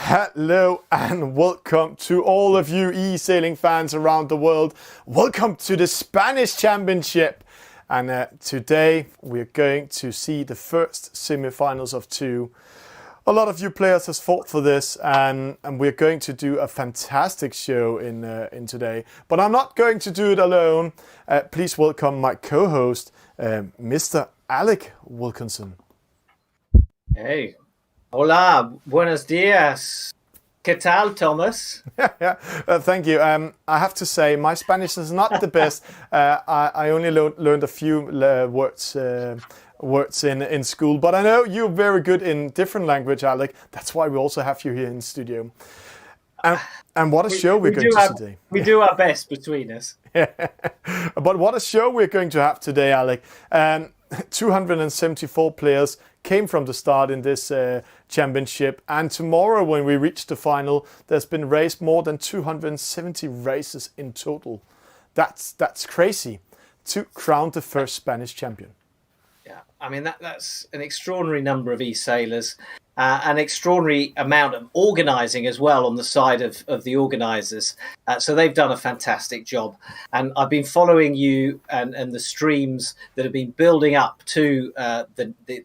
Hello and welcome to all of you eSailing fans around the world. Welcome to the Spanish Championship. And today we're going to see the first semi-finals of two. A lot of you players has fought for this, and we're going to do a fantastic show in today. But I'm not going to do it alone. Please welcome my co-host, Mr. Alec Wilkinson. Hey. Hola, buenos dias. ¿Qué tal, Thomas? Thank you. I have to say, my Spanish is not the best. I only learned a few words in school, but I know you're very good in different language, Alec. That's why we also have you here in the studio. And what a show we're going to see today. We do our best between us. But what a show we're going to have today, Alec. 274 players came from the start in this championship, and tomorrow when we reach the final, there's been raced more than 270 races in total. That's crazy to crown the first Spanish champion. Yeah, I mean that's an extraordinary number of e-sailors, an extraordinary amount of organising as well on the side of the organisers. So they've done a fantastic job, and I've been following you and the streams that have been building up to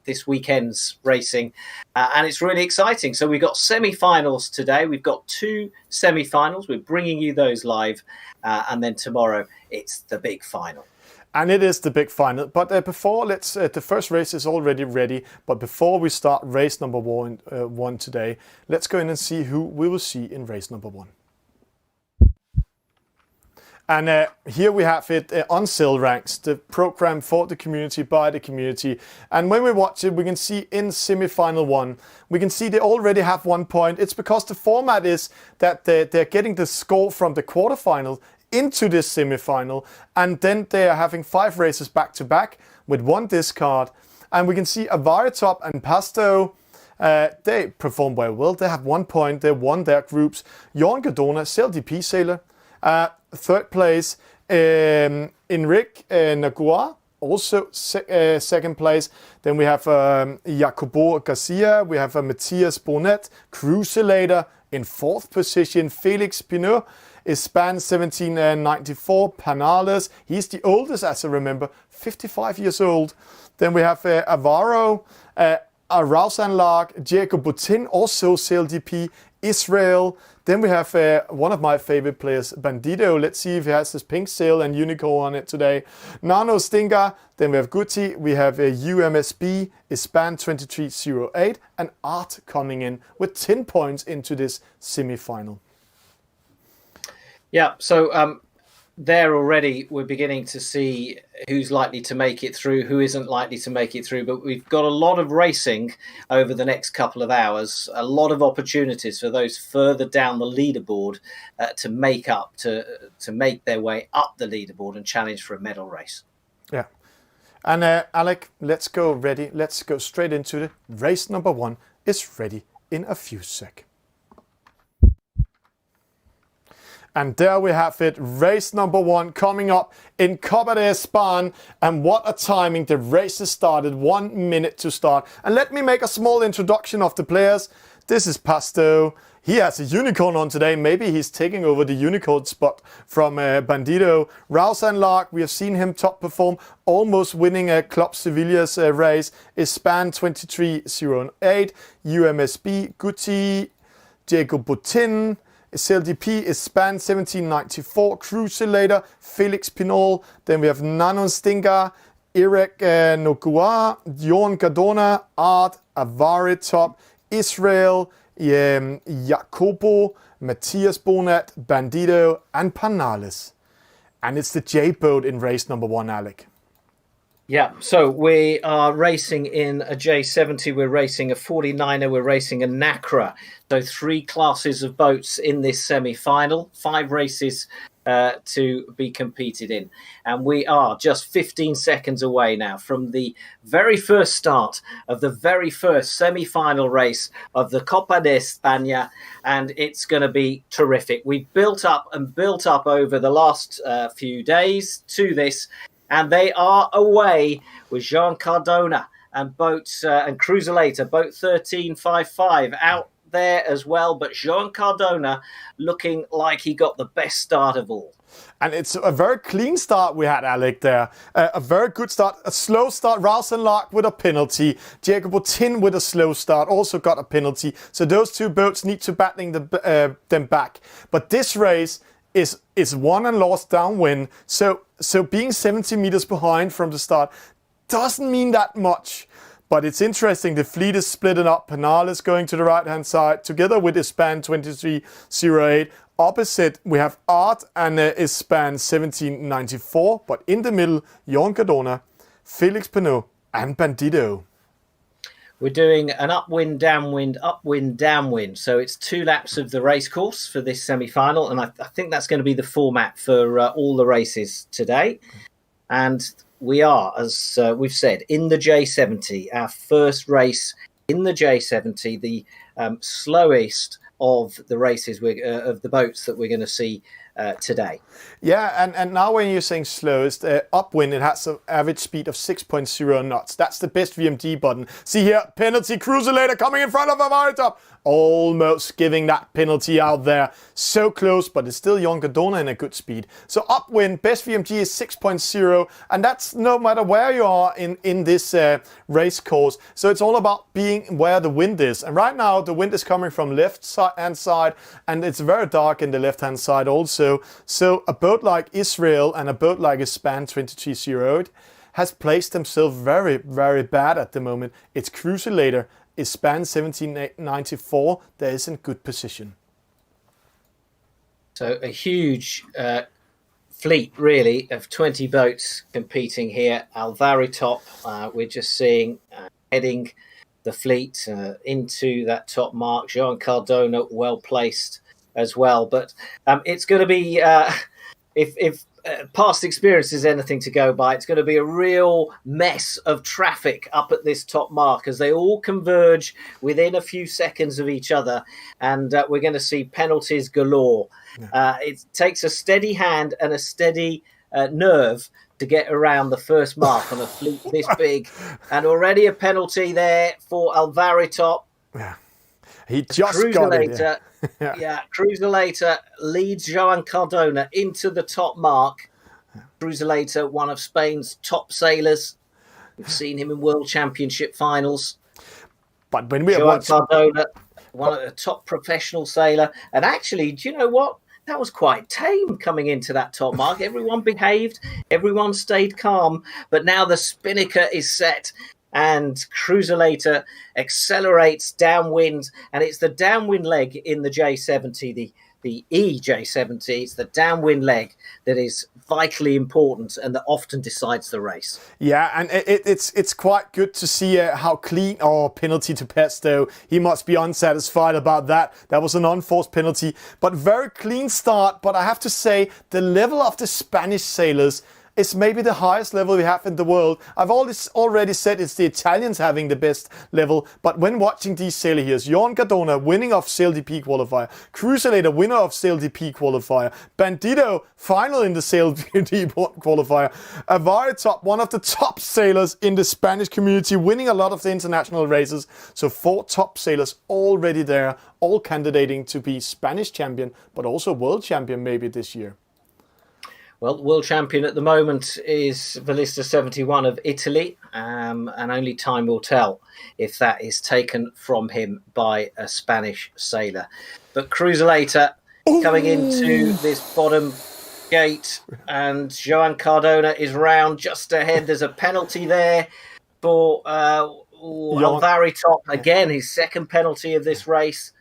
this weekend's racing, and it's really exciting. So we've got semi-finals today. We've got two semi-finals. We're bringing you those live, and then tomorrow it's the big final. And it is the big final. But before, the first race is already ready. But before we start race number one today, let's go in and see who we will see in race number one. And here we have it on Sail Ranks, the program for the community, by the community. And when we watch it, we can see in semi-final one, we can see they already have 1 point. It's because the format is that they're getting the score from the quarterfinal into this semi-final, and then they are having 5 races back-to-back with 1 discard. And we can see Avaritop and Pasto, they perform very well. They have 1 point. They won their groups. Jorn Gadona, CLDP sailor, 3rd place. Enric Nagua, also 2nd place. Then we have Jacobo Garcia. We have Matthias Bonnet, Cruiselator, in 4th position. Felix Pinot, España 1794, Panales. He's the oldest, as I remember, 55 years old. Then we have Avaro, Rausanlag, Diego Butin, also CLDP, Israel. Then we have one of my favorite players, Bandito. Let's see if he has his pink sail and unicorn on it today. Nano Stinga. Then we have Guti. We have UMSB, España 2308, and Art coming in with 10 points into this semi-final. Yeah, so there already we're beginning to see who's likely to make it through, who isn't likely to make it through. But we've got a lot of racing over the next couple of hours, a lot of opportunities for those further down the leaderboard to make their way up the leaderboard and challenge for a medal race. Yeah. And Alec, let's go ready. Let's go straight into it. Race number one is ready in a few seconds. And there we have it, race number one coming up in Copa de España. And what a timing, the race has started, 1 minute to start. And let me make a small introduction of the players. This is Pasto. He has a unicorn on today. Maybe he's taking over the unicorn spot from Bandito. Rausanlag, we have seen him top perform, almost winning a Club Sevilla's race. España 2308, UMSB, Guti, Diego Butin, CLDP, España 1794, Cruiselator, Felix Pinol. Then we have Nano Stinga, Eric Nogua, Jorn Gadona, Art, Avaritop, Israel, Jacobo, Matthias Bonnet, Bandito, and Panales. And it's the J-boat in race number one, Alec. Yeah, so we are racing in a J70, we're racing a 49er, we're racing a NACRA. So 3 classes of boats in this semi-final, 5 races to be competed in. And we are just 15 seconds away now from the very first start of the very first semi-final race of the Copa de España, and it's going to be terrific. We've built up over the last few days to this, and they are away with Jean Cardona and boats and Cruiselator, boat 1355, out there as well, but Joan Cardona looking like he got the best start of all. And it's a very clean start we had, Alec, there. A very good start. A slow start. Rausenlark with a penalty. Diego Botin with a slow start also got a penalty. So those two boats need to battling them back. But this race is won and lost downwind. So being 70 meters behind from the start doesn't mean that much. But it's interesting, the fleet is splitting up. Penal is going to the right-hand side, together with Ispan 2308. Opposite, we have Art and Ispan 1794. But in the middle, Joan Cardona, Felix Pinot, and Bandito. We're doing an upwind, downwind, upwind, downwind. So it's 2 laps of the race course for this semi-final. And I think that's going to be the format for all the races today. And we are, as we've said, in the J70, our first race in the J70, the slowest of the races of the boats that we're going to see today. Yeah, and now when you're saying slowest, upwind, it has an average speed of 6.0 knots. That's the best VMD button. See here, penalty, Cruisulator coming in front of Avaritop. Almost giving that penalty out there. So close, but it's still Joan Cardona in a good speed. So upwind, best VMG is 6.0, and that's no matter where you are in this race course. So it's all about being where the wind is. And right now, the wind is coming from left-hand side, and it's very dark in the left-hand side also. So a boat like Israel and a boat like Ispan 2308 has placed themselves very, very bad at the moment. It's Cruisulator. Ispan 1794, there is in good position. So a huge fleet, really, of 20 boats competing here. Alvaritop, we're just seeing heading the fleet into that top mark. Joan Cardona well placed as well. But it's going to be, if past experience is anything to go by, it's going to be a real mess of traffic up at this top mark as they all converge within a few seconds of each other, and we're going to see penalties galore. Yeah. It takes a steady hand and a steady nerve to get around the first mark on a fleet this big, and already a penalty there for Alvaritop. Yeah. He just got it. Yeah. Cruisulator leads Joan Cardona into the top mark. Cruisulator, one of Spain's top sailors. We've seen him in World Championship finals. But when we Joan Cardona, one of the top professional sailor. And actually, do you know what? That was quite tame coming into that top mark. Everyone behaved. Everyone stayed calm. But now the spinnaker is set. And Cruisulator accelerates downwind, and it's the downwind leg in the J70, the EJ70. It's the downwind leg that is vitally important and that often decides the race. Yeah, and it's quite good to see how clean. Oh, penalty to Pesto. He must be unsatisfied about that. That was an unforced penalty, but very clean start. But I have to say, the level of the Spanish sailors is maybe the highest level we have in the world. I've already said it's the Italians having the best level, but when watching these sailors here, Joan Cardona winning of SailDP qualifier, Cruisulator winner of SailDP qualifier, Bandito final in the SailDP qualifier, Avaritop, one of the top sailors in the Spanish community, winning a lot of the international races. So 4 top sailors already there, all candidating to be Spanish champion, but also world champion maybe this year. Well, world champion at the moment is Velista 71 of Italy, and only time will tell if that is taken from him by a Spanish sailor. But Cruisulator coming into this bottom gate, and Joan Cardona is round just ahead. There's a penalty there for Alvaritop. Again, his second penalty of this race.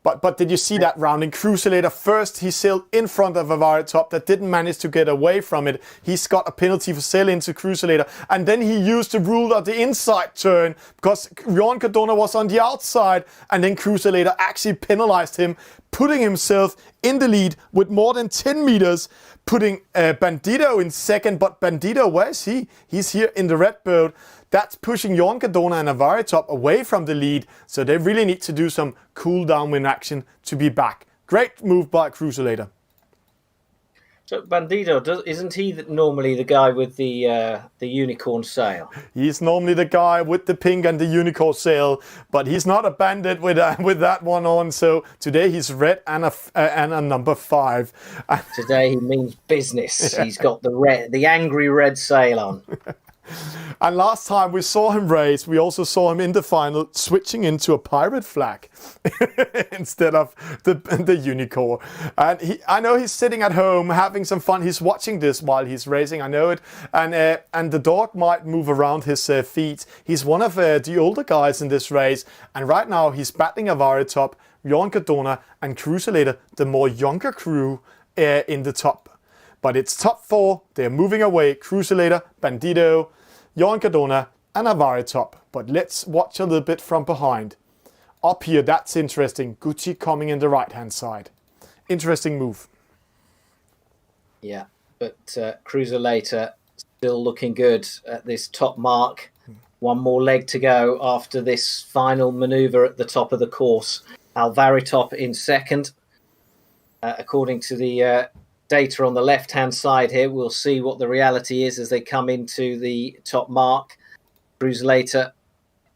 But did you see that rounding? Cruisulator first, he sailed in front of Avaritop that didn't manage to get away from it. He's got a penalty for sailing into Cruisulator. And then he used the rule of the inside turn because Joan Cardona was on the outside. And then Cruisulator actually penalized him, putting himself in the lead with more than 10 meters, putting Bandito in second. But Bandito, where is he? He's here in the red boat. That's pushing Joan Cardona and Avaritop away from the lead. So they really need to do some cool downwind action to be back. Great move by Cruisulator. So Bandido, isn't he normally the guy with the unicorn sail? He's normally the guy with the pink and the unicorn sail, but he's not a bandit with that one on. So today he's red and a number 5. Today he means business. Yeah. He's got the angry red sail on. And last time we saw him race, we also saw him in the final switching into a pirate flag instead of the unicorn. And I know he's sitting at home having some fun. He's watching this while he's racing, I know it. And the dog might move around his feet. He's one of the older guys in this race. And right now he's battling Avaritop, Johan Cardona and Cruiselator, the more younger crew in the top. But it's top 4. They're moving away. Cruiselator, Bandido, Johan Cardona and Avaritop. But let's watch a little bit from behind. Up here, that's interesting. Gucci coming in the right-hand side. Interesting move. Yeah, but Cruiselator still looking good at this top mark. One more leg to go after this final manoeuvre at the top of the course. Avaritop in second. According to the data on the left-hand side here, we'll see what the reality is as they come into the top mark. Cruiselator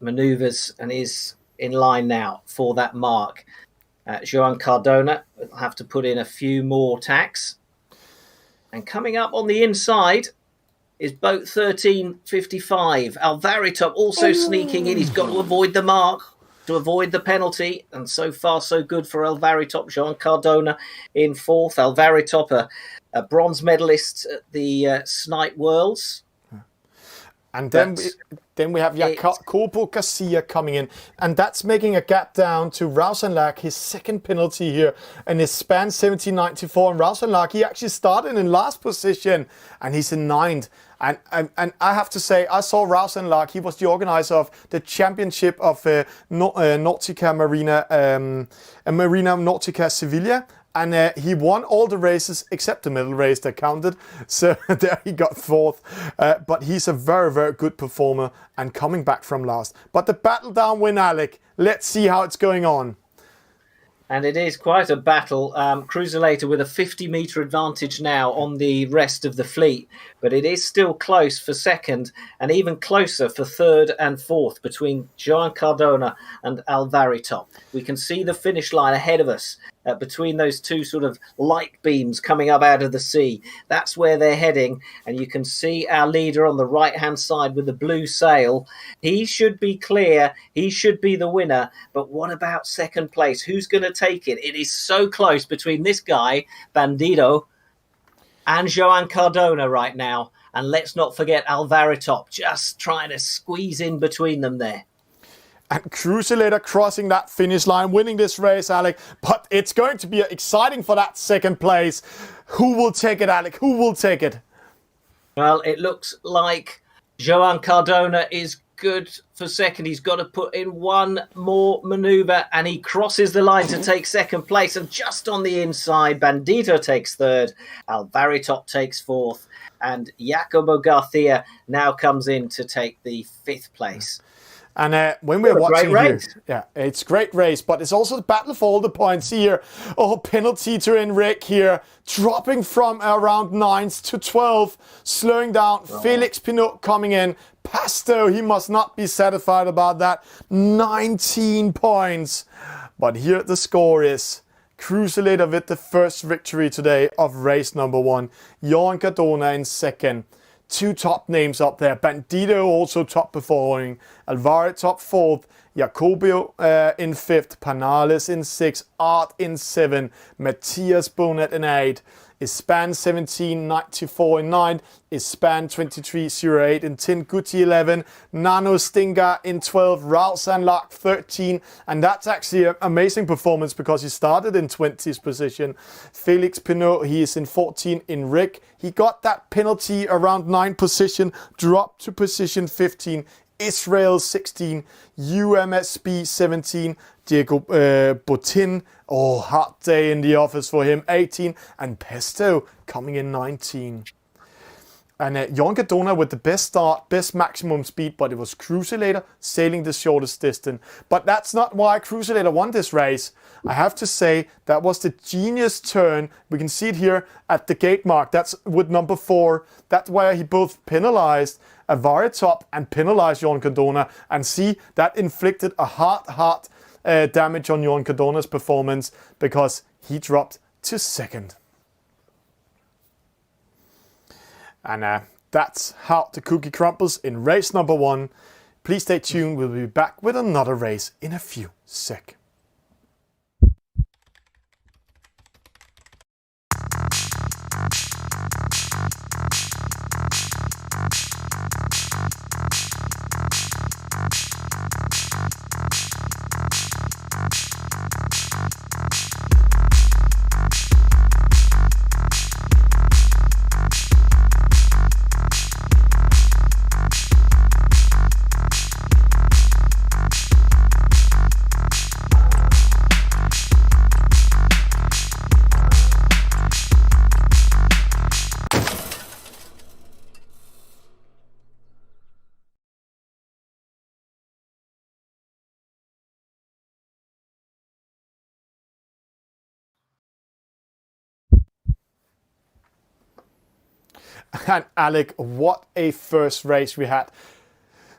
manoeuvres and is in line now for that mark. Johan Cardona will have to put in a few more tacks. And coming up on the inside is boat 1355. Avaritop also sneaking in. He's got to avoid the mark to avoid the penalty, and so far so good for Avaritop. Johan Cardona in 4th. Avaritop, a bronze medalist at the Snipe Worlds. And then we have Copa Garcia coming in, and that's making a gap down to Rausenlak, his second penalty here, and his span 1794. And Rausenlak, he actually started in last position, and he's in 9th. And I have to say, I saw Rausenlak. He was the organizer of the championship of Nautica Marina Nautica Sevilla. And he won all the races except the middle race that counted. So there he got 4th. But he's a very, very good performer and coming back from last. But the battle downwind, Alec, let's see how it's going on. And it is quite a battle. Cruiselator with a 50-metre advantage now on the rest of the fleet. But it is still close for second and even closer for 3rd and 4th between Johan Cardona and Avaritop. We can see the finish line ahead of us between those two sort of light beams coming up out of the sea. That's where they're heading. And you can see our leader on the right-hand side with the blue sail. He should be clear. He should be the winner. But what about second place? Who's going to take it? It is so close between this guy, Bandido, and Johan Cardona right now. And let's not forget Avaritop just trying to squeeze in between them there. And Cruiselator crossing that finish line, winning this race, Alec. But it's going to be exciting for that second place. Who will take it, Alec? Who will take it? Well, it looks like Johan Cardona is good for second. He's got to put in one more manoeuvre and he crosses the line to take second place. And just on the inside, Bandido takes 3rd, Avaritop takes 4th, and Jacobo Garcia now comes in to take the 5th place. And when we're watching here, it's a great race, but it's also the battle for all the points here. Oh, penalty to Enric here, dropping from around 9th to 12th, slowing down. Felix Pinot coming in. Pasto, he must not be satisfied about that. 19 points. But here the score is Cruiselator with the first victory today of race number 1. Johan Cardona in second. 2 top names up there. Bandido also top performing. Avaritop 4th. Jacobo in 5th. Panales in 6th. Art in 7th. Matthias Bonet in 8th. Ispan 1794 in 9th. Ispan 2308 in 10th. Gucci 11. Nano Stinga in 12th. Rausenlak 13. And that's actually an amazing performance because he started in 20th position. Felix Pinot, he is in 14th. In Rick, he got that penalty around 9th position, dropped to position 15. Israel 16, UMSB 17, Diego Botin, hot day in the office for him, 18, and Pesto coming in 19. And Jon Cardona with the best start, best maximum speed, but it was Cruiselator sailing the shortest distance. But that's not why Cruiselator won this race. I have to say that was the genius turn. We can see it here at the gate mark. That's with number 4. That's where he both penalized a Varitop and penalized Jon Cardona. And see, that inflicted a hard damage on Jon Cardona's performance because he dropped to 2nd. And that's how the cookie crumbles in race number 1. Please stay tuned. We'll be back with another race in a few seconds. And Alec, what a first race we had.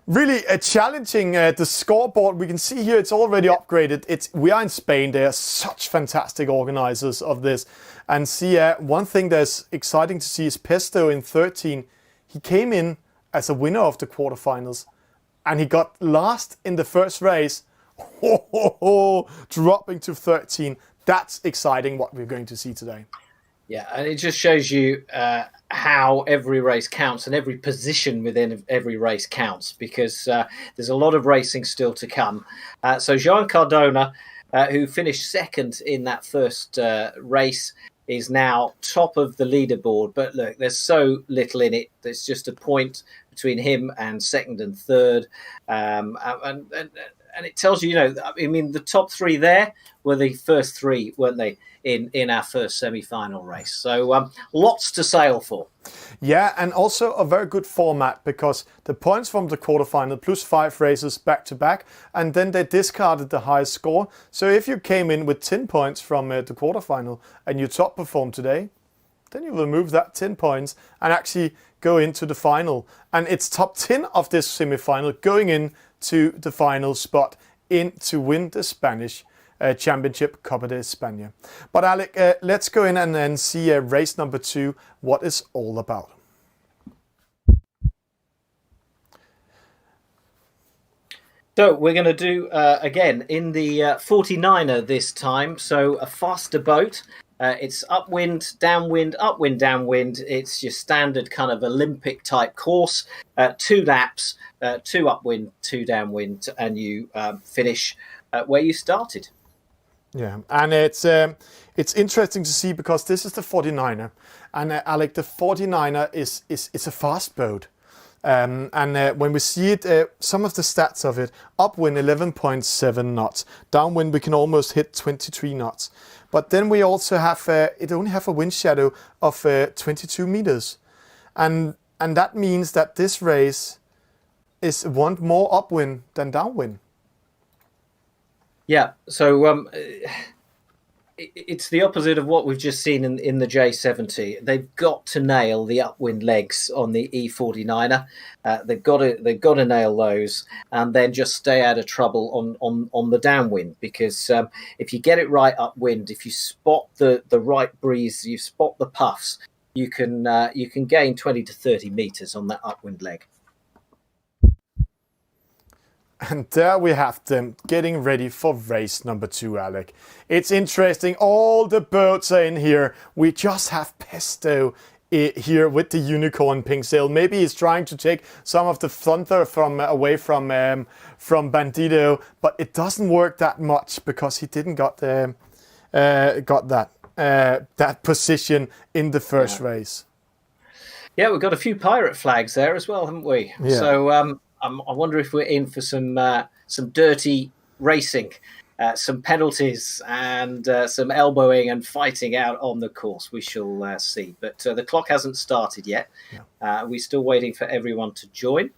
Really challenging the scoreboard. We can see here it's already upgraded. We are in Spain. They are such fantastic organizers of this. And see, one thing that's exciting to see is Pesto in 13. He came in as a winner of the quarterfinals. And he got last in the first race. Dropping to 13. That's exciting what we're going to see today. Yeah, and it just shows you how every race counts and every position within every race counts, because there's a lot of racing still to come. So Jon Cardona, who finished 2nd in that first race, is now top of the leaderboard. But look, there's so little in it. There's just a point between him and 2nd and 3rd. And it tells you, I mean, the top 3 there were the first 3, weren't they, in our first semi-final race. So lots to sail for. Yeah, and also a very good format, because the points from the quarterfinal plus 5 races back to back, and then they discarded the highest score. So if you came in with 10 points from the quarterfinal and you top performed today, then you will move that 10 points and actually go into the final. And it's top 10 of this semi-final going into the final spot to win the Spanish championship, Copa de España. But Alec, let's go in and then see race number 2, what it's all about. So we're going to do, again, in the 49er this time, so a faster boat. It's upwind, downwind, upwind, downwind. It's your standard kind of Olympic type course. 2 laps, 2 upwind, 2 downwind, and you finish where you started. Yeah, and it's interesting to see, because this is the 49er, and Alec, the 49er is a fast boat. And when we see it, some of the stats of it: upwind 11.7 knots, downwind we can almost hit 23 knots. But then we also have it only have a wind shadow of 22 meters, and that means that this race is one more upwind than downwind. Yeah, so it's the opposite of what we've just seen in the J70. They've got to nail the upwind legs on the E49er. They've got to nail those, and then just stay out of trouble on the downwind. Because if you get it right upwind, if you spot the right breeze, you spot the puffs, you can gain 20 to 30 meters on that upwind leg. And there we have them getting ready for race number 2, Alec. It's interesting. All the boats are in here. We just have Pesto here with the unicorn pink sail. Maybe he's trying to take some of the thunder away from Bandido, but it doesn't work that much, because he didn't got that position in the first race. Yeah, we've got a few pirate flags there as well, haven't we? Yeah. So I wonder if we're in for some dirty racing some penalties and some elbowing and fighting out on the course. We shall see. But the clock hasn't started yet. We're still waiting for everyone to join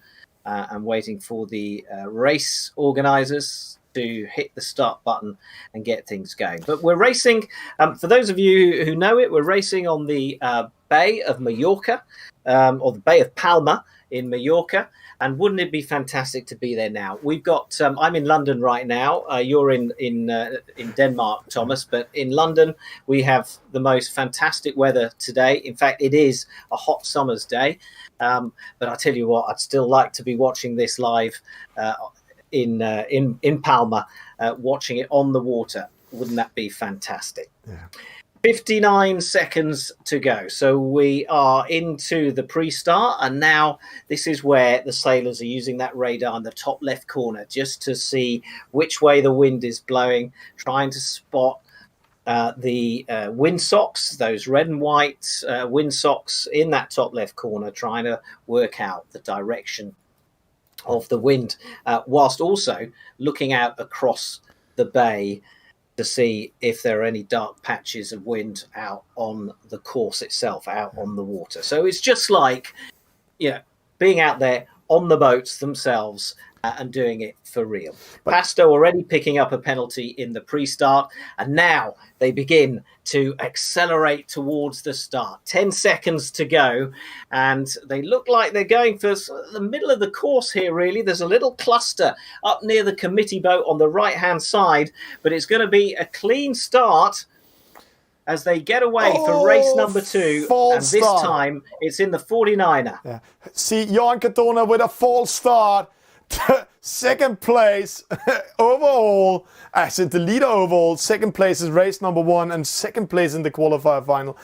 and waiting for the race organisers to hit the start button and get things going. But we're racing, for those of you who know it, we're racing on the Bay of Mallorca, or the Bay of Palma in Mallorca. And wouldn't it be fantastic to be there now? We've got. I'm in London right now. You're in Denmark, Thomas. But in London, we have the most fantastic weather today. In fact, it is a hot summer's day. But I tell you what, I'd still like to be watching this live in Palma, watching it on the water. Wouldn't that be fantastic? Yeah. 59 seconds to go. So we are into the pre-start, and now this is where the sailors are using that radar in the top left corner just to see which way the wind is blowing, trying to spot the wind socks, those red and white wind socks in that top left corner, trying to work out the direction of the wind, whilst also looking out across the bay to see if there are any dark patches of wind out on the course itself, out on the water. So it's just like, being out there on the boats themselves and doing it for real. Pasto already picking up a penalty in the pre-start, and now they begin to accelerate towards the start. 10 seconds to go, and they look like they're going for the middle of the course here, really. There's a little cluster up near the committee boat on the right-hand side, but it's going to be a clean start as they get away for race number 2, and this time it's in the 49er. Yeah. See, Jan Cardona with a false start. Second place overall, as in the leader overall. Second place is race number 1, and second place in the quarterfinal.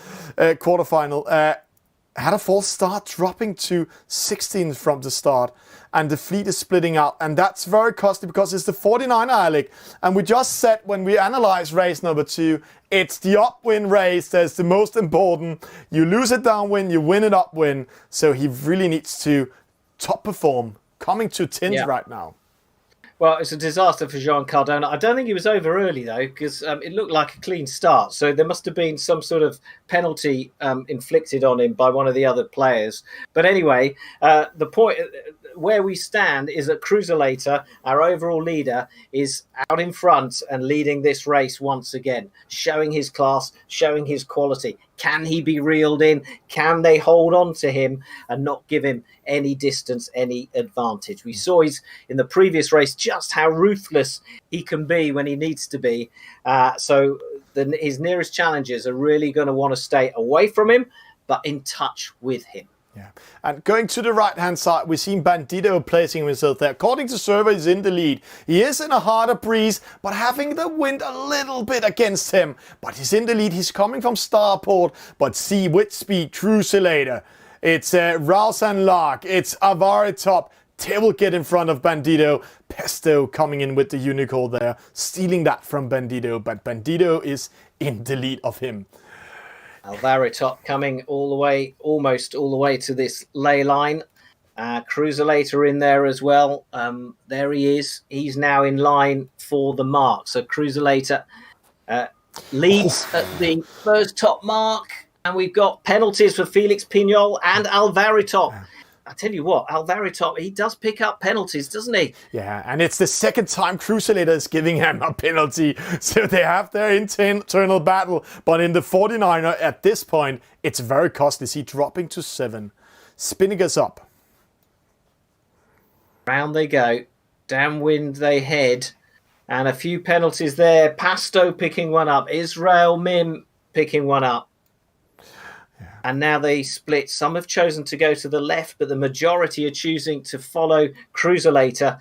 Had a false start, dropping to 16th from the start, and the fleet is splitting out, and that's very costly because it's the 49er, Alec. And we just said when we analyze race number 2, it's the upwind race that's the most important. You lose it downwind, you win it upwind. So he really needs to top perform. Coming to 10th right now. Well, it's a disaster for Jean Cardona. I don't think he was over early, though, because it looked like a clean start. So there must have been some sort of penalty inflicted on him by one of the other players. But anyway, the point where we stand is that Cruiselator, our overall leader, is out in front and leading this race once again, showing his class, showing his quality. Can he be reeled in? Can they hold on to him and not give him any distance, any advantage? We saw in the previous race just how ruthless he can be when he needs to be. So his nearest challengers are really going to want to stay away from him, but in touch with him. Yeah, and going to the right-hand side, we've seen Bandito placing himself there. According to Server, he's in the lead. He is in a harder breeze, but having the wind a little bit against him. But he's in the lead. He's coming from starport, but see with speed, Cruiselator. It's Rouse and Lark. It's Avaritop. They will get in front of Bandito. Pesto coming in with the Unicorn there, stealing that from Bandito. But Bandito is in the lead of him. Alvaritop coming almost all the way to this ley line. Cruiselator in there as well. There he is. He's now in line for the mark. So Cruiselator leads at the first top mark. And we've got penalties for Felix Pignol and Alvaritop. I tell you what, Alvaritop, he does pick up penalties, doesn't he? Yeah, and it's the second time Cruiselator is giving him a penalty. So they have their internal battle. But in the 49er, at this point, it's very costly. See, dropping to 7. Spinning us up. Round they go. Downwind they head. And a few penalties there. Pasto picking one up. Israel Mim picking one up. And now they split. Some have chosen to go to the left, but the majority are choosing to follow Cruiselator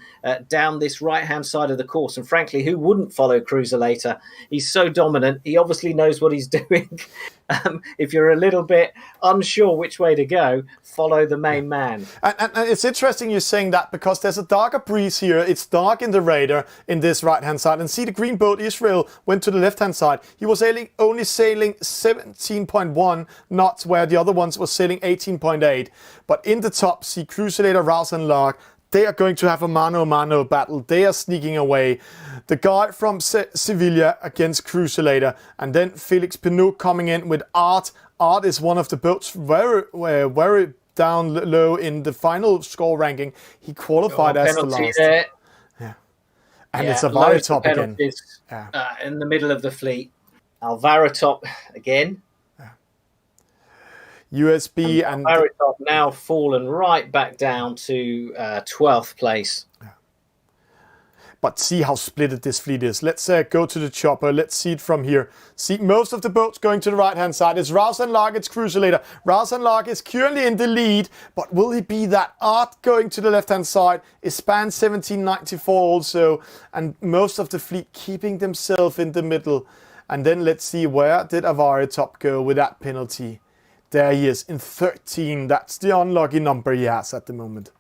down this right-hand side of the course. And frankly, who wouldn't follow Cruiselator? He's so dominant. He obviously knows what he's doing. If you're a little bit unsure which way to go, follow the main man. And it's interesting you're saying that because there's a darker breeze here. It's dark in the radar in this right-hand side. And see the green boat, Israel, went to the left-hand side. He was only sailing 17.1 knots, where the other ones were sailing 18.8. But in the top, see Cruiselator, Rouse and Lark they are going to have a mano-a-mano battle. They are sneaking away. The guy from Sevilla against Cruiselator, and then Felix Pinot coming in with Art. Art is one of the boats very down low in the final score ranking. He qualified as the last. There. Yeah. And it's a Varitop again. In the middle of the fleet. Alvaritop again. USB and Varitop now fallen right back down to 12th place. But see how splitted this fleet is. Let's go to the chopper. Let's see it from here. See, most of the boats going to the right-hand side. It's Rouse and Lark, it's Cruiselator. Rouse and Lark is currently in the lead, but will he be that? Art going to the left-hand side. Ispan 1794 also. And most of the fleet keeping themselves in the middle. And then let's see, where did Avaritop go with that penalty? There he is in 13. That's the unlucky number he has at the moment.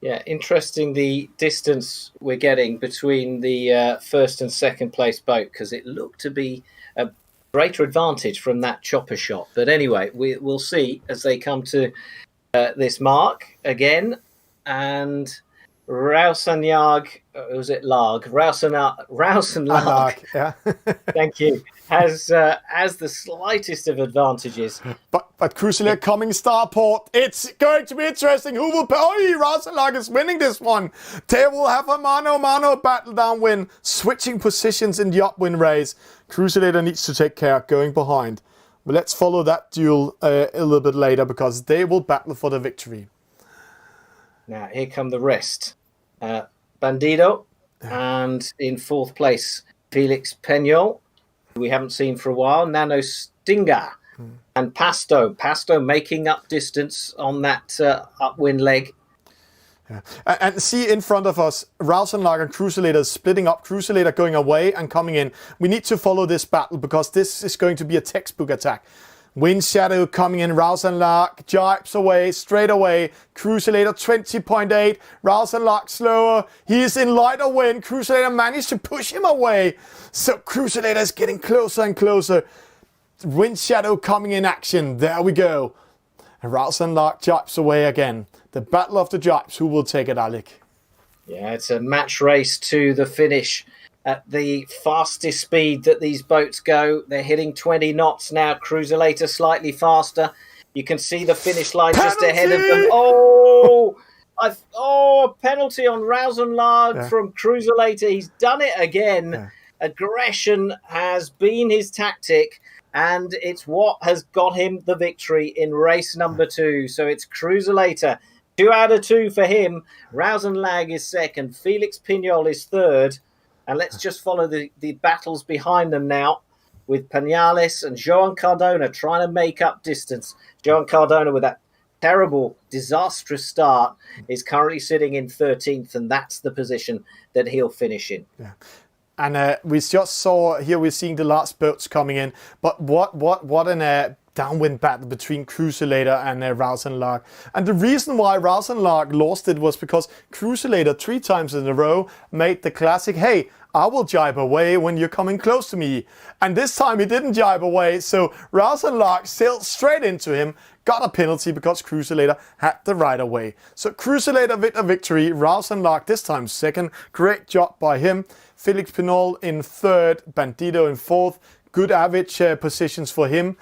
Yeah, interesting the distance we're getting between the first and second place boat, because it looked to be a greater advantage from that chopper shot. But anyway, we'll see as they come to this mark again. And Rouse and Larg, was it Larg? Rouse and Larg, yeah. Thank you. Has the slightest of advantages. But Cruiselator coming starport. It's going to be interesting. Who will... Rouse and Larg is winning this one. They will have a mano-a-mano battle downwind, switching positions in the upwind race. Cruiselator needs to take care going behind. But let's follow that duel a little bit later, because they will battle for the victory. Now, here come the rest. Bandido, and in fourth place, Felix Peñol, who we haven't seen for a while. Nano Stinger, and Pasto. Pasto making up distance on that upwind leg. Yeah. And see in front of us, Rouse and Lark and Cruiselator splitting up. Cruiselator going away and coming in. We need to follow this battle, because this is going to be a textbook attack. Wind Shadow coming in, Rouse and Lark jibes away, straight away. Cruiselator 20.8, Rouse and Lark slower. He's in lighter wind. Cruiselator managed to push him away. So Cruiselator is getting closer and closer. Wind Shadow coming in action. There we go. And Rouse and Lark jibes away again. The battle of the jibes. Who will take it, Alec? Yeah, it's a match race to the finish. At the fastest speed that these boats go, they're hitting 20 knots now. Cruiselator slightly faster. You can see the finish line just ahead of them. Penalty on Rouse and Larg from Cruiselator. He's done it again. Yeah. Aggression has been his tactic, and it's what has got him the victory in race number 2. So it's Cruiselator. 2 out of 2 for him. Rouse and Larg is second. Felix Piñol is third. And let's just follow the battles behind them now, with Peñales and Joan Cardona trying to make up distance. Joan Cardona, with that terrible, disastrous start, is currently sitting in 13th, and that's the position that he'll finish in. Yeah. And we just saw here, we're seeing the last boats coming in. But what an downwind battle between Cruiselator and Rouse and Lark. And the reason why Rouse and Lark lost it was because Cruiselator 3 times in a row made the classic, hey, I will jibe away when you're coming close to me. And this time he didn't jibe away, so Rouse and Lark sailed straight into him, got a penalty because Cruiselator had the right of way. So Cruiselator with a victory, Rouse and Lark this time second. Great job by him. Felix Pinol in third, Bandido in fourth. Good average positions for him.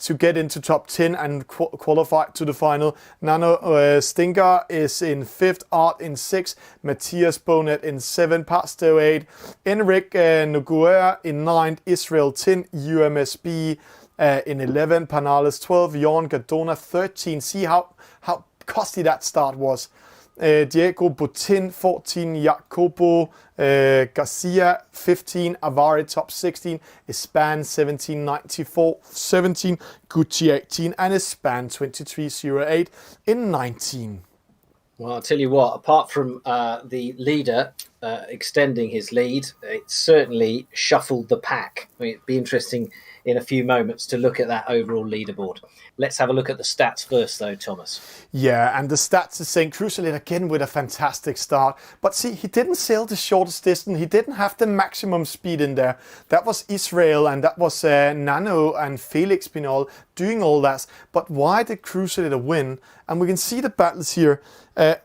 To get into top 10 and qualify to the final. Nano Stinger is in 5th, Art in 6th, Matthias Bonet in 7th, Pasto 8, Enric Noguera in 9th, Israel 10, UMSB in 11th, Panales 12, Jon Gadona 13. See how costly that start was. Diego Botin 14, Jacopo Garcia 15, Avaritop 16, Ispan 1794 17, Gucci 18, and Ispan 2308 in 19. Well, I'll tell you what, apart from the leader extending his lead, it certainly shuffled the pack. I mean, it'd be interesting in a few moments to look at that overall leaderboard. Let's have a look at the stats first, though, Thomas. Yeah, and the stats is saying Crusader again with a fantastic start. But see, he didn't sail the shortest distance. He didn't have the maximum speed in there. That was Israel, and that was Nano and Felix Pinol doing all that. But why did Crusader win? And we can see the battles here.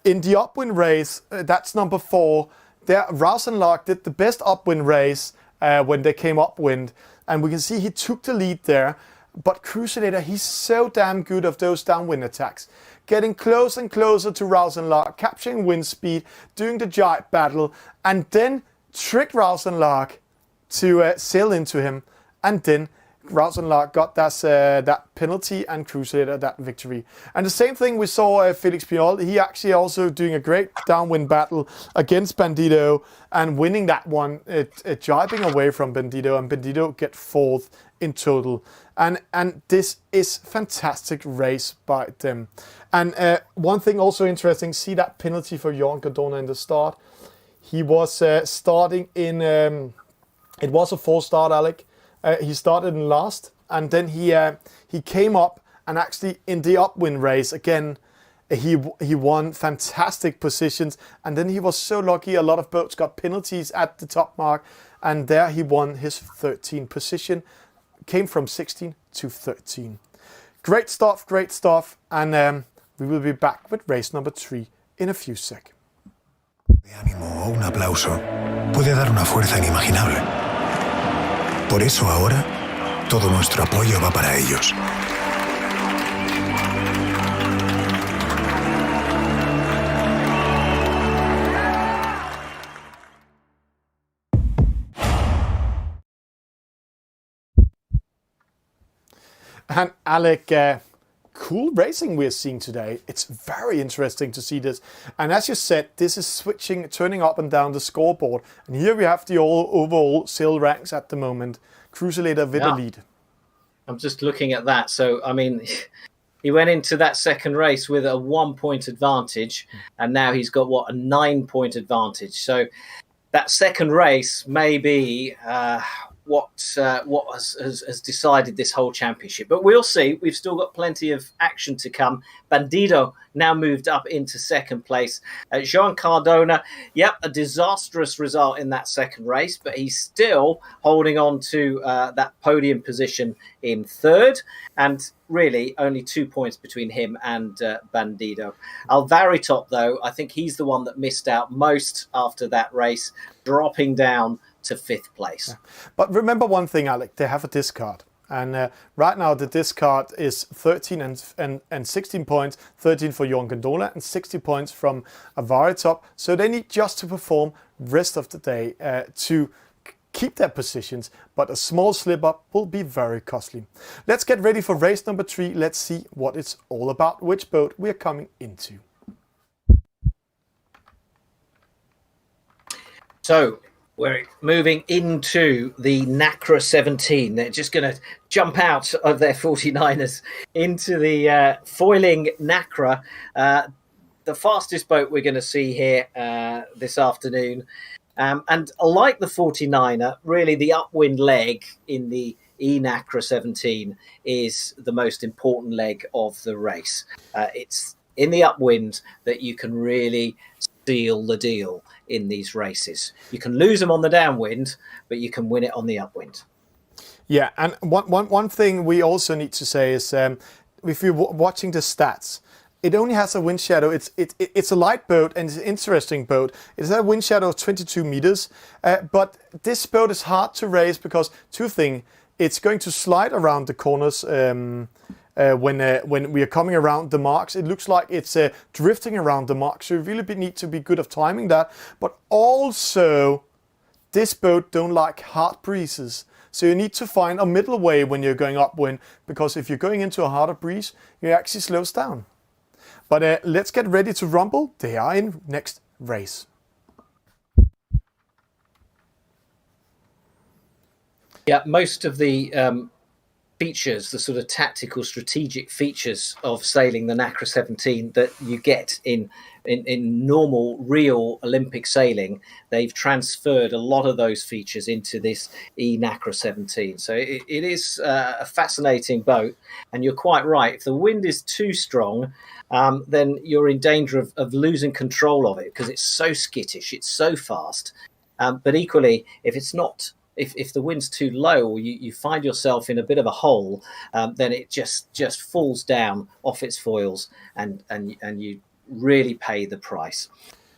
In the upwind race, that's number 4. There, Rausenlark did the best upwind race when they came upwind. And we can see he took the lead there. But Crusader, he's so damn good of those downwind attacks. Getting closer and closer to Rausenlark, capturing wind speed, doing the giant battle, and then trick Rausenlark to sail into him. And then Rausenlark got that penalty and Crusader that victory. And the same thing we saw Felix Pinol. He actually also doing a great downwind battle against Bandito and winning that one, jibing away from Bandito, and Bandito get 4th in total. And this is fantastic race by them. And one thing also interesting, see that penalty for Johan Cardona in the start. He was starting in, it was a 4-start, Alec. He started in last, and then he came up, and actually in the upwind race again, he won fantastic positions, and then he was so lucky. A lot of boats got penalties at the top mark, and there he won his 13th position. Came from 16 to 13. Great stuff, and we will be back with race number 3 in a few seconds. De ánimo o un aplauso puede dar una fuerza inimaginable. Por eso ahora, todo nuestro apoyo va para ellos. And Alec, cool racing we're seeing today. It's very interesting to see this. And as you said, this is turning up and down the scoreboard. And here we have the overall sail ranks at the moment. Crusader with the lead. I'm just looking at that. So, I mean, he went into that second race with a 1-point advantage. And now he's got, a 9-point advantage. So that second race may be what has decided this whole championship. But we'll see. We've still got plenty of action to come. Bandito now moved up into second place. Joan Cardona, a disastrous result in that second race, but he's still holding on to that podium position in third, and really only 2 points between him and Bandito. Alvaritop, though, I think he's the one that missed out most after that race, dropping down to 5th place. But remember one thing, Alec, they have a discard. And right now the discard is 13 and 16 points, 13 for Johan Gondola and 60 points from Alvaritop. So they need just to perform rest of the day to keep their positions, but a small slip up will be very costly. Let's get ready for race number 3. Let's see what it's all about, which boat we're coming into. So we're moving into the NACRA 17. They're just going to jump out of their 49ers into the foiling NACRA. The fastest boat we're going to see here this afternoon. And like the 49er, really the upwind leg in the eNACRA 17 is the most important leg of the race. It's in the upwind that you can really seal the deal in these races. You can lose them on the downwind, but you can win it on the upwind. Yeah, and one thing we also need to say is if you're watching the stats, it only has a wind shadow. It's a light boat and it's an interesting boat. It has a wind shadow of 22 meters, but this boat is hard to race because two things. It's going to slide around the corners when we are coming around the marks. It looks like it's drifting around the marks, so you really need to be good of timing that. But also, this boat don't like hard breezes. So you need to find a middle way when you're going upwind, because if you're going into a harder breeze, it actually slows down. But let's get ready to rumble. They are in next race. Yeah, most of the features, the sort of tactical, strategic features of sailing the NACRA 17 that you get in normal, real Olympic sailing. They've transferred a lot of those features into this NACRA 17. So it is a fascinating boat. And you're quite right. If the wind is too strong, then you're in danger of losing control of it because it's so skittish, it's so fast. But equally, if it's not, if the wind's too low, or you find yourself in a bit of a hole, then it just falls down off its foils, and you really pay the price.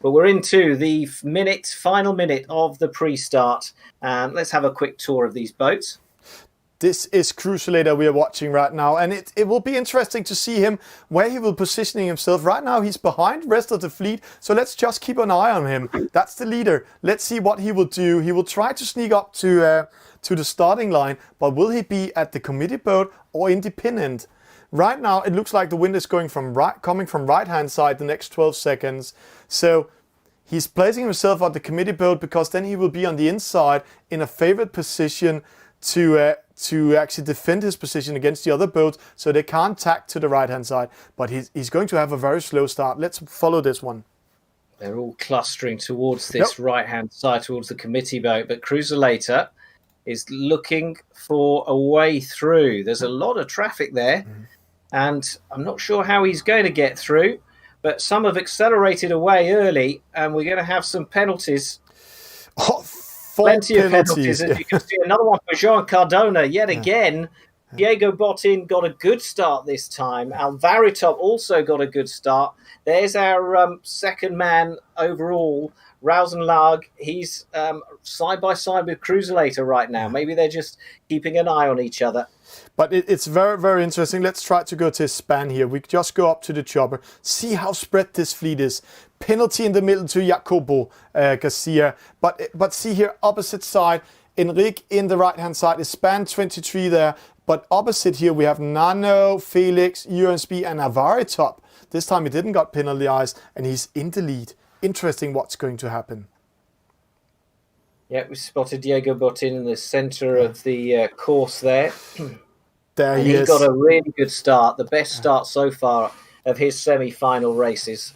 But we're into the final minute of the pre-start, and let's have a quick tour of these boats. This is Cruisulator we are watching right now, and it will be interesting to see him, where he will positioning himself. Right now he's behind the rest of the fleet, so let's just keep an eye on him. That's the leader. Let's see what he will do. He will try to sneak up to the starting line, but will he be at the committee boat or independent? Right now it looks like the wind is coming from right hand side the next 12 seconds. So he's placing himself on the committee boat because then he will be on the inside in a favored position to actually defend his position against the other boats, so they can't tack to the right-hand side. But he's going to have a very slow start. Let's follow this one. They're all clustering towards this right-hand side, towards the committee boat. But Cruisulator is looking for a way through. There's a lot of traffic there, and I'm not sure how he's going to get through. But some have accelerated away early, and we're going to have some penalties. Plenty of penalties, as you can see. Another one for Jean Cardona yet again. Diego Botin got a good start this time. Alvaritop also got a good start. There's our second man overall, Rausenlag. He's side by side with Cruisulator right now. Maybe they're just keeping an eye on each other. But it's very, very interesting. Let's try to go to his span here. We just go up to the chopper. See how spread this fleet is. Penalty in the middle to Jacopo Garcia. But see here, opposite side, Enrique in the right-hand side is span 23 there. But opposite here, we have Nano, Felix, UMSB, and Alvaritop. This time he didn't got penalized, and he's in the lead. Interesting what's going to happen. Yeah, we spotted Diego Botin in the center of the course there. There he is. He's got a really good start, the best start so far of his semi-final races.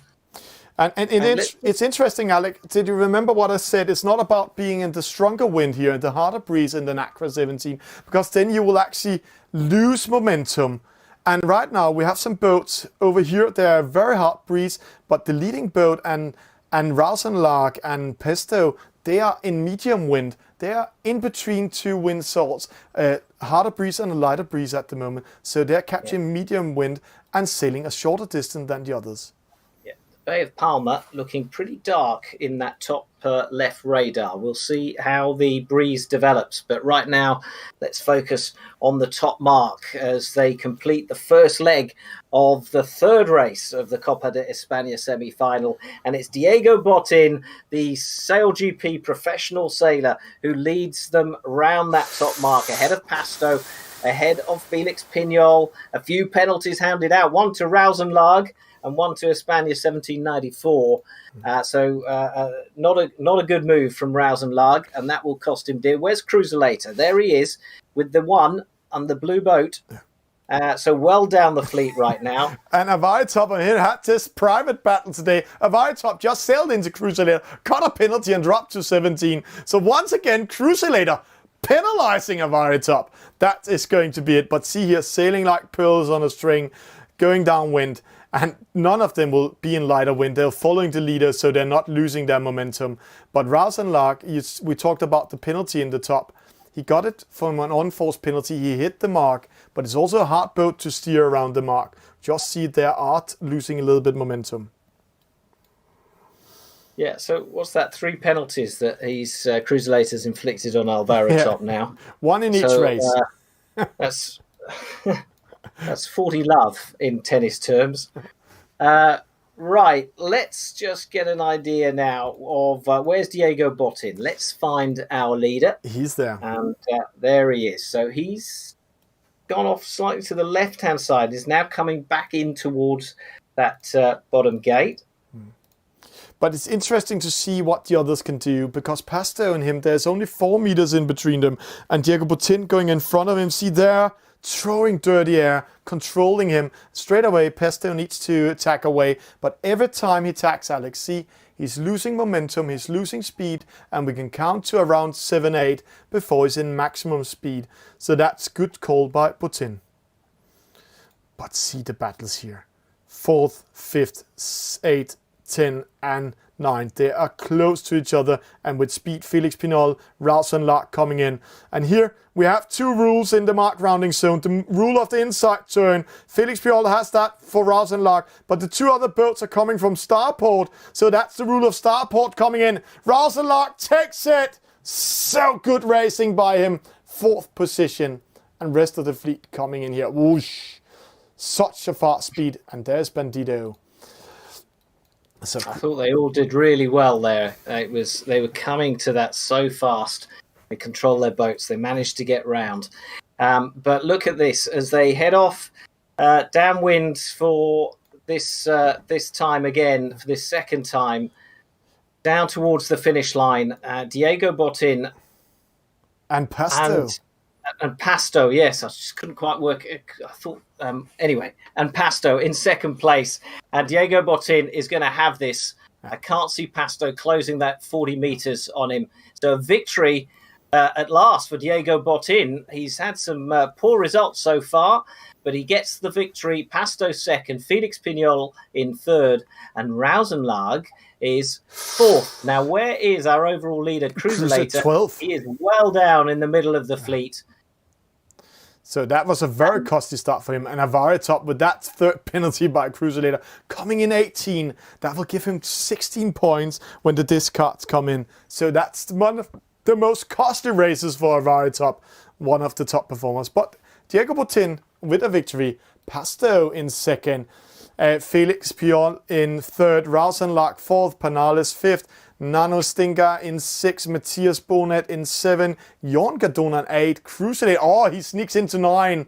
And it's interesting, Alec. Did you remember what I said? It's not about being in the stronger wind here, the harder breeze in the NACRA 17, because then you will actually lose momentum. And right now we have some boats over here. They're very hard breeze, but the leading boat and Rausenlag and Pesto, they are in medium wind. They are in between two wind salts, harder breeze and a lighter breeze at the moment. So they're catching medium wind and sailing a shorter distance than the others. Bay of Palma looking pretty dark in that top left radar. We'll see how the breeze develops, but right now let's focus on the top mark as they complete the first leg of the third race of the Copa de España semi-final, and it's Diego Botin, the SailGP professional sailor, who leads them round that top mark ahead of Pasto, ahead of Felix Pignol. A few penalties handed out, one to Rausenlag and one to España 1794. Not a good move from Rausenlag, and that will cost him dear. Where's Cruisulator? There he is with the one on the blue boat. So well down the fleet right now. And Alvaritop had this private battle today. Alvaritop just sailed into Cruisulator, caught a penalty and dropped to 17. So once again, Cruisulator penalizing Alvaritop. That is going to be it. But see here, sailing like pearls on a string, going downwind. And none of them will be in lighter wind. They're following the leader, so they're not losing their momentum. But Rausenlag, we talked about the penalty in the top. He got it from an unforced penalty. He hit the mark, but it's also a hard boat to steer around the mark. Just see their art losing a little bit momentum. Yeah, so what's that? 3 penalties that he's Cruisulator's inflicted on Alvaritop now. One in each race. That's 40 love in tennis terms. Right, let's just get an idea now of where's Diego Botin. Let's find our leader. He's there. And there he is. So he's gone off slightly to the left-hand side. He's now coming back in towards that bottom gate. But it's interesting to see what the others can do, because Pasto and him, there's only 4 meters in between them. And Diego Botin going in front of him. See there, throwing dirty air, controlling him. Straight away, Pesto needs to attack away, but every time he attacks Alex, see, he's losing momentum, he's losing speed, and we can count to around 7-8 before he's in maximum speed. So that's good call by Botin. But see the battles here. 4th, 5th, 8, 10, and 9. They are close to each other, and with speed, Felix Pinol, Rouse and Lark coming in. And here we have 2 rules in the mark rounding zone. The rule of the inside turn. Felix Pinol has that for Rouse and Lark, but the 2 other boats are coming from Starport. So that's the rule of Starport coming in. Rouse and Lark takes it. So good racing by him. 4th position. And rest of the fleet coming in here. Whoosh. Such a fast speed. And there's Bandito. So I thought they all did really well there. They were coming to that so fast. They control their boats. They managed to get round. But look at this as they head off downwind for this time again, for this second time, down towards the finish line. Diego Botin and Pasto. And Pasto, yes, I just couldn't quite work. I thought, anyway, and Pasto in second place. And Diego Botin is going to have this. I can't see Pasto closing that 40 meters on him. So a victory at last for Diego Botin. He's had some poor results so far, but he gets the victory. Pasto second, Felix Pignol in third, and Rausenlag is 4th. Now, where is our overall leader, Cruiselator? 12th. He is well down in the middle of the fleet. So that was a very costly start for him. And Avaritop with that 3rd penalty by Cruiselator coming in 18. That will give him 16 points when the discards come in. So that's one of the most costly races for Avaritop. One of the top performers. But Diego Botin with a victory. Pasto in second. Felix Piol in third. Rausenlark 4th. Panales 5th. Nano Stinga in 6, Matthias Bonet in 7, Jorn Gardona in 8, Crusader, oh, he sneaks into 9.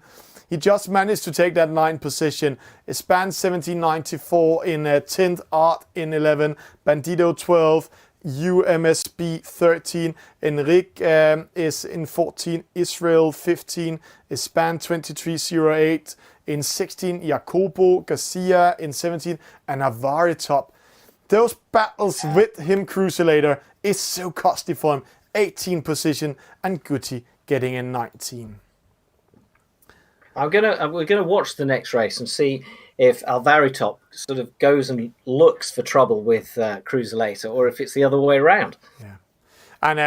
He just managed to take that 9th position. Espan 1794 in 10th, Art in 11, Bandito 12, UMSB 13, Enric is in 14, Israel 15, Espan 2308 in 16, Jacobo Garcia in 17, and Avaritop. Those battles with him, Cruiselator, is so costly for him. 18 position, and Guti getting in 19. We're gonna watch the next race and see if Alvaritop sort of goes and looks for trouble with Cruiselator, or if it's the other way around. Yeah, and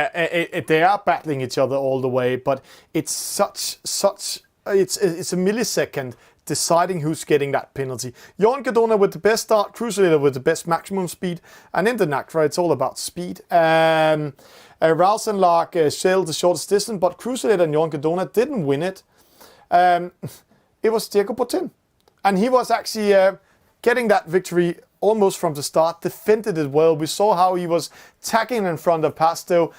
they are battling each other all the way, but it's it's a millisecond deciding who's getting that penalty. Jorn Gardona with the best start, Cruiselator with the best maximum speed, and in the NACRA it's all about speed. Rouse and Lark sailed the shortest distance, but Cruiselator and Jorn Gardona didn't win it. It was Diego Botin, and he was actually getting that victory almost from the start, defended it well. We saw how he was tagging in front of Pasto,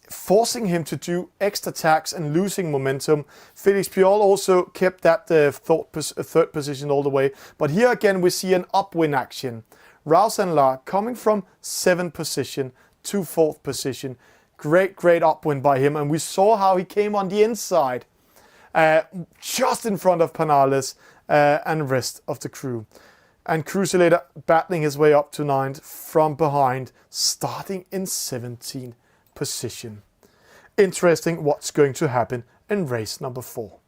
forcing him to do extra attacks and losing momentum. Felix Piol also kept that third position all the way. But here again we see an upwind action. Rouse and Lark coming from 7th position to 4th position. Great upwind by him. And we saw how he came on the inside, just in front of Panales and the rest of the crew. And Cruiselator battling his way up to 9th from behind, starting in 17th position. Interesting what's going to happen in race number 4.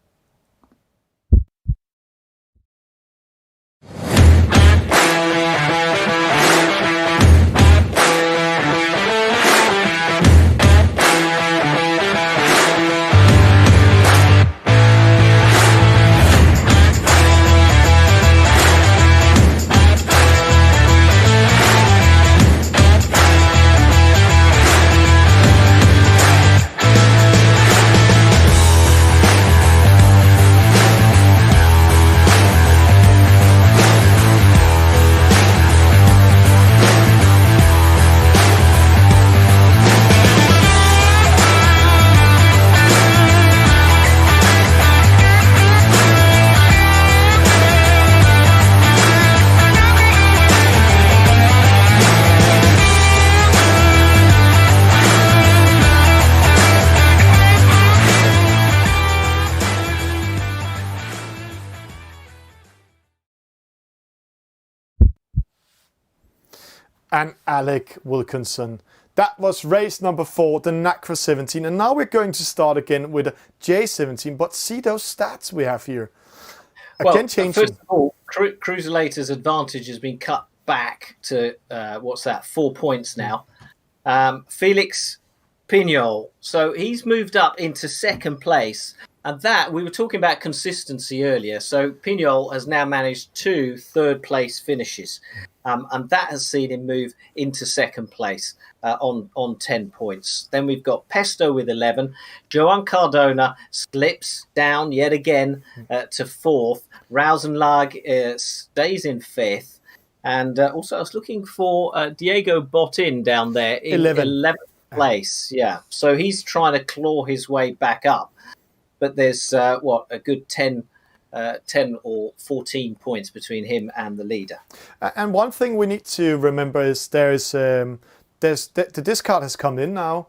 and Alec Wilkinson. That was race number 4, the NACRA 17. And now we're going to start again with a J17, but see those stats we have here. Again, changing. First of all, Cruiselator's advantage has been cut back to, 4 points now. Felix Pignol. So he's moved up into second place. And that, we were talking about consistency earlier. So Pignol has now managed 2 third-place finishes. And that has seen him move into second place on 10 points. Then we've got Pesto with 11. Joan Cardona slips down yet again to 4th. Rausenlag stays in 5th. And also I was looking for Diego Botin down there in 11th place. Yeah, so he's trying to claw his way back up. But there's, a good 10 or 14 points between him and the leader. And one thing we need to remember is the discard has come in now.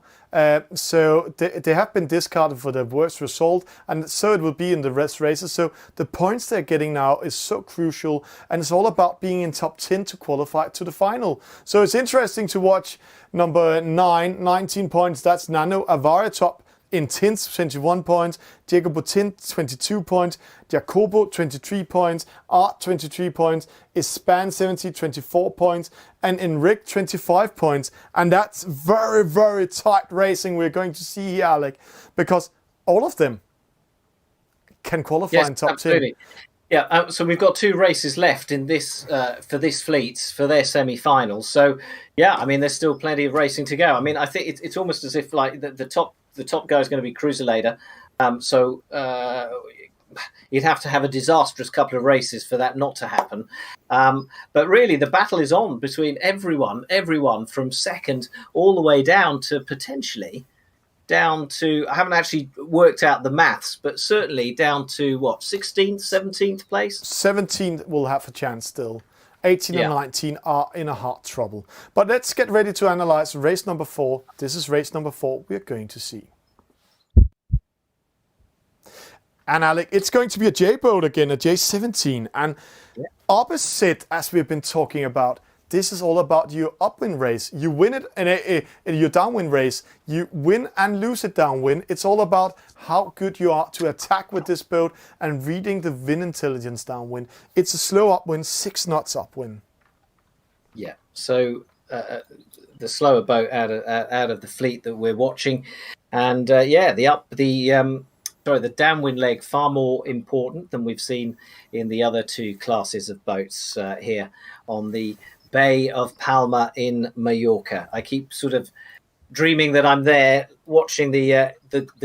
So they have been discarded for the worst result, and so it will be in the rest races. So the points they're getting now is so crucial, and it's all about being in top 10 to qualify to the final. So it's interesting to watch number 9, 19 points. That's Nano Avara top in 10th, 21 points. Diego Botin, 22 points. Jacobo, 23 points. Art, 23 points. Ispan, 70, 24 points. And Enric, 25 points. And that's very, very tight racing we're going to see here, Alec, because all of them can qualify in top absolutely. 10. Yeah, so we've got 2 races left in this for this fleet for their semi-finals. So, yeah, I mean, there's still plenty of racing to go. I mean, I think it's almost as if like the top guy is going to be Cruiselator. So you'd have to have a disastrous couple of races for that not to happen. But really, the battle is on between everyone from second all the way down to potentially down to, I haven't actually worked out the maths, but certainly down to 16th, 17th place? 17th will have a chance still. 18 and 19 are in a hard trouble. But let's get ready to analyze race number 4. This is race number 4 we're going to see. And Alec, it's going to be a J-boat again, a J17. And opposite, as we've been talking about, this is all about your upwind race. You win it in your downwind race. You win and lose it downwind. It's all about how good you are to attack with this boat and reading the wind intelligence downwind. It's a slow upwind, 6 knots upwind. Yeah, so the slower boat out of the fleet that we're watching. And the downwind leg far more important than we've seen in the other 2 classes of boats here on the Bay of Palma in Mallorca. I keep sort of dreaming that I'm there watching the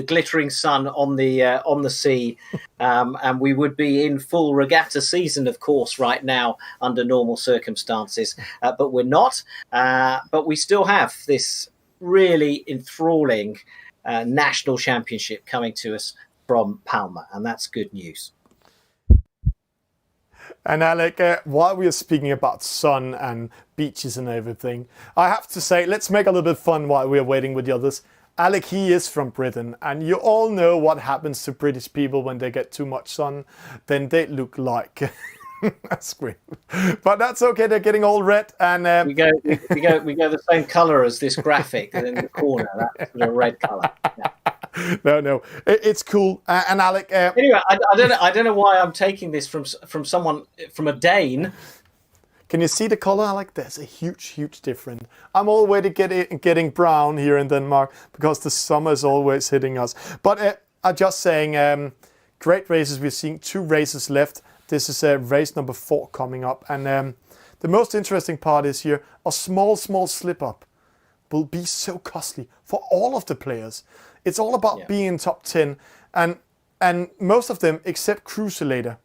glittering sun on the sea, and we would be in full regatta season, of course, right now under normal circumstances, but we're not. But we still have this really enthralling national championship coming to us from Palma, and that's good news. And Alec, while we are speaking about sun and beaches and everything, I have to say, let's make a little bit fun while we are waiting with the others. Alec, he is from Britain, and you all know what happens to British people when they get too much sun. Then they look like a squid. But that's okay. They're getting all red, and we go the same colour as this graphic in the corner. That's the red colour. Yeah. No, it's cool. And Alec, anyway, I don't know why I'm taking this from someone from a Dane. Can you see the color, Alec? There's a huge difference. I'm already getting brown here in Denmark because the summer is always hitting us. But I'm just saying, great races. We're seeing 2 races left. This is race number 4 coming up, and the most interesting part is here: a small slip up will be so costly for all of the players. It's all about being in top 10, and most of them, except Cruiselator,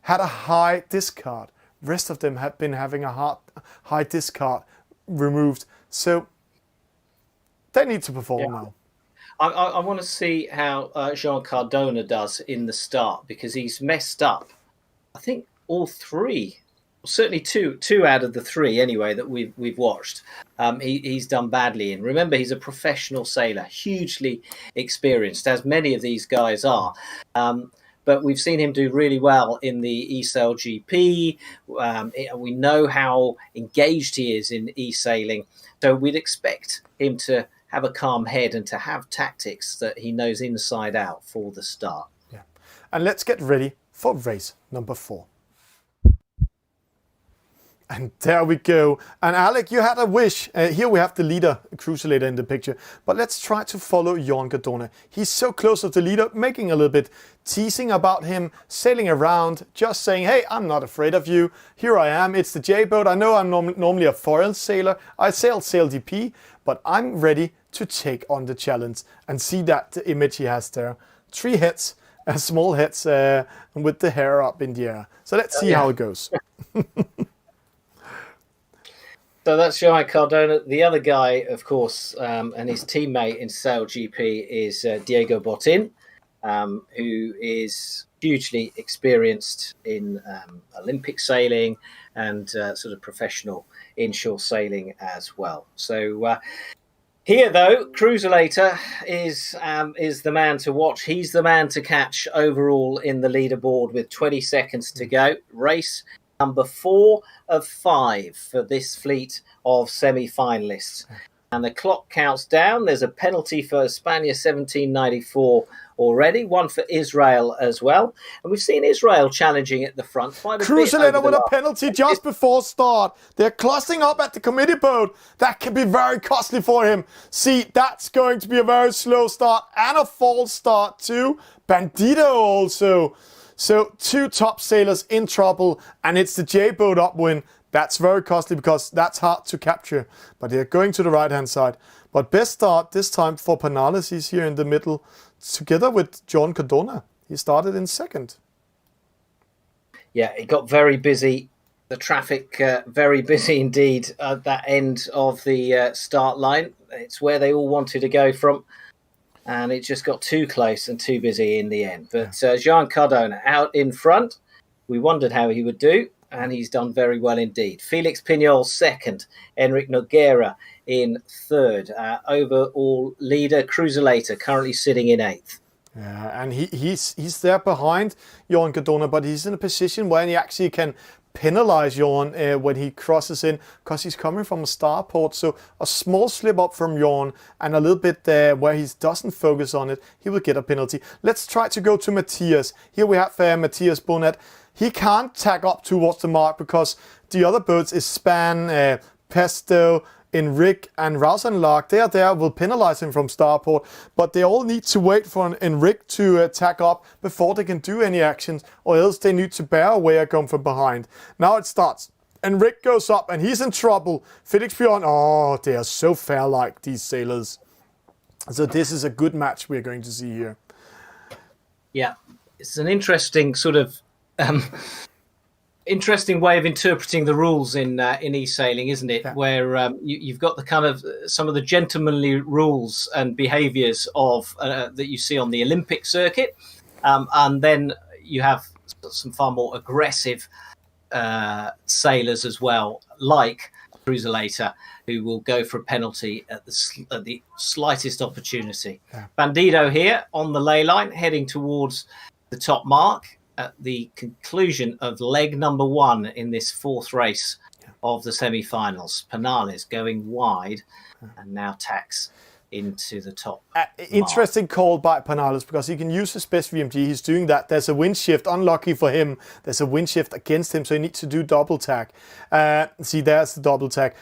had a high discard. Rest of them have been having a high discard removed, so they need to perform now. I want to see how Jean Cardona does in the start, because he's messed up, I think, all 3. Certainly two out of the 3 anyway that we've watched. He's done badly in. Remember, he's a professional sailor, hugely experienced, as many of these guys are. but we've seen him do really well in the eSail GP. We know how engaged he is in eSailing, so we'd expect him to have a calm head and to have tactics that he knows inside out for the start. Yeah, and let's get ready for race number 4. And there we go. And Alec, you had a wish. Here we have the leader, Cruiselator, in the picture. But let's try to follow Jon Cardona. He's so close to the leader, making a little bit teasing about him, sailing around, just saying, hey, I'm not afraid of you. Here I am. It's the J-boat. I know I'm normally a foil sailor. I sail DP, but I'm ready to take on the challenge. And see that image he has there. 3 heads, small heads with the hair up in the air. So let's see how it goes. So that's Jon Cardona. The other guy, of course, and his teammate in Sail GP is Diego Botin, who is hugely experienced in Olympic sailing and sort of professional inshore sailing as well. So here, though, Cruiselator is the man to watch. He's the man to catch overall in the leaderboard with 20 seconds to go. Race number 4 of 5 for this fleet of semi-finalists. And the clock counts down. There's a penalty for España 1794 already, one for Israel as well. And we've seen Israel challenging at the front quite a bit. Cruiselator with a penalty just before start. They're clustering up at the committee boat. That can be very costly for him. See, that's going to be a very slow start and a false start too. Bandito also. So 2 top sailors in trouble, and it's the J-boat upwind. That's very costly because that's hard to capture. But they're going to the right-hand side. But best start this time for Penales. He's here in the middle together with Jon Cardona. He started in 2nd. Yeah, it got very busy. The traffic very busy indeed at that end of the start line. It's where they all wanted to go from. And it just got too close and too busy in the end. But Jon Cardona out in front. We wondered how he would do, and he's done very well indeed. Felix Pignol 2nd, Enric Noguera in 3rd. Overall leader, Cruiselator, currently sitting in 8th. Yeah, and he's there behind Jon Cardona, but he's in a position where he actually can penalize Jon when he crosses in, because he's coming from a starport. So a small slip up from Jon and a little bit there where he doesn't focus on it, he will get a penalty. Let's try to go to Matthias. Here we have Matthias Bonnet. He can't tack up towards the mark because the other boats is Span, Pesto, Enric and Rausenlark. They are there, will penalize him from starport, but they all need to wait for an Enric to tack up before they can do any actions, or else they need to bear away or come from behind. Now it starts. Enric goes up and he's in trouble. Felix Bjorn, oh, they are so fair-like, these sailors. So this is a good match we're going to see here. Yeah, it's an interesting sort of interesting way of interpreting the rules in eSailing, isn't it? Yeah. Where you've got the kind of some of the gentlemanly rules and behaviours of that you see on the Olympic circuit, and then you have some far more aggressive sailors as well, like Cruiselator, who will go for a penalty at the slightest opportunity. Yeah. Bandito here on the ley line, heading towards the top mark at the conclusion of leg number 1 in this 4th race of the semi-finals. Penales going wide and now tacks into the top. Interesting call by Penales, because he can use his best VMG. He's doing that. There's a wind shift. Unlucky for him, there's a wind shift against him, so he needs to do double tack. See, there's the double tack.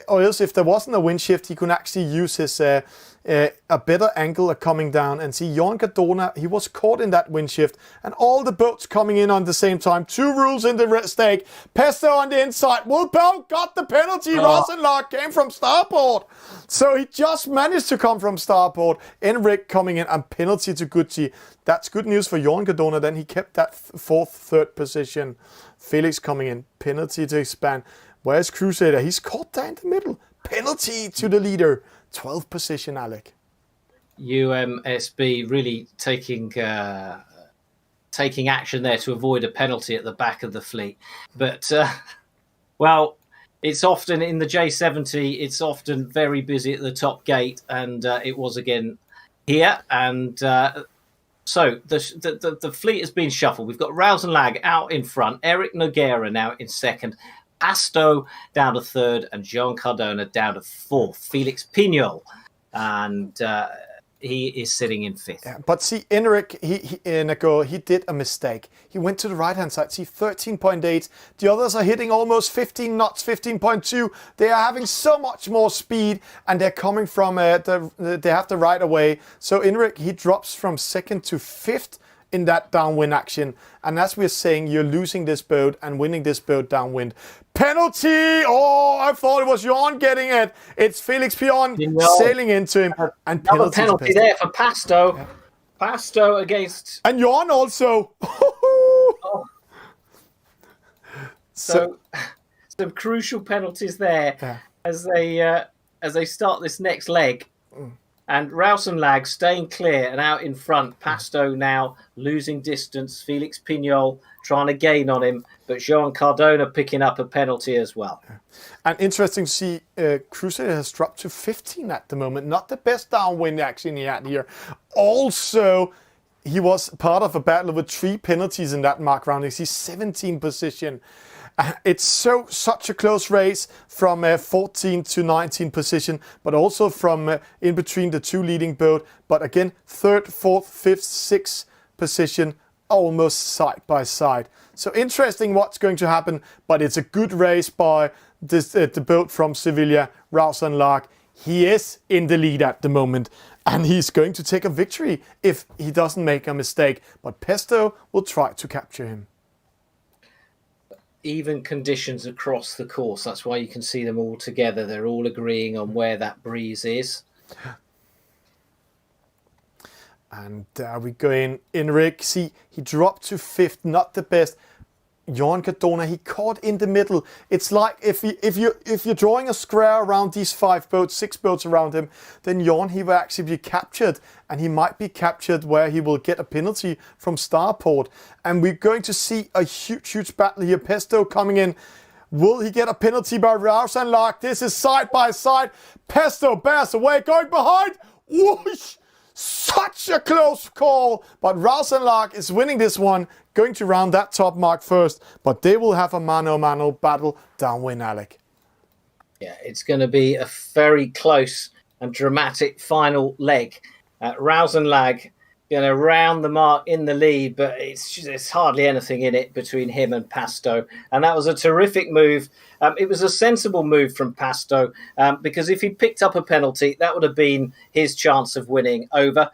Or else if there wasn't a wind shift, he could actually use his a better angle coming down. And see, Jon Cardona, he was caught in that wind shift, and all the boats coming in on the same time. 2 rules in the stake. Pesto on the inside. Wilpel got the penalty. Rosenlark came from starport, so he just managed to come from starport. Enric coming in and penalty to Gucci. That's good news for Jon Cardona. Then he kept that 4th, 3rd position. Felix coming in, penalty to Span. Where's Crusader? He's caught there in the middle. Penalty to the leader. 12th position, Alec. UMSB really taking action there to avoid a penalty at the back of the fleet. But, well, it's often in the J70, it's often very busy at the top gate, and it was again here. And So the fleet has been shuffled. We've got Rouse and Lag out in front, Eric Noguera now in second, Pasto down to third, and Jean Cardona down to fourth. Felix Pignol, and he is sitting in fifth. Yeah, but see, Enric, he did a mistake. He went to the right-hand side. See, 13.8. The others are hitting almost 15 knots, 15.2. They are having so much more speed, and they're coming from, they have the right away. So Enric, he drops from second to fifth in that downwind action. And as we're saying, you're losing this boat and winning this boat downwind. Penalty! Oh, I thought it was Jan getting it. It's Felix Pion sailing into him. And another penalty there for Pasto. Yeah. Pasto against... And Jan also. Oh. So some crucial penalties there as they start this next leg. And Rouse and Lag staying clear and out in front. Pasto now losing distance. Felix Pignol trying to gain on him. But Jean Cardona picking up a penalty as well. And interesting to see Crusader has dropped to 15 at the moment. Not the best downwind action he had here. Also, he was part of a battle with 3 penalties in that mark round. He's 17th position. It's such a close race from 14 to 19 position, but also from in between the 2 leading boat. But again, 3rd, 4th, 5th, 6th position, almost side by side. So interesting what's going to happen, but it's a good race by this, the boat from Sevilla, Rouse and Lark. He is in the lead at the moment, and he's going to take a victory if he doesn't make a mistake. But Pesto will try to capture him. Even conditions across the course. That's why you can see them all together. They're all agreeing on where that breeze is. And we go in. Enric, see, he dropped to 5th, not the best. Jean Cardona, he caught in the middle. It's like if you're drawing a square around these 5 boats, 6 boats around him, then Jean, he will actually be captured, and he might be captured where he will get a penalty from starport. And we're going to see a huge battle here. Pesto coming in. Will he get a penalty by Rouse and Lark? This is side by side. Pesto bears away, going behind. Whoosh! Such a close call, but Rouse and Lark is winning this one, going to round that top mark first, but they will have a mano-a-mano battle downwind, Alec. Yeah, it's going to be a very close and dramatic final leg. Rouse and Lag going to round the mark in the lead, but it's hardly anything in it between him and Pasto. And that was a terrific move. It was a sensible move from Pasto because if he'd picked up a penalty, that would have been his chance of winning over.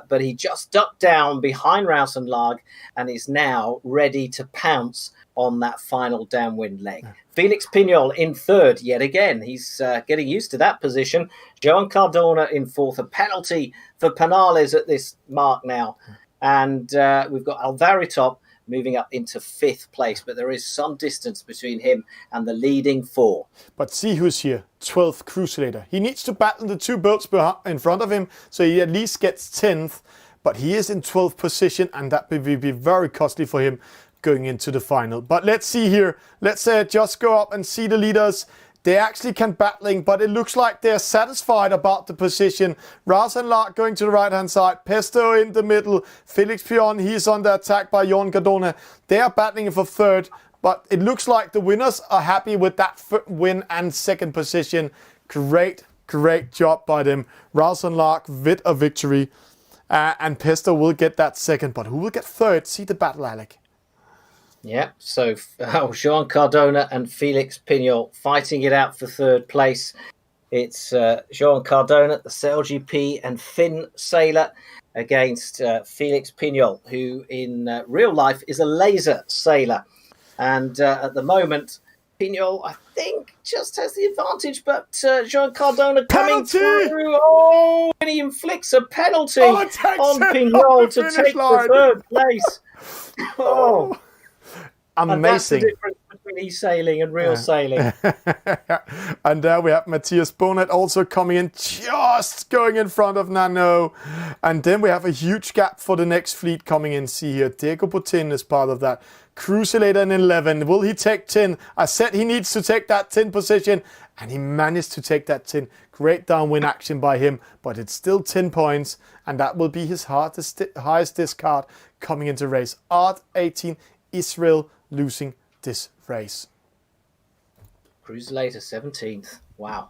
But he just ducked down behind Rouse and Lag and is now ready to pounce on that final downwind leg. Felix Pignol in 3rd yet again. He's getting used to that position. Jean Cardona in 4th. A penalty for Penales at this mark now. And we've got Alvaritop moving up into 5th place. But there is some distance between him and the leading 4. But see who's here. 12th Crusader. He needs to battle the 2 boats in front of him, so he at least gets 10th. But he is in 12th position, and that will be very costly for him going into the final. But let's see here. Let's just go up and see the leaders. They actually can battling, but it looks like they're satisfied about the position. Rouse and Lark going to the right-hand side. Pesto in the middle. Felix Pion, he's under attack by Jean Cardona. They are battling for 3rd, but it looks like the winners are happy with that win and 2nd position. Great job by them. Rouse and Lark with a victory. And Pesto will get that 2nd, but who will get 3rd? See the battle, Alec. Yeah, so Jean Cardona and Felix Pignol fighting it out for 3rd place. It's Jean Cardona, the Sail GP and Finn sailor, against Felix Pignol, who in real life is a laser sailor. And at the moment, Pignol, I think, just has the advantage, but Jean Cardona coming through. Oh, and he inflicts a penalty on Pignol to take the 3rd place. Oh. Amazing. And that's the difference between eSailing and real sailing. And there we have Matthias Bonnet also coming in, just going in front of Nano. And then we have a huge gap for the next fleet coming in. See here, Diego Putin is part of that. Crusader in 11. Will he take 10? I said he needs to take that 10 position. and he managed to take that 10. Great downwind action by him, but it's still 10 points, and that will be his highest discard coming into race. Art 18, Israel losing this race. Cruiser 17th. Wow.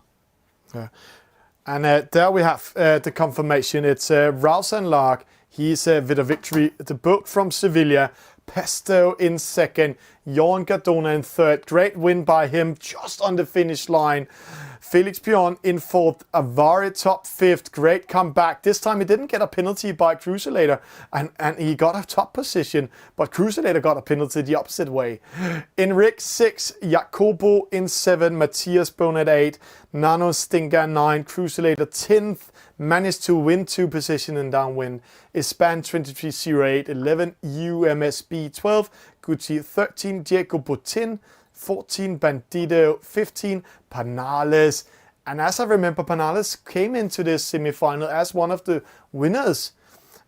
Yeah. And there we have the confirmation. It's Rouse and Lark. He's with a victory. The boat from Sevilla. Pesto in second. Jorn Cardona in third. Great win by him just on the finish line. Felix Pion in fourth. Avari top fifth. Great comeback. This time he didn't get a penalty by Cruiserator, and he got a top position, but Cruiserator got a penalty the opposite way. In Rick 6, Jacobo in 7, Matthias Bonet 8, Nano Stinker 9, Cruiserator 10th, managed to win 2 position in downwind. Ispan 2308, 11, UMSB 12, Gucci 13, Jacobo 10, 14, Bandido 15, Panales. And as I remember, Panales came into this semi-final as one of the winners.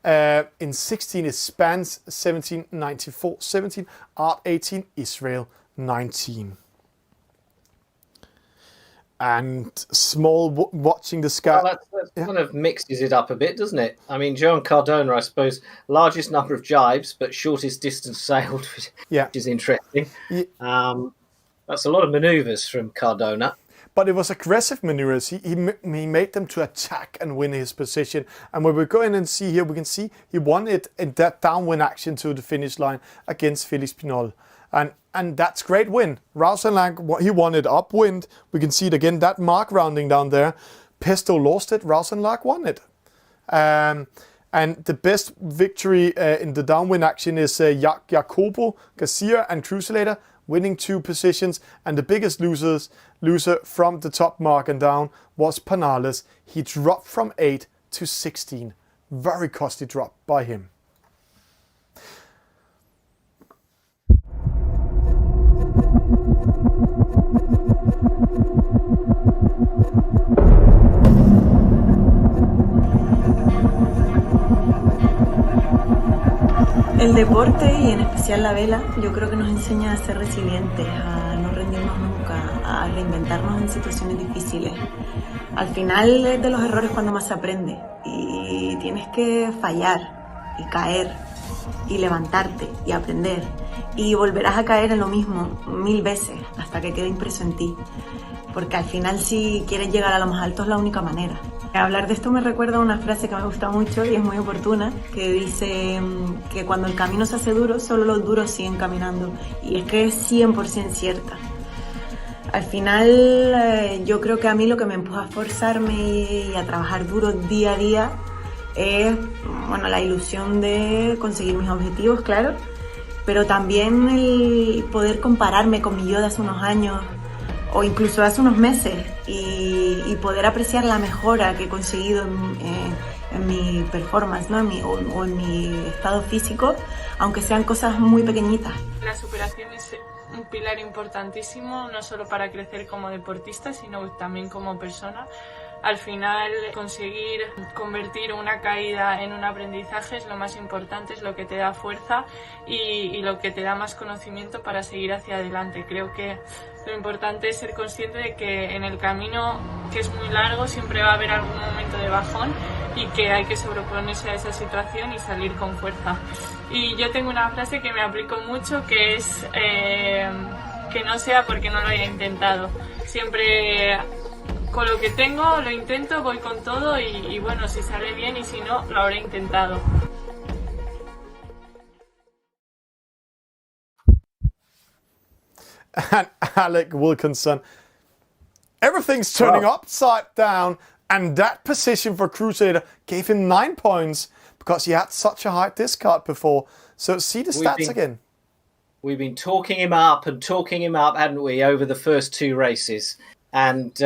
In 16 is Spans 17, 94, 17, Art 18, Israel 19. And Small watching the sky. Well, that kind of mixes it up a bit, doesn't it? I mean, Joan Cardona, I suppose, largest number of jibes, but shortest distance sailed, which is interesting. Yeah. That's a lot of manoeuvres from Cardona. But it was aggressive maneuvers. He made them to attack and win his position. And when we go in and see here, we can see he won it in that downwind action to the finish line against Felix Pinol. And that's great win. Rouse and Lang, he won it upwind. We can see it again, that mark rounding down there. Pesto lost it, Rouse and Lang won it. And the best victory in the downwind action is Jacobo, Garcia and Cruiserator, winning 2 positions. And the biggest loser from the top mark and down was Panales. He dropped from 8 to 16. Very costly drop by him. El deporte y en especial la vela, yo creo que nos enseña a ser resilientes, a no rendirnos nunca, a reinventarnos en situaciones difíciles. Al final es de los errores cuando más se aprende y tienes que fallar y caer y levantarte y aprender y volverás a caer en lo mismo 1000 veces hasta que quede impreso en ti, porque al final si quieres llegar a lo más alto es la única manera. Hablar de esto me recuerda a una frase que me gusta mucho y es muy oportuna, que dice que cuando el camino se hace duro, solo los duros siguen caminando. Y es que es 100% cierta. Al final, yo creo que a mí lo que me empuja a esforzarme y a trabajar duro día a día es la ilusión de conseguir mis objetivos, claro, pero también el poder compararme con mi yo de hace unos años o incluso hace unos meses y poder apreciar la mejora que he conseguido en mi performance, ¿no? o en mi estado físico, aunque sean cosas muy pequeñitas. La superación es un pilar importantísimo, no solo para crecer como deportista, sino también como persona. Al final, conseguir convertir una caída en un aprendizaje es lo más importante, es lo que te da fuerza y lo que te da más conocimiento para seguir hacia adelante. Creo que lo importante es ser consciente de que en el camino, que es muy largo, siempre va a haber algún momento de bajón y que hay que sobreponerse a esa situación y salir con fuerza. Y yo tengo una frase que me aplico mucho, que es que no sea porque no lo haya intentado. Siempre con lo que tengo lo intento, voy con todo y bueno, si sale bien y si no, lo habré intentado. And Alec Wilkinson, everything's turning upside down, and that position for Crusader gave him 9 points because he had such a high discard before. So see the stats again. We've been talking him up, hadn't we, over the first 2 races, and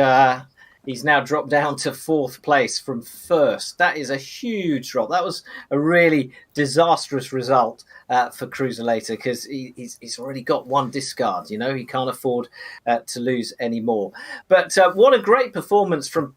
he's now dropped down to 4th place from 1st. That is a huge drop. That was a really disastrous result for Cruiser-Later, because he's already got one discard. You know, he can't afford to lose any more. But what a great performance from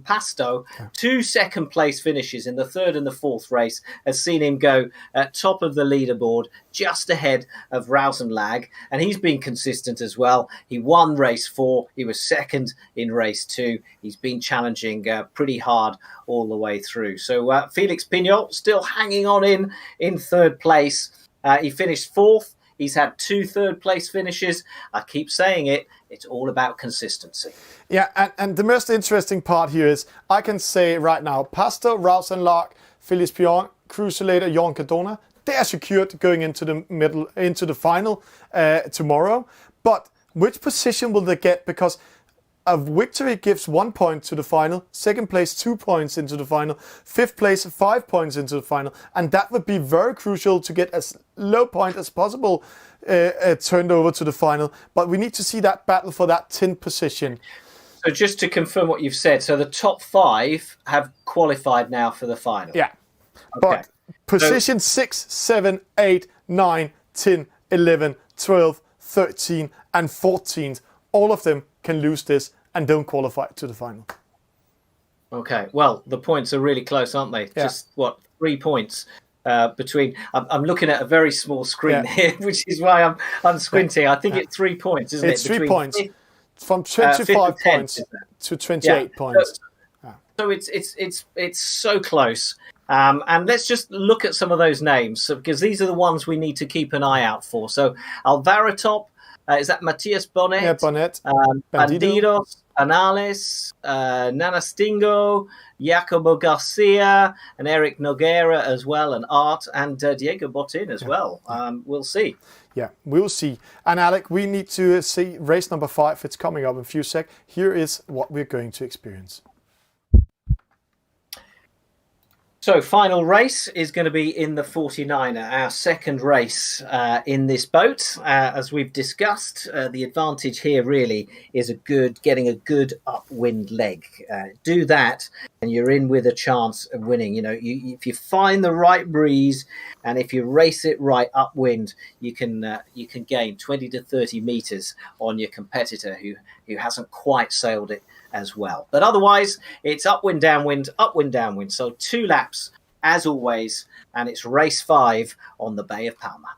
Pasto. 2 second-place finishes in the third and the fourth race has seen him go at top of the leaderboard, just ahead of Rausenlag, and he's been consistent as well. He won race 4. He was second in race 2. He's been challenging pretty hard all the way through. So Felix Pignol still hanging on in third place. He finished 4th. He's had 2 third-place finishes. I keep saying it. It's all about consistency. Yeah, and the most interesting part here is I can say right now, Pasto, Rausenlag, Felix Pignol, Cruiser-Later, Jon Cardona, they are secured going into the final tomorrow. But which position will they get? Because a victory gives 1 point to the final, second place 2 points into the final, fifth place 5 points into the final, and that would be very crucial to get as low point as possible turned over to the final. But we need to see that battle for that 10th position. So just to confirm what you've said, so the top 5 have qualified now for the final. Yeah, okay. But position 6, 7, 8, 9, 10, 11, 12, 13 and 14, all of them can lose this and don't qualify to the final. Okay, well, the points are really close, aren't they? Yeah. Just, 3 points between... I'm looking at a very small screen here, which is why I'm squinting. I think it's 3 points, isn't it? It's 3 points. From 25 points to 28 points. So it's so close. And let's just look at some of those names, because these are the ones we need to keep an eye out for. So Alvaratop, is that Matthias Bonnet? Yeah, Bonnet. Bandidos, Anales, Nanastingo, Jacobo Garcia, and Eric Nogueira as well, and Art, and Diego Botin as well. We'll see. Yeah, we'll see. And Alec, we need to see race number 5. It's coming up in a few seconds. Here is what we're going to experience. So final race is going to be in the 49er, our second race in this boat. As we've discussed, the advantage here really is getting a good upwind leg. Do that and you're in with a chance of winning. You know, if you find the right breeze and if you race it right upwind, you can gain 20 to 30 meters on your competitor who hasn't quite sailed it as well. But otherwise, it's upwind, downwind, upwind, downwind. So 2 laps, as always, and it's race 5 on the Bay of Palma.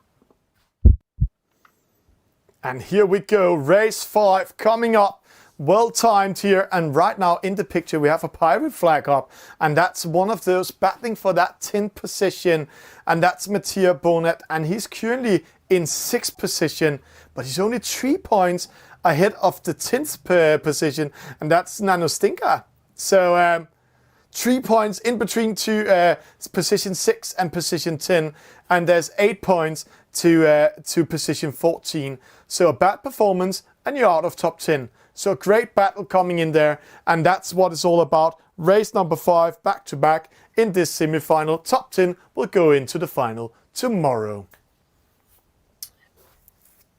And here we go, race 5 coming up. Well timed here, and right now in the picture we have a pirate flag up, and that's one of those battling for that 10th position, and that's Matthias Bonnet, and he's currently in 6th position, but he's only 3 points ahead of the 10th position, and that's Nanostinka. So 3 points in between position 6 and position 10, and there's 8 points to position 14. So a bad performance and you're out of top 10. So a great battle coming in there, and that's what it's all about. Race number 5 back to back in this semi-final. Top 10 will go into the final tomorrow.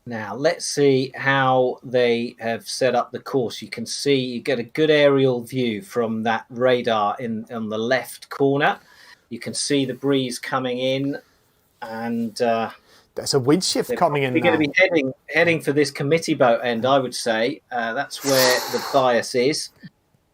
Now, let's see how they have set up the course. You can see, you get a good aerial view from that radar on the left corner. You can see the breeze coming in, and there's a wind shift coming in now. We're going to be heading for this committee boat end, I would say. That's where the bias is.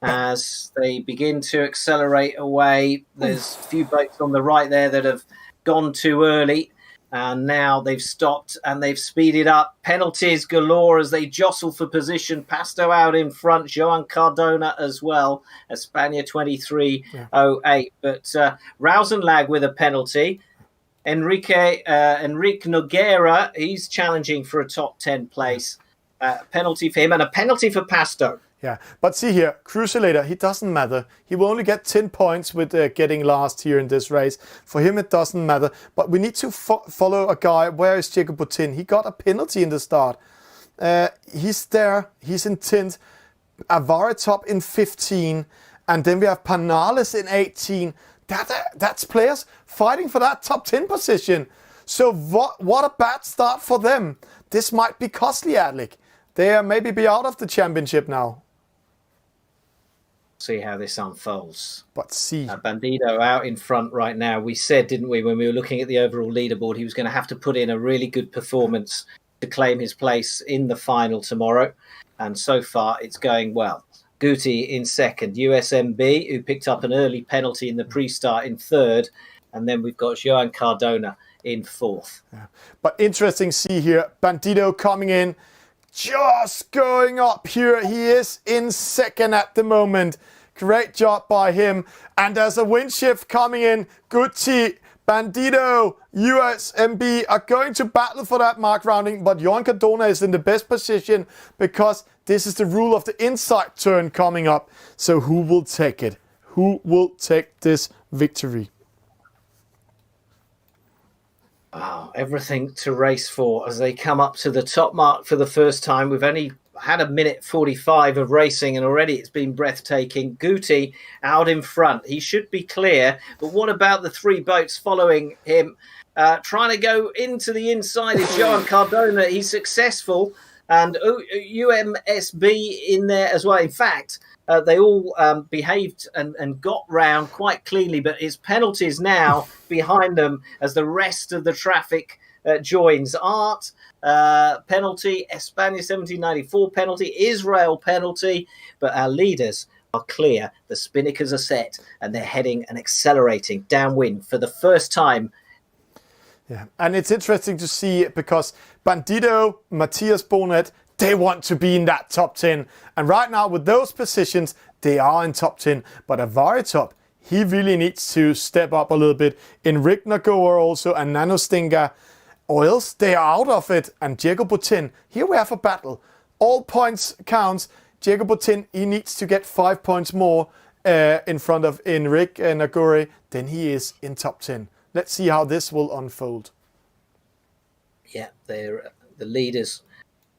As they begin to accelerate away, there's a few boats on the right there that have gone too early. And now they've stopped and they've speeded up. Penalties galore as they jostle for position. Pasto out in front. Joan Cardona as well. España 23.08. But Rausenlag with a penalty. Enrique Nogueira, he's challenging for a top 10 place. Penalty for him and a penalty for Pasto. Yeah, but see here, Cruiser-Later, he doesn't matter. He will only get 10 points with getting last here in this race. For him, it doesn't matter. But we need to follow a guy. Where is Jacob Botin? He got a penalty in the start. He's there. He's in 10th. Avaratop in 15. And then we have Panales in 18. That's players fighting for that top 10 position. So what a bad start for them. This might be costly, Adlik. They maybe be out of the championship now. See how this unfolds. But see. Bandido out in front right now. We said, didn't we, when we were looking at the overall leaderboard, he was going to have to put in a really good performance to claim his place in the final tomorrow. And so far, it's going well. Guti in second. USMB, who picked up an early penalty in the pre-start, in third. And then we've got Joan Cardona in fourth. Yeah. But interesting, see here, Bandido coming in, just going up here. He is in second at the moment. Great job by him. And there's a wind shift coming in. Guti, Bandido, USMB are going to battle for that mark rounding, but Joan Cardona is in the best position because this is the rule of the inside turn coming up. So who will take it? Who will take this victory? Wow, everything to race for as they come up to the top mark for the first time. We've only had a minute 45 of racing and already it's been breathtaking. Guti out in front. He should be clear. But what about the three boats following him? Trying to go into the inside of Joan Cardona. He's successful. And UMSB in there as well. In fact, they all behaved and got round quite cleanly, but it's penalties now behind them as the rest of the traffic joins. Art penalty, España 1794 penalty, Israel penalty, but our leaders are clear. The spinnakers are set and they're heading and accelerating downwind for the first time. Yeah, and it's interesting to see because Bandido, Matthias Bonnet, they want to be in that top 10. And right now, with those positions, they are in top 10. But at very top, he really needs to step up a little bit. Enric Nagoa also, and Nano Stinga, or else they are out of it. And Diego Botin, here we have a battle. All points counts. Diego Botin, he needs to get 5 points more in front of Enric Nagoa. Then he is in top 10. Let's see how this will unfold. Yeah, they're the leaders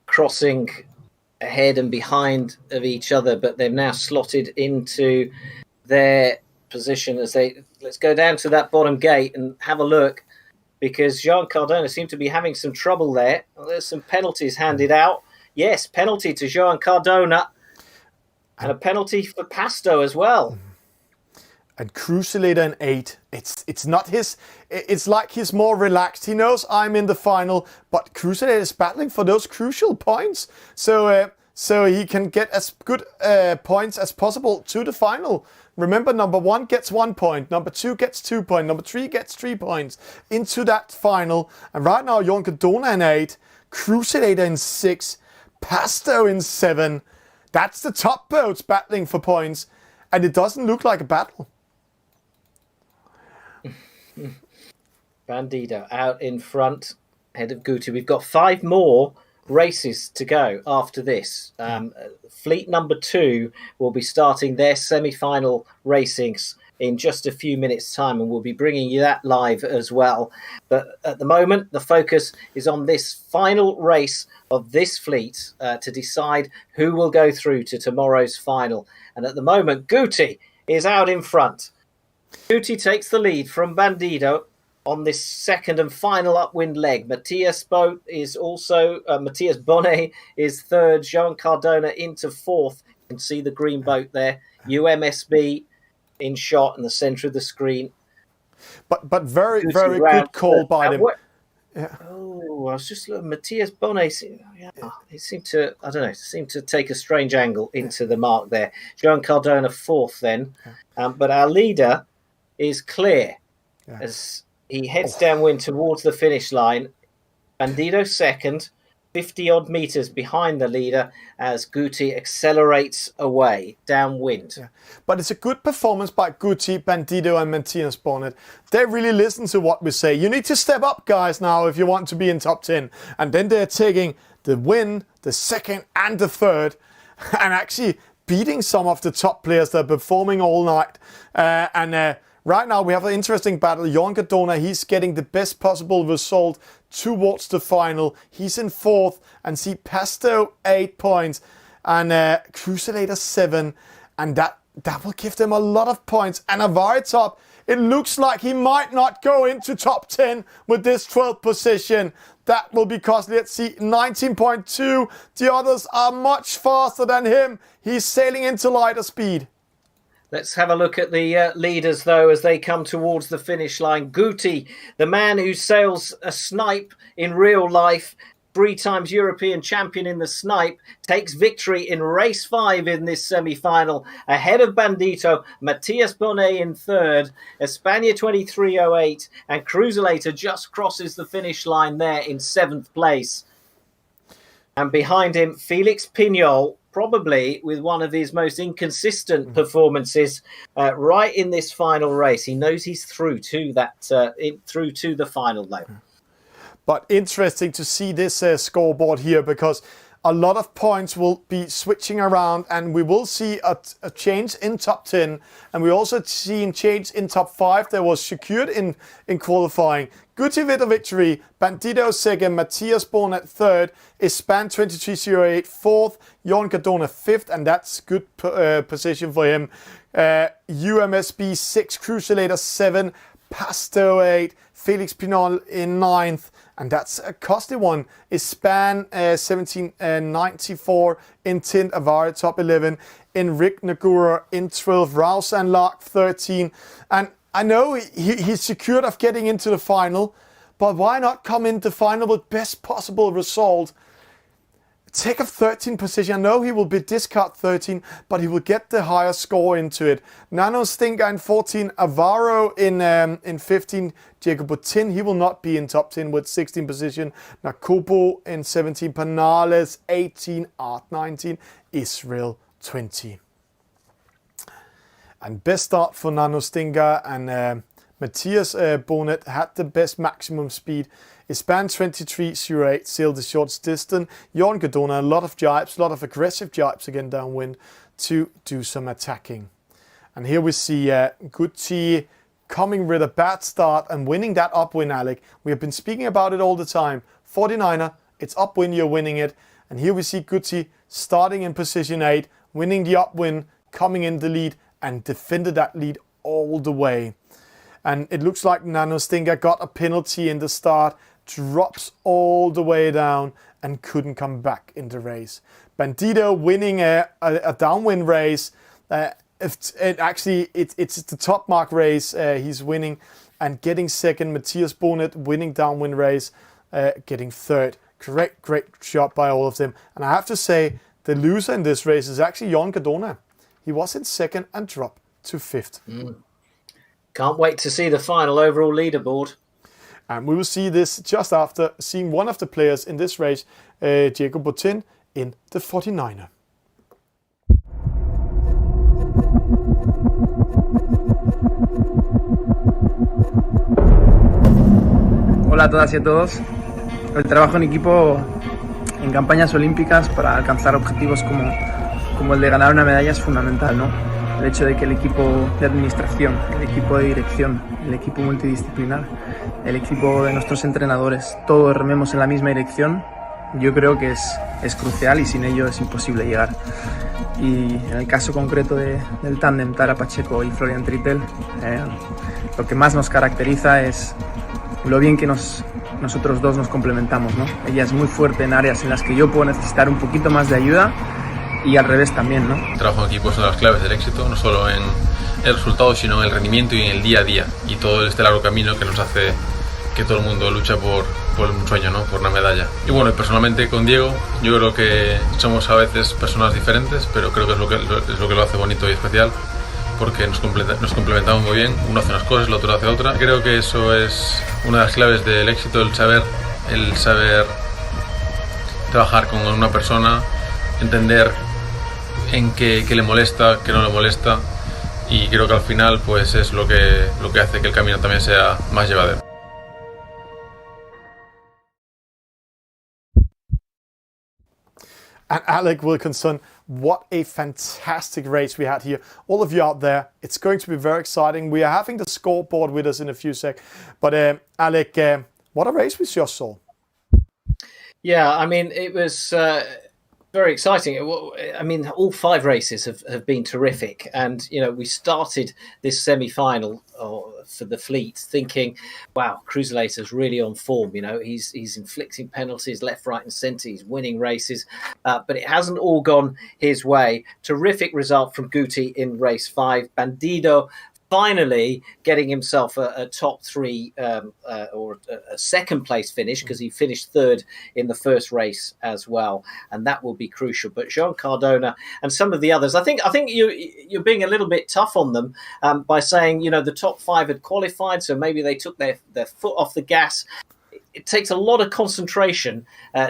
crossing ahead and behind of each other, but they've now slotted into their position as they... Let's go down to that bottom gate and have a look, because Joan Cardona seemed to be having some trouble there. Well, there's some penalties handed out. Yes, penalty to Joan Cardona and a penalty for Pasto as well. And Crucilator in 8, it's not his, it's like he's more relaxed. He knows I'm in the final, but Crucilator is battling for those crucial points. So he can get as good points as possible to the final. Remember, number 1 gets 1 point, number 2 gets 2 points, number 3 gets 3 points into that final. And right now, Joan Cardona in 8, Crucilator in 6, Pasto in 7. That's the top boats battling for points. And it doesn't look like a battle. Bandido out in front, head of Guti. We've got 5 more races to go after this. Fleet number 2 will be starting their semi-final racings in just a few minutes' time, and we'll be bringing you that live as well. But at the moment, the focus is on this final race of this fleet to decide who will go through to tomorrow's final. And at the moment, Guti is out in front. Guti takes the lead from Bandido on this second and final upwind leg. Matthias Bonnet is third. Joan Cardona into fourth. You can see the green boat there. UMSB in shot in the centre of the screen. But very good call by them. Yeah. Oh, I was just looking. Matthias Bonnet. Yeah, he seemed to take a strange angle into the mark there. Joan Cardona fourth then, but our leader is clear as he heads downwind towards the finish line. Bandido second, 50 odd meters behind the leader as Guti accelerates away downwind. Yeah. But it's a good performance by Guti, Bandido and Matthias Bonnet. They really listen to what we say. You need to step up, guys, now if you want to be in top 10. And then they're taking the win, the second and the third, and actually beating some of the top players that are performing all night. Right now, we have an interesting battle. Joan Cardona, he's getting the best possible result towards the final. He's in fourth, and see Pasto 8 points, and Crucilator 7, and that will give them a lot of points. And Avari top, it looks like he might not go into top 10 with this 12th position. That will be costly. Let's see, 19.2. The others are much faster than him. He's sailing into lighter speed. Let's have a look at the leaders, though, as they come towards the finish line. Guti, the man who sails a snipe in real life, 3 times European champion in the snipe, takes victory in race 5 in this semi-final, ahead of Bandito, Matías Bonet in 3rd, España 23.08, and Cruiselator just crosses the finish line there in 7th place. And behind him, Felix Pignol, probably with one of his most inconsistent performances right in this final race. He knows he's through to through to the final, though. But interesting to see this scoreboard here, because a lot of points will be switching around, and we will see a change in top 10, and we also see a change in top 5 that was secured in qualifying. Guti with a victory, Bandito 2nd, Matías Bonet 3rd, Espan 23.08 4th, Jon Cardona 5th, and that's good position for him. UMSB 6, Cruiselator 7, Pasto 8, Felix Pinol in 9th, and that's a costly one. Espan 17.94 in 10th, Avare top 11, Enric Nagura in 12th, Rouse and Lark 13, and I know he's secured of getting into the final, but why not come into the final with best possible result? Take a 13 position. I know he will be discard 13, but he will get the higher score into it. Nano Stinga in 14, Avaro in 15, Diego Botin, he will not be in top 10 with 16 position. Nakobo in 17, Panales 18, Art 19, Israel 20. And best start for Nano Stinga, and Matías Bonet had the best maximum speed. Espan 23.08 sailed the shortest distance. Jon Cardona, a lot of jibes, a lot of aggressive jibes again downwind to do some attacking. And here we see Guti coming with a bad start and winning that upwind, Alec. We have been speaking about it all the time. 49er, it's upwind, you're winning it. And here we see Guti starting in position 8, winning the upwind, coming in the lead, and defended that lead all the way. And it looks like Nano Stinga got a penalty in the start, drops all the way down, and couldn't come back in the race. Bandito winning a downwind race. It's the top mark race he's winning, and getting second. Matías Bonet winning downwind race, getting third. Great job by all of them. And I have to say, the loser in this race is actually Jon Cardona. He was in second and dropped to 5th. Can't wait to see the final overall leaderboard. And we will see this just after seeing one of the players in this race, Diego Botin, in the 49er. Hola a todas y a todos. El trabajo en equipo en campañas olímpicas para alcanzar objetivos como el de ganar una medalla es fundamental, ¿no? El hecho de que el equipo de administración, el equipo de dirección, el equipo multidisciplinar, el equipo de nuestros entrenadores, todos rememos en la misma dirección, yo creo que es crucial, y sin ello es imposible llegar. Y en el caso concreto del tándem Tara Pacheco y Florian Trittel, lo que más nos caracteriza es lo bien que nosotros dos nos complementamos, ¿no? Ella es muy fuerte en áreas en las que yo puedo necesitar un poquito más de ayuda, y al revés también, ¿no? El trabajo en equipo es una de las claves del éxito, no solo en el resultado, sino en el rendimiento y en el día a día, y todo este largo camino que nos hace que todo el mundo lucha por un sueño, ¿no? Por una medalla. Y bueno, personalmente con Diego, yo creo que somos a veces personas diferentes, pero creo que es lo que lo hace bonito y especial, porque nos complementamos muy bien. Uno hace unas cosas, el otro hace otra. Creo que eso es una de las claves del éxito, el saber trabajar con una persona, entender en qué le molesta, qué no le molesta, y creo que al final pues es lo que hace que el camino también sea más llevadero. And Alec Wilkinson, what a fantastic race we had here. All of you out there, it's going to be very exciting. We are having the scoreboard with us in a few seconds. But Alec, what a race we just saw. Yeah, I mean, it was Very exciting. Well, I mean, all 5 races have been terrific. And, we started this semi-final for the fleet thinking, wow, Cruzelator's really on form. He's inflicting penalties left, right and centre. He's winning races. But it hasn't all gone his way. Terrific result from Guti in race 5. Bandido finally getting himself a top 3 or a second place finish, because he finished 3rd in the first race as well, and that will be crucial. But Joan Cardona and some of the others, I think you're being a little bit tough on them by saying the top 5 had qualified, so maybe they took their foot off the gas. It takes a lot of concentration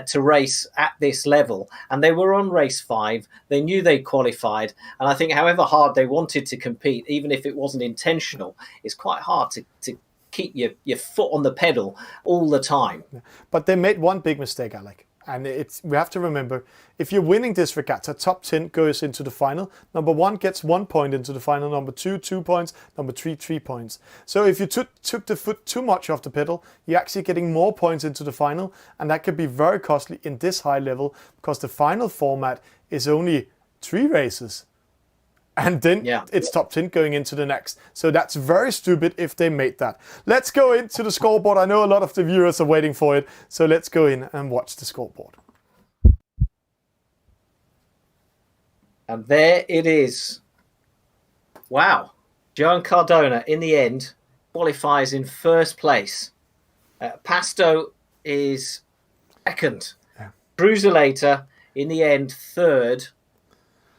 to race at this level, and they were on race 5. They knew they qualified, and I think however hard they wanted to compete, even if it wasn't intentional, it's quite hard to keep your foot on the pedal all the time. But they made one big mistake, Alec. And we have to remember, if you're winning this regatta, top 10 goes into the final. Number 1 gets 1 point into the final. Number 2, 2 points. Number 3, 3 points. So if you took the foot too much off the pedal, you're actually getting more points into the final. And that could be very costly in this high level, because the final format is only 3 races. And then it's top 10 going into the next. So that's very stupid if they made that. Let's go into the scoreboard. I know a lot of the viewers are waiting for it. So let's go in and watch the scoreboard. And there it is. Wow. Joan Cardona, in the end, qualifies in first place. Pasto is second. Yeah. Cruzelator, in the end, third.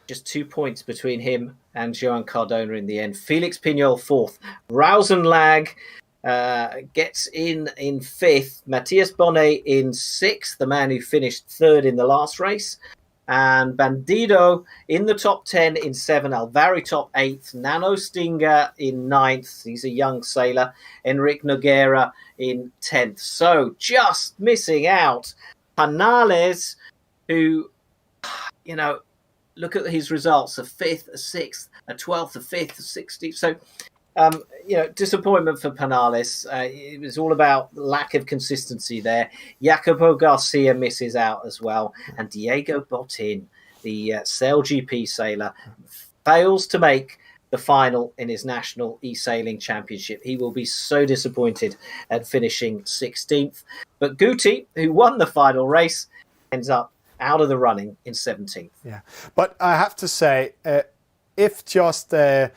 Just 2 points between him and Joan Cardona in the end. Felix Pignol fourth. Rausenlag gets in 5th. Matthias Bonnet in 6th, the man who finished 3rd in the last race. And Bandido in the top 10 in 7. Alvari top 8th. Nano Stinger in 9th. He's a young sailor. Enric Noguera in 10th. So just missing out. Panales, who, look at his results: a 5th, a 6th, a 12th, a 5th, a 60th. So, disappointment for Panales. It was all about lack of consistency there. Jacopo Garcia misses out as well. And Diego Botin, the Sail GP sailor, fails to make the final in his national eSailing championship. He will be so disappointed at finishing 16th. But Guti, who won the final race, ends up out of the running in 17th. Yeah, but I have to say, if just a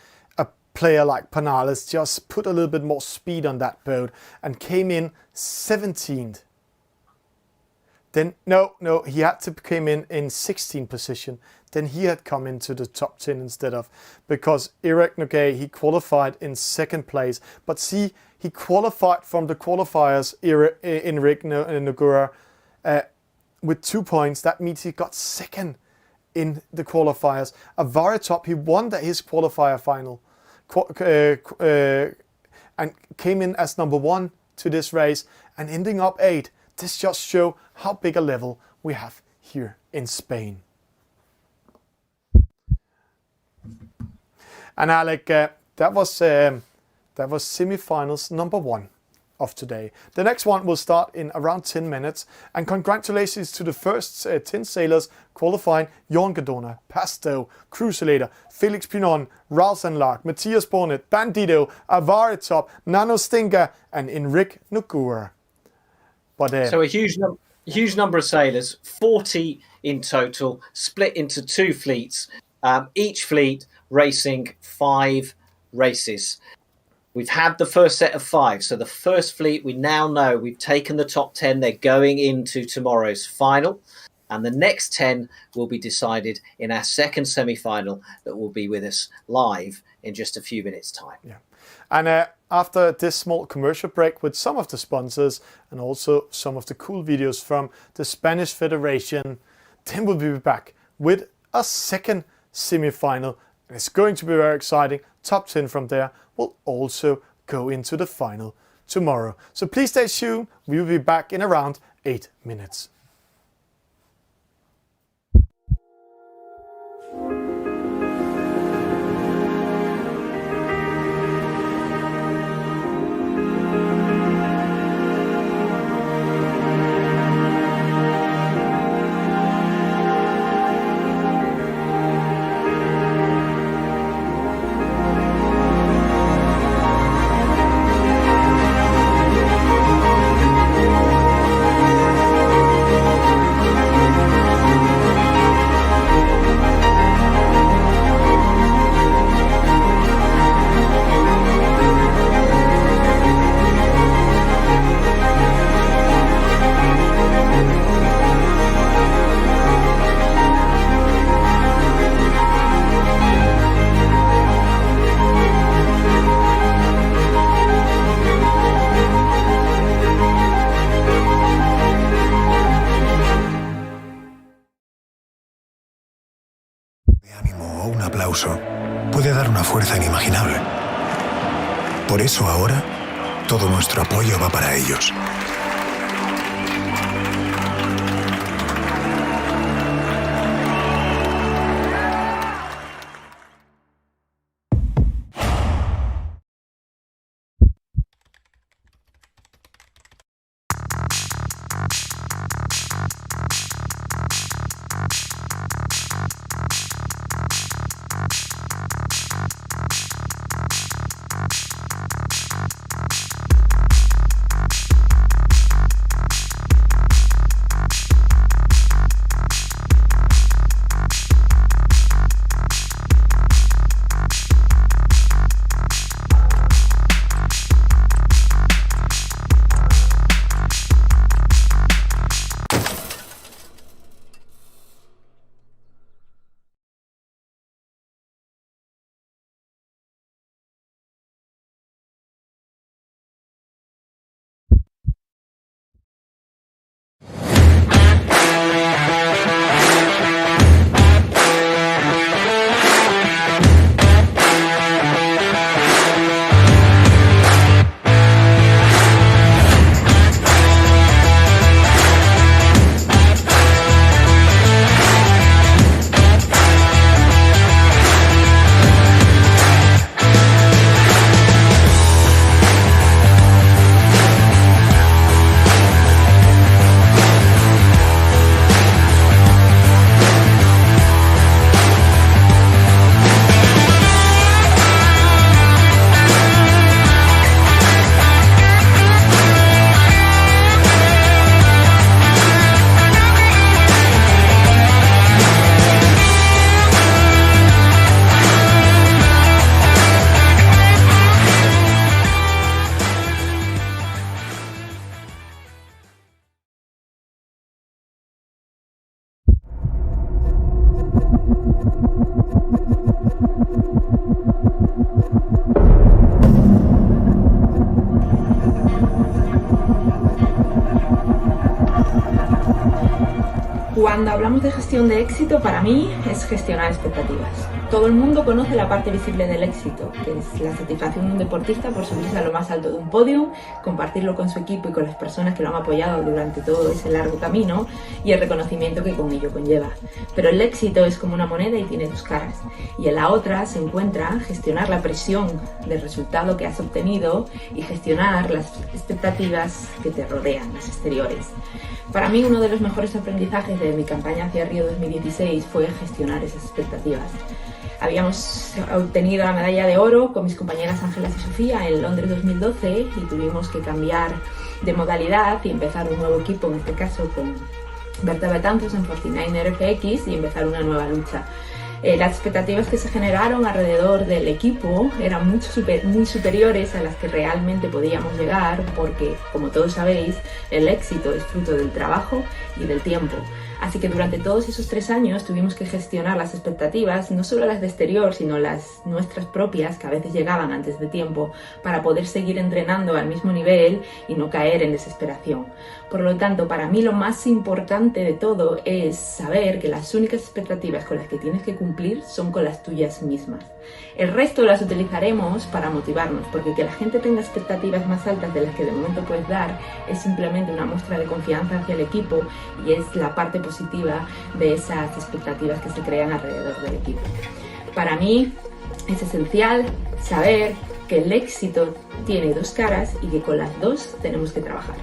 player like Panales just put a little bit more speed on that boat and came in 17th, then no, he had to come in 16th position. Then he had come into the top 10 instead of, because Eric Noguer, he qualified in 2nd place. But see, he qualified from the qualifiers, Enric Noguer, with 2 points. That means he got 2nd in the qualifiers. Alvari top, he won his qualifier final and came in as number 1 to this race and ending up 8th. This just shows how big a level we have here in Spain. And Alec, that was semi-finals number 1 of today. The next one will start in around 10 minutes. And congratulations to the first 10 sailors qualifying: Joan Cardona, Pasto, Cruzelator, Felix Pinon, Rausenlag, Matthias Bonnet, Bandido, Alvari top, Nano Stinger and Enric Noguer. But so a huge number of sailors, 40 in total, split into 2 fleets, each fleet racing 5 races. We've had the first set of 5. So the first fleet, we now know we've taken the top 10. They're going into tomorrow's final. And the next 10 will be decided in our second semi-final that will be with us live in just a few minutes' time. Yeah. And after this small commercial break with some of the sponsors and also some of the cool videos from the Spanish Federation, then we'll be back with a second semi-final. And it's going to be very exciting. Top 10 from there will also go into the final tomorrow. So please stay tuned. We will be back in around 8 minutes. De ánimo o un aplauso puede dar una fuerza inimaginable. Por eso ahora, todo nuestro apoyo va para ellos. Cuando hablamos de gestión de éxito, para mí es gestionar expectativas. Todo el mundo conoce la parte visible del éxito, que es la satisfacción de un deportista por subirse a lo más alto de un podio, compartirlo con su equipo y con las personas que lo han apoyado durante todo ese largo camino y el reconocimiento que con ello conlleva. Pero el éxito es como una moneda y tiene dos caras. Y en la otra se encuentra gestionar la presión del resultado que has obtenido y gestionar las expectativas que te rodean, las exteriores. Para mí uno de los mejores aprendizajes de mi campaña hacia Río 2016 fue gestionar esas expectativas. Habíamos obtenido la medalla de oro con mis compañeras Ángelas y Sofía en Londres 2012 y tuvimos que cambiar de modalidad y empezar un nuevo equipo, en este caso con Berta Betanzos en 49er FX y empezar una nueva lucha. Las expectativas que se generaron alrededor del equipo eran muy superiores a las que realmente podíamos llegar porque, como todos sabéis, el éxito es fruto del trabajo y del tiempo. Así que durante todos esos 3 años tuvimos que gestionar las expectativas, no solo las de exterior, sino las nuestras propias, que a veces llegaban antes de tiempo, para poder seguir entrenando al mismo nivel y no caer en desesperación. Por lo tanto, para mí lo más importante de todo es saber que las únicas expectativas con las que tienes que cumplir son con las tuyas mismas. El resto las utilizaremos para motivarnos, porque que la gente tenga expectativas más altas de las que de momento puedes dar es simplemente una muestra de confianza hacia el equipo y es la parte positiva de esas expectativas que se crean alrededor del equipo. Para mí es esencial saber que el éxito tiene dos caras y que con las dos tenemos que trabajar.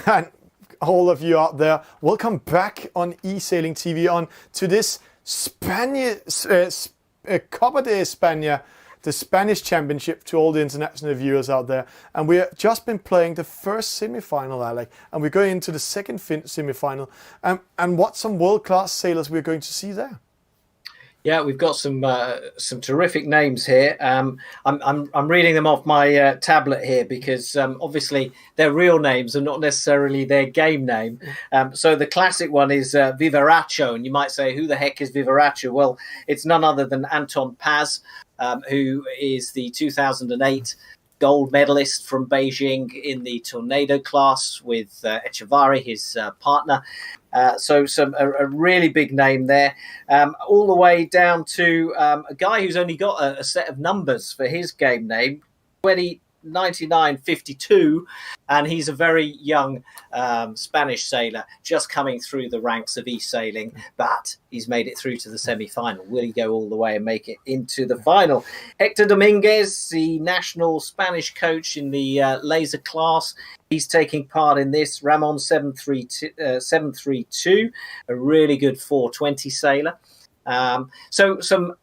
And all of you out there, welcome back on eSailing TV on to this Copa de España, the Spanish Championship, to all the international viewers out there. And we've just been playing the first semi-final, Alec, and we're going into the second semi-final. And what some world-class sailors we're going to see there. Yeah, we've got some terrific names here. I'm reading them off my tablet here because obviously they're real names and not necessarily their game name. So the classic one is Vivaracho, and you might say, who the heck is Vivaracho? Well, it's none other than Anton Paz, who is the 2008 gold medalist from Beijing in the Tornado class with Echevarri, his partner. So a really big name there, all the way down to a guy who's only got a set of numbers for his game name, 9952, and he's a very young Spanish sailor just coming through the ranks of eSailing, but he's made it through to the semi-final. Will he go all the way and make it into the final? Hector Dominguez, the national Spanish coach in the laser class, he's taking part in this. Ramon 732, a really good 420 sailor. So some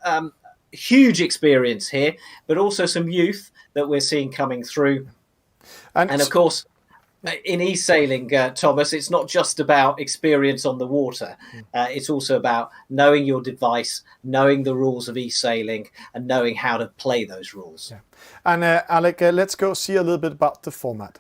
huge experience here, but also some youth that we're seeing coming through. And of course, in eSailing, Thomas, it's not just about experience on the water. It's also about knowing your device, knowing the rules of eSailing, and knowing how to play those rules. Yeah. And Alec, let's go see a little bit about the format.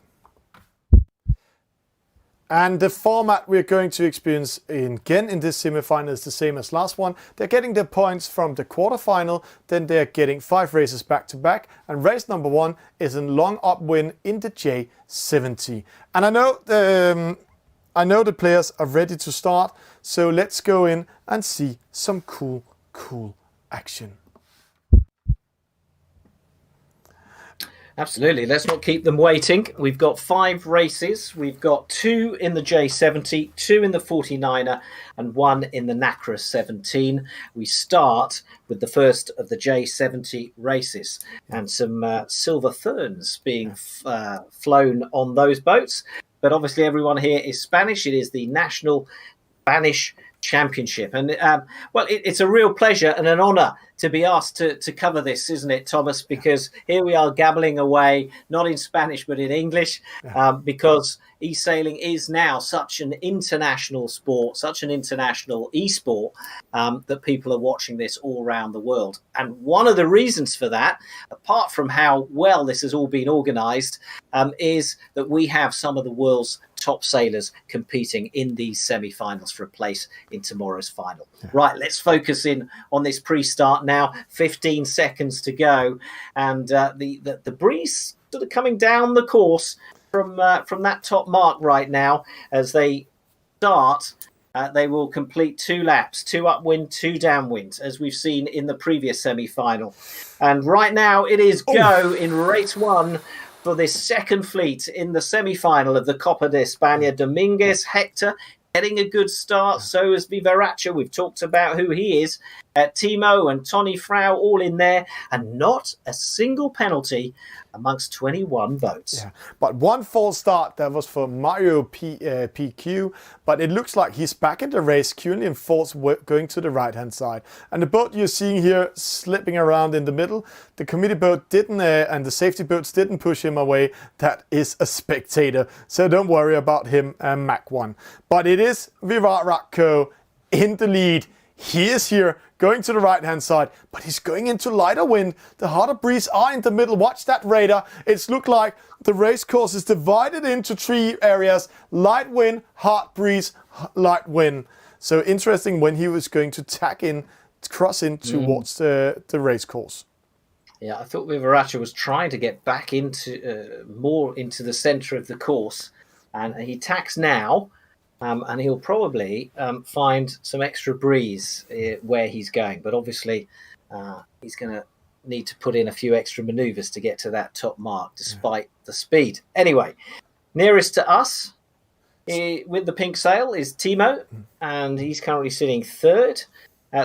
And the format we're going to experience again in this semi-final is the same as last one. They're getting their points from the quarterfinal, then they're getting 5 races back to back, and race number 1 is a long upwind in the J70. And I know the players are ready to start, so let's go in and see some cool action. Absolutely. Let's not keep them waiting. We've got 5 races. We've got 2 in the J70, 2 in the 49er, and 1 in the NACRA 17. We start with the first of the J70 races and some silver ferns being flown on those boats. But obviously everyone here is Spanish. It is the National Spanish Championship. And it's a real pleasure and an honor to be asked to cover this, isn't it, Thomas? Because here we are gabbling away, not in Spanish, but in English, because eSailing is now such an international sport, such an international esport, that people are watching this all around the world. And one of the reasons for that, apart from how well this has all been organized, is that we have some of the world's top sailors competing in these semi-finals for a place in tomorrow's final. Yeah. Right, let's focus in on this pre-start now. 15 seconds to go, and the breeze sort of coming down the course from that top mark right now. As they start, they will complete 2 laps, 2 upwind, 2 downwind, as we've seen in the previous semi-final. And right now it is go in race 1 for this second fleet in the semi-final of the Copa de España. Dominguez, Hector, getting a good start. So is Vivaracho. We've talked about who he is. Timo and Tony Frau all in there, and not a single penalty amongst 21 boats. Yeah, but one false start that was for Mario PQ, but it looks like he's back in the race, currently in fourth, going to the right-hand side. And the boat you're seeing here slipping around in the middle, the committee boat didn't, and the safety boats didn't push him away. That is a spectator, so don't worry about him, Mach 1. But it is Vivaracho in the lead. He is here, going to the right-hand side, but he's going into lighter wind. The harder breeze are in the middle. Watch that radar. It's looked like the race course is divided into 3 areas. Light wind, hard breeze, light wind. So interesting when he was going to tack in, cross in towards the race course. Yeah, I thought Vivaracho was trying to get back into more into the centre of the course. And he tacks now. And he'll probably find some extra breeze where he's going. But obviously, he's going to need to put in a few extra manoeuvres to get to that top mark, despite the speed. Anyway, nearest to us with the pink sail is Timo, and he's currently sitting third.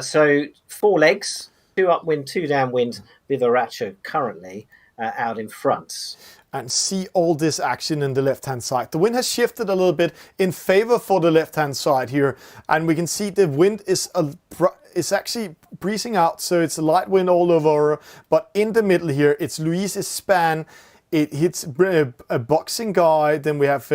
So 4 legs, 2 upwind, 2 downwind. Vivaracho currently out in front. and see all this action in the left-hand side. The wind has shifted a little bit in favor for the left-hand side here, and we can see the wind is actually breezing out, so it's a light wind all over, but in the middle here, it's Luis's span. It hits a boxing guy, then we have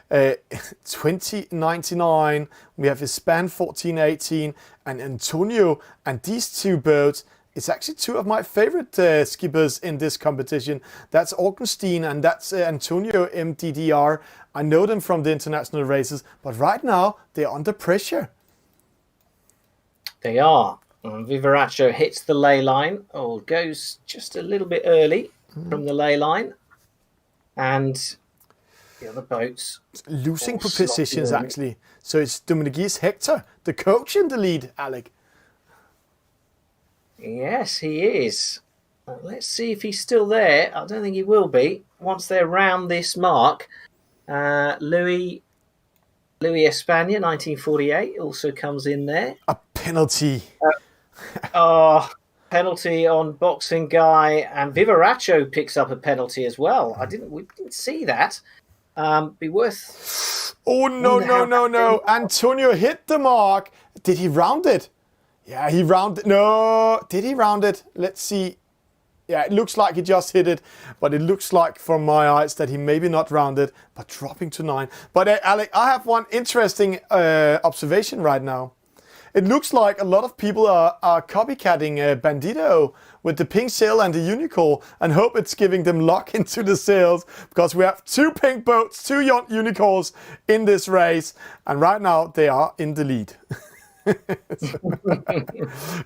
2099, we have his span 1418, and Antonio, and these two boats, it's actually two of my favorite skippers in this competition. That's Augustine and that's Antonio MDDR. I know them from the international races, but right now they're under pressure. They are. Vivaraccio hits the ley line, goes just a little bit early from the ley line, and the other boats losing positions actually. So it's Dominguez Hector, the coach, in the lead, Alec. Yes, he is. Let's see if he's still there. I don't think he will be. Once they're round this mark, Louis España, 1948, also comes in there. A penalty. Penalty on boxing guy, and Vivaraccio picks up a penalty as well. We didn't see that. Be worth. Oh no! Antonio hit the mark. Did he round it? Yeah, he rounded. No, did he round it? Let's see. Yeah, it looks like he just hit it, but it looks like from my eyes that he maybe not rounded, but dropping to 9. But Alec, I have one interesting observation right now. It looks like a lot of people are copycatting Bandito with the pink sail and the unicorn, and hope it's giving them luck into the sails, because we have 2 pink boats, 2 unicorns in this race, and right now they are in the lead.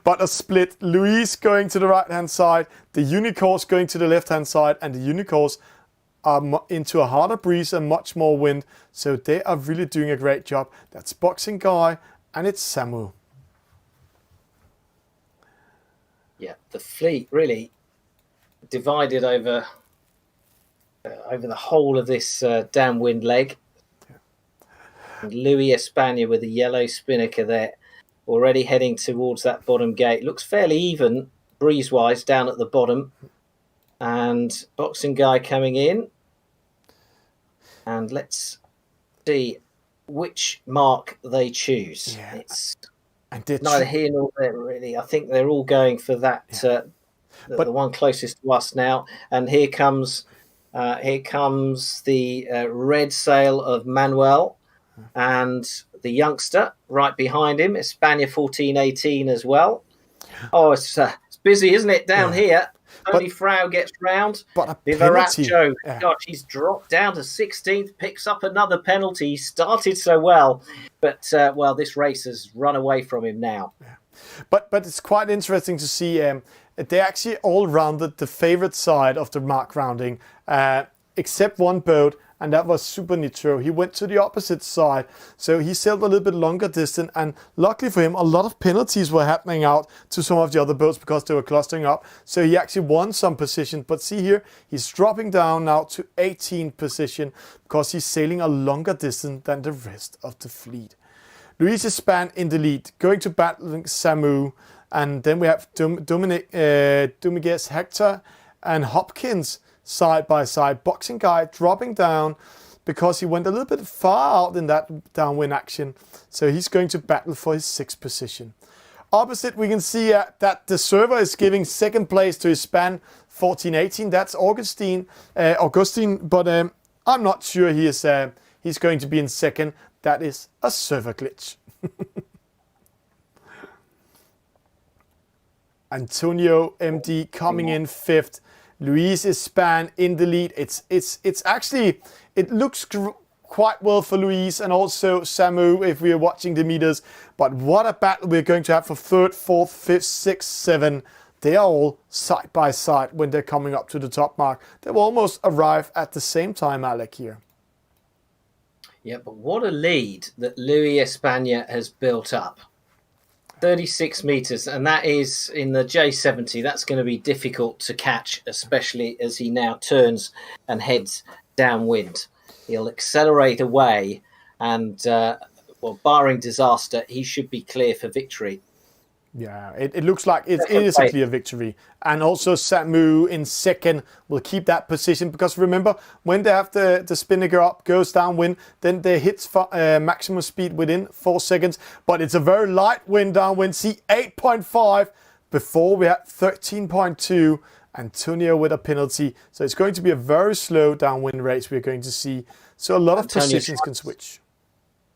But a split. Luis going to the right hand side, the unicorns going to the left hand side, and the unicorns are into a harder breeze and much more wind, so they are really doing a great job. That's boxing guy, and it's Samu. Yeah, the fleet really divided over the whole of this downwind leg. And Louis España with the yellow spinnaker there, already heading towards that bottom gate. Looks fairly even, breeze-wise, down at the bottom. And boxing guy coming in. And let's see which mark they choose. Yeah. It's neither here nor there, really. I think they're all going for that, the one closest to us now. And here comes the red sail of Manuel. And the youngster right behind him, España 1418 as well. Oh, it's busy, isn't it, down here? Tony Frau gets round. But a Vivaraccio, penalty. gosh, he's dropped down to 16th, picks up another penalty. He started so well, but this race has run away from him now. Yeah. But it's quite interesting to see they actually all rounded the favorite side of the mark rounding, except one boat. And that was Super Nitro. He went to the opposite side, so he sailed a little bit longer distance, and luckily for him, a lot of penalties were happening out to some of the other boats because they were clustering up, so he actually won some position. But see here, he's dropping down now to 18th position because he's sailing a longer distance than the rest of the fleet. Luis España in the lead, going to battling Samu, and then we have Dominguez Hector and Hopkins side by side. Boxing guy dropping down because he went a little bit far out in that downwind action, so he's going to battle for his 6th position. Opposite, we can see that the server is giving 2nd place to his span 1418. That's Augustine, but I'm not sure he's going to be in 2nd. That is a server glitch. Antonio MD coming in 5th. Luis España in the lead. It's actually, it looks quite well for Luis and also Samu if we are watching the meters. But what a battle we're going to have for 3rd, 4th, 5th, 6th, 7th. They are all side by side when they're coming up to the top mark. They will almost arrive at the same time, Alec, here. Yeah, but what a lead that Louis España has built up. 36 meters, and that is in the J70. That's going to be difficult to catch, especially as he now turns and heads downwind. He'll accelerate away, and barring disaster, he should be clear for victory. Yeah, it looks like it is a clear victory. And also Samu in second will keep that position, because remember, when they have the spinnaker up, goes downwind, then they hit maximum speed within 4 seconds. But it's a very light wind downwind. See, 8.5. Before we had 13.2. Antonio with a penalty. So it's going to be a very slow downwind race we're going to see. So a lot of positions can switch.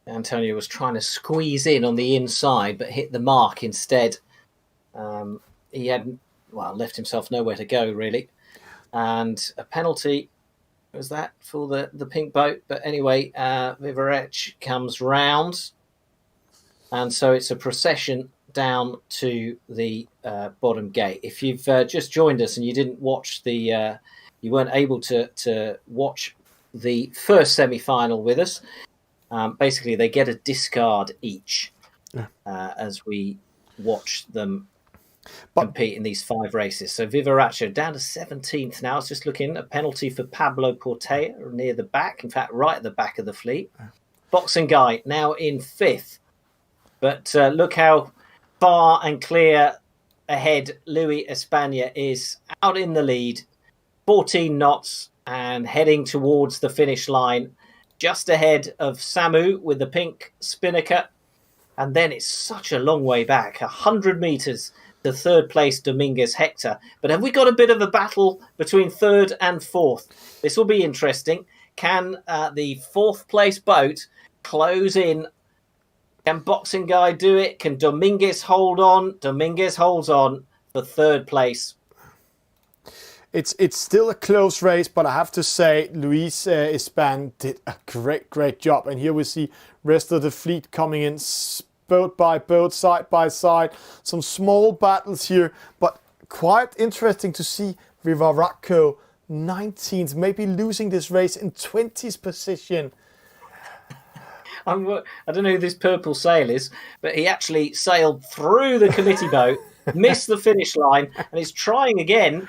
Antonio was trying to squeeze in on the inside, but hit the mark instead. He had, left himself nowhere to go, really. And a penalty was that for the pink boat. But anyway, Vivarech comes round. And so it's a procession down to the bottom gate. If you've just joined us and you didn't watch you weren't able to watch the first semi-final with us, basically they get a discard each as we watch them compete in these 5 races. So Vivaracho down to 17th now. It's just looking, a penalty for Pablo Portella near the back, in fact right at the back of the fleet. Boxing Guy now in 5th, but look how far and clear ahead Luis España is, out in the lead, 14 knots and heading towards the finish line, just ahead of Samu with the pink spinnaker. And then it's such a long way back, 100 metres to third place Dominguez Hector. But have we got a bit of a battle between third and fourth? This will be interesting. Can the 4th place boat close in? Can Boxing Guy do it? Can Dominguez hold on? Dominguez holds on for 3rd place. It's still a close race, but I have to say Luis Espan did a great job. And here we see rest of the fleet coming in boat by boat, side by side. Some small battles here, but quite interesting to see Vivaracho 19th, maybe losing this race in 20th position. I don't know who this purple sail is, but he actually sailed through the committee boat, missed the finish line, and is trying again,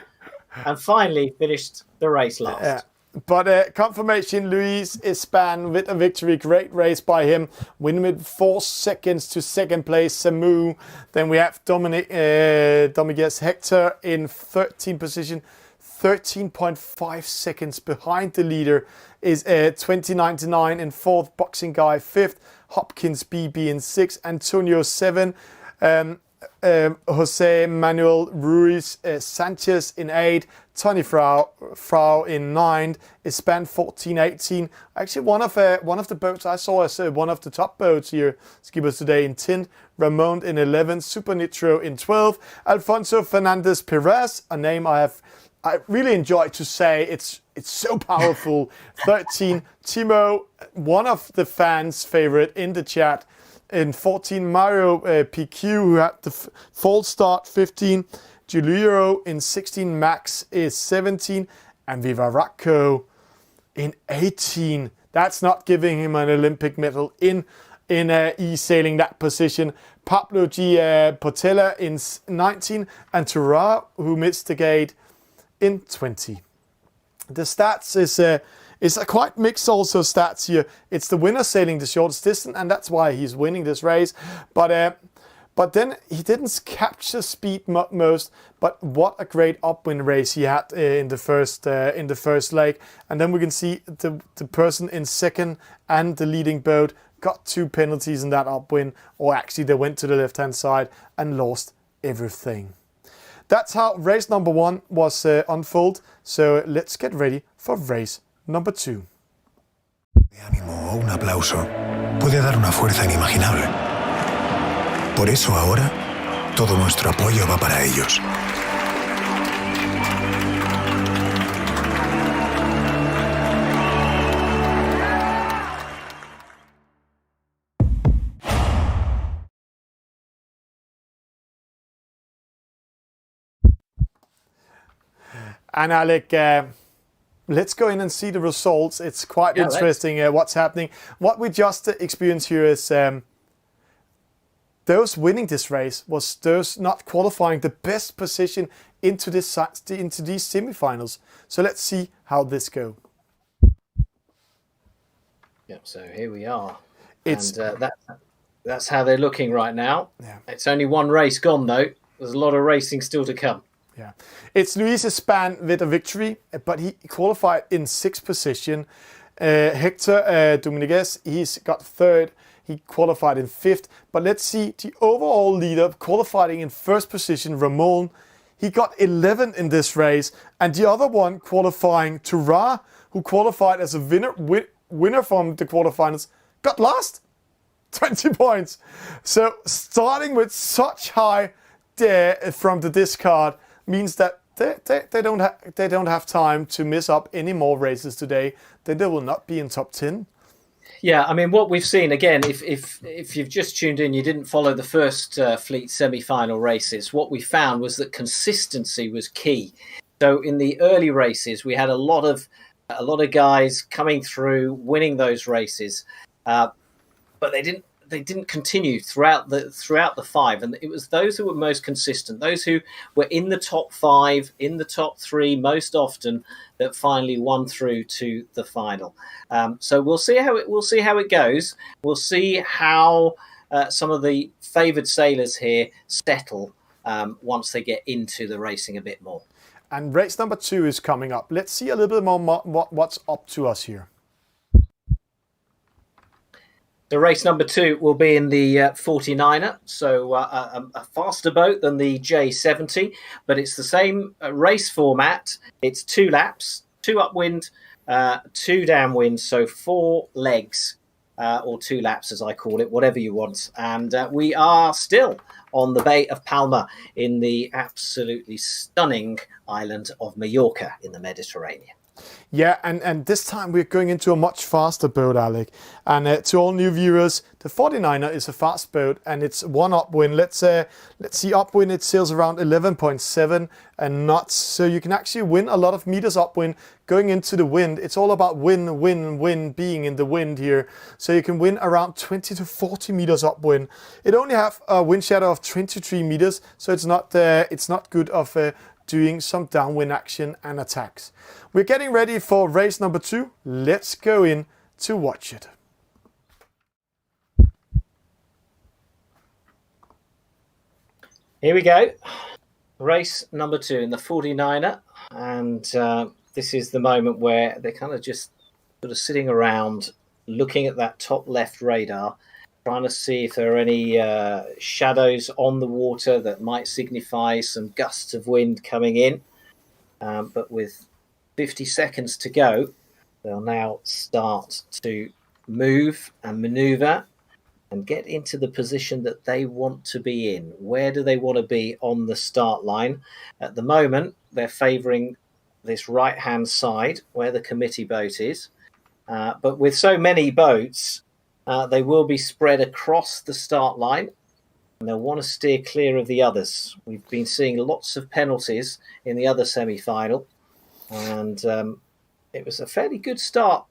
and finally finished the race last. But confirmation, Luis Espan with a victory. Great race by him. Winning with 4 seconds to 2nd place, Samu. Then we have Dominguez Hector in 13th position. 13.5 seconds behind the leader is 2099 in 4th, Boxing Guy 5th, Hopkins BB in 6th, Antonio 7, Jose Manuel Ruiz Sanchez in 8th, Tony Frau in 9th, Espan 14-18. Actually, one of the boats I saw as one of the top boats here, skippers today, in 10th, Ramon in 11th, Super Nitro in 12th, Alfonso Fernandez Perez, a name I really enjoyed to say. It's so powerful. 13, Timo, one of the fans' favorite in the chat. In 14, Mario PQ, who had the false start. 15, Giulio in 16, Max is 17, and Vivaracho in 18. That's not giving him an Olympic medal in eSailing, that position. Pablo G. Portella in 19, and Tura, who missed the gate, in 20. The stats is a quite mixed also stats here. It's the winner sailing the shortest distance, and that's why he's winning this race. But then he didn't capture speed most. But what a great upwind race he had in the first leg. And then we can see the person in second and the leading boat got 2 penalties in that upwind, or actually they went to the left-hand side and lost everything. That's how race number 1 was unfold. So let's get ready for race number 2. De ánimo o un aplauso puede dar una fuerza inimaginable. Por eso ahora todo nuestro apoyo va para ellos. And Alec, let's go in and see the results. It's quite interesting what's happening. What we just experienced here is those winning this race was those not qualifying the best position into these semifinals. So let's see how this goes. Yep. So here we are. It's That's how they're looking right now. Yeah. It's only one race gone, though. There's a lot of racing still to come. Yeah, it's Luis Espan with a victory, but he qualified in 6th position. Hector Dominguez, he's got 3rd. He qualified in 5th. But let's see the overall leader qualifying in 1st position, Ramon. He got 11th in this race, and the other one qualifying, Tura, who qualified as a winner from the quarterfinals, got last. 20 points. So starting with such high there from the discard means that they don't have time to miss up any more races today. Then they will not be in top 10. Yeah, I mean, what we've seen, again, if you've just tuned in, you didn't follow the first fleet semi-final races, what we found was that consistency was key. So in the early races, we had a lot of guys coming through, winning those races, but they didn't continue throughout the 5, and it was those who were most consistent, those who were in the top 5, in the top 3 most often, that finally won through to the final. So we'll see how it goes. We'll see how some of the favoured sailors here settle once they get into the racing a bit more. And race number 2 is coming up. Let's see a little bit more what's up to us here. The race number 2 will be in the 49er, so a faster boat than the J70, but it's the same race format. It's 2 laps, 2 upwind, 2 downwind, so 4 legs, or 2 laps as I call it, whatever you want. And we are still on the Bay of Palma in the absolutely stunning island of Mallorca in the Mediterranean. Yeah, and this time we're going into a much faster boat, Alec. And to all new viewers, the 49er is a fast boat, and it's 1 upwind. Let's see, upwind it sails around 11.7 and knots, so you can actually win a lot of meters upwind going into the wind. It's all about wind being in the wind here, so you can win around 20 to 40 meters upwind. It only have a wind shadow of 23 meters, so it's not good of doing some downwind action and attacks. We're getting ready for race number 2. Let's go in to watch it. Here we go. Race number 2 in the 49er. And this is the moment where they're kind of just sort of sitting around looking at that top left radar, trying to see if there are any shadows on the water that might signify some gusts of wind coming in. But with 50 seconds to go, they'll now start to move and maneuver and get into the position that they want to be in. Where do they want to be on the start line? At the moment, they're favouring this right-hand side where the committee boat is. But with so many boats, they will be spread across the start line, and they'll want to steer clear of the others. We've been seeing lots of penalties in the other semi-final, and it was a fairly good start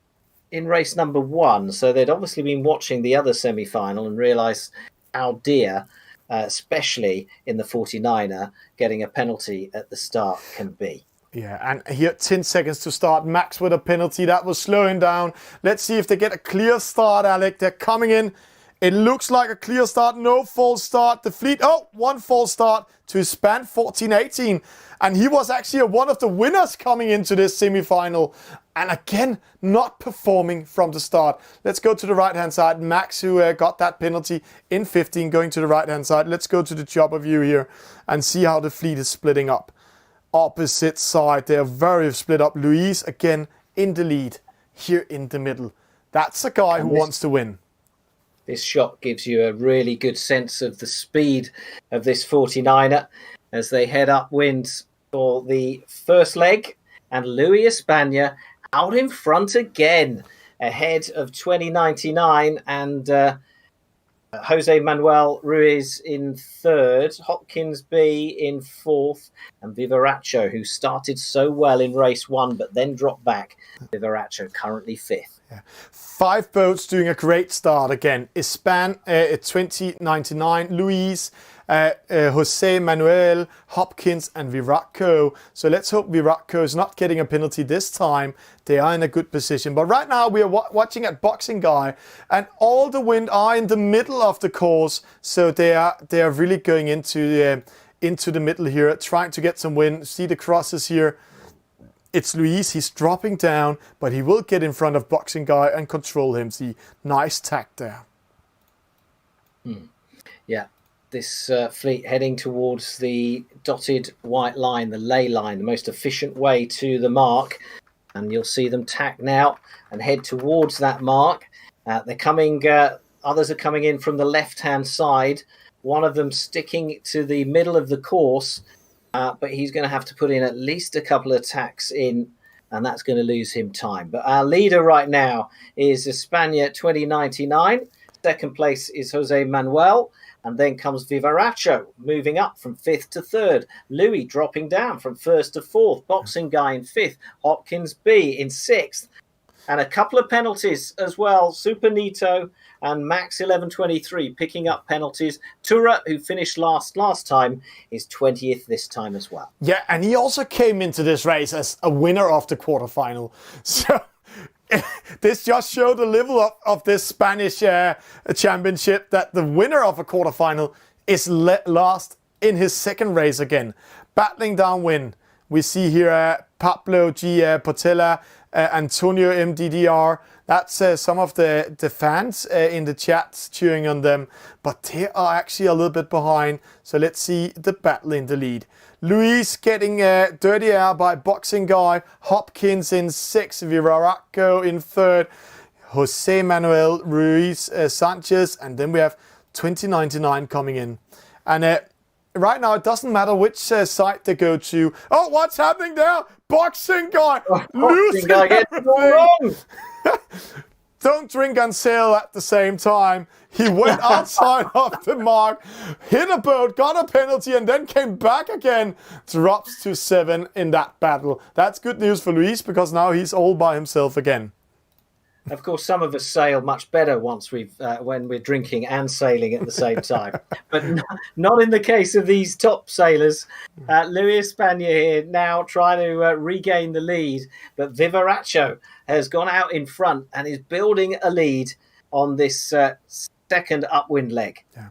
in race number 1. So they'd obviously been watching the other semi-final and realised how dear, especially in the 49er, getting a penalty at the start can be. Yeah, and here 10 seconds to start. Max with a penalty. That was slowing down. Let's see if they get a clear start, Alec. They're coming in. It looks like a clear start. No false start. The fleet, one false start to span 14-18. And he was actually one of the winners coming into this semi-final. And again, not performing from the start. Let's go to the right-hand side. Max, who got that penalty in 15, going to the right-hand side. Let's go to the chopper view here and see how the fleet is splitting up. Opposite side, they're very split up. Luis again in the lead, here in the middle. That's a guy who wants to win. This shot gives you a really good sense of the speed of this 49er as they head upwind for the first leg. And Luis España out in front again, ahead of 2099 and Jose Manuel Ruiz in 3rd, Hopkins B in 4th, and Vivaracho, who started so well in race 1 but then dropped back. Vivaracho currently 5th. Yeah. 5 boats doing a great start again. Espan at 2099, Luis Jose Manuel, Hopkins and Viratko. So let's hope Viratko is not getting a penalty this time. They are in a good position. But right now we are watching at Boxing Guy, and all the wind are in the middle of the course. So they are really going into the middle here, trying to get some wind. See the crosses here. It's Luis, he's dropping down, but he will get in front of Boxing Guy and control him. See, nice tack there. Yeah, this fleet heading towards the dotted white line, the ley line, the most efficient way to the mark. And you'll see them tack now and head towards that mark. They're coming, others are coming in from the left-hand side. One of them sticking to the middle of the course. But he's going to have to put in at least a couple of tacks in, and that's going to lose him time. But our leader right now is España 2099. Second place is Jose Manuel. And then comes Vivaraccio, moving up from 5th to 3rd. Louis dropping down from 1st to 4th. Boxing Guy in 5th. Hopkins B in 6th. And a couple of penalties as well. Supernito and Max 1123 picking up penalties. Tura, who finished last time, is 20th this time as well. Yeah, and he also came into this race as a winner of the quarterfinal. So this just showed the level of this Spanish championship, that the winner of a quarterfinal is last in his second race again. Battling downwind. We see here Pablo G. Portela, Antonio MDDR. That's some of the fans in the chat cheering on them, but they are actually a little bit behind. So let's see the battle in the lead. Luis getting dirty air by Boxing Guy. Hopkins in 6th, Vivaraccio in 3rd, Jose Manuel Ruiz Sanchez, and then we have 2099 coming in. And right now it doesn't matter which side they go to. Oh, what's happening there? Boxing Guy losing everything. Wrong. Don't drink and sail at the same time. He went outside of the mark, hit a boat, got a penalty, and then came back again. Drops to 7 in that battle. That's good news for Luis, because now he's all by himself again. Of course, some of us sail much better once when we're drinking and sailing at the same time, but not in the case of these top sailors. Luis España here now trying to regain the lead, but Vivaraccio has gone out in front and is building a lead on this second upwind leg. Yeah.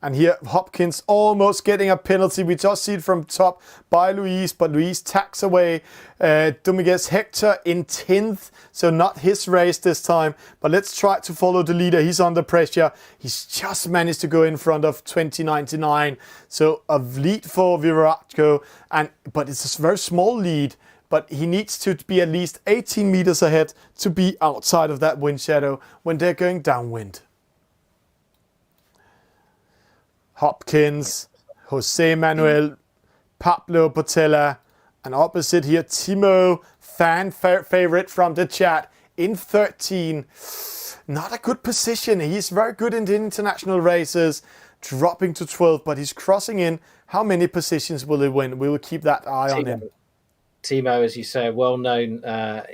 And here Hopkins almost getting a penalty. We just see it from top by Luis, but Luis tacks away. Dominguez Hector in 10th, so not his race this time. But let's try to follow the leader. He's under pressure. He's just managed to go in front of 2099. So a lead for Vivaraccio, but it's a very small lead. But he needs to be at least 18 meters ahead to be outside of that wind shadow when they're going downwind. Hopkins, Jose Manuel, Pablo Portela, and opposite here, Timo, fan favorite from the chat, in 13. Not a good position. He's very good in the international races, dropping to 12, but he's crossing in. How many positions will he win? We will keep that eye on him. Timo, as you say, a well-known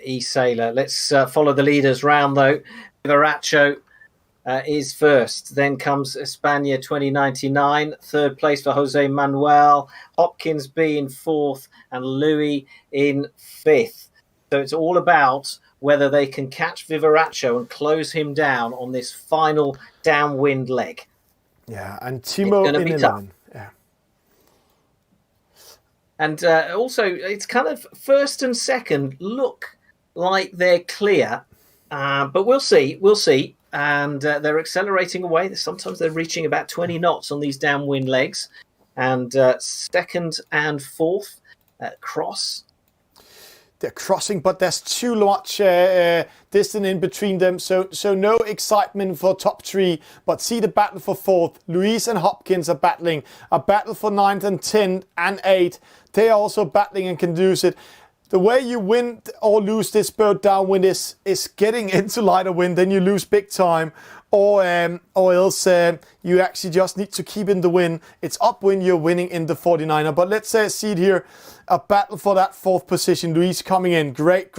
e-sailor. Let's follow the leaders round, though. Vivaraccio is first. Then comes España 2099. Third place for Jose Manuel. Hopkins B in 4th. And Louis in 5th. So it's all about whether they can catch Vivaraccio and close him down on this final downwind leg. Yeah, and Timo in 11. Yeah. And also, it's kind of first and second look like they're clear. But we'll see. We'll see. And they're accelerating away. Sometimes they're reaching about 20 knots on these downwind legs. And second and fourth cross. They're crossing, but there's too much distance in between them. So no excitement for top 3. But see the battle for 4th. Luis and Hopkins are battling. A battle for 9th and 10th and 8th. They are also battling and can lose it. The way you win or lose this boat downwind is getting into lighter wind, then you lose big time, or else you actually just need to keep in the wind. It's upwind, you're winning in the 49er. But let's see it here, a battle for that 4th position. Luis coming in, great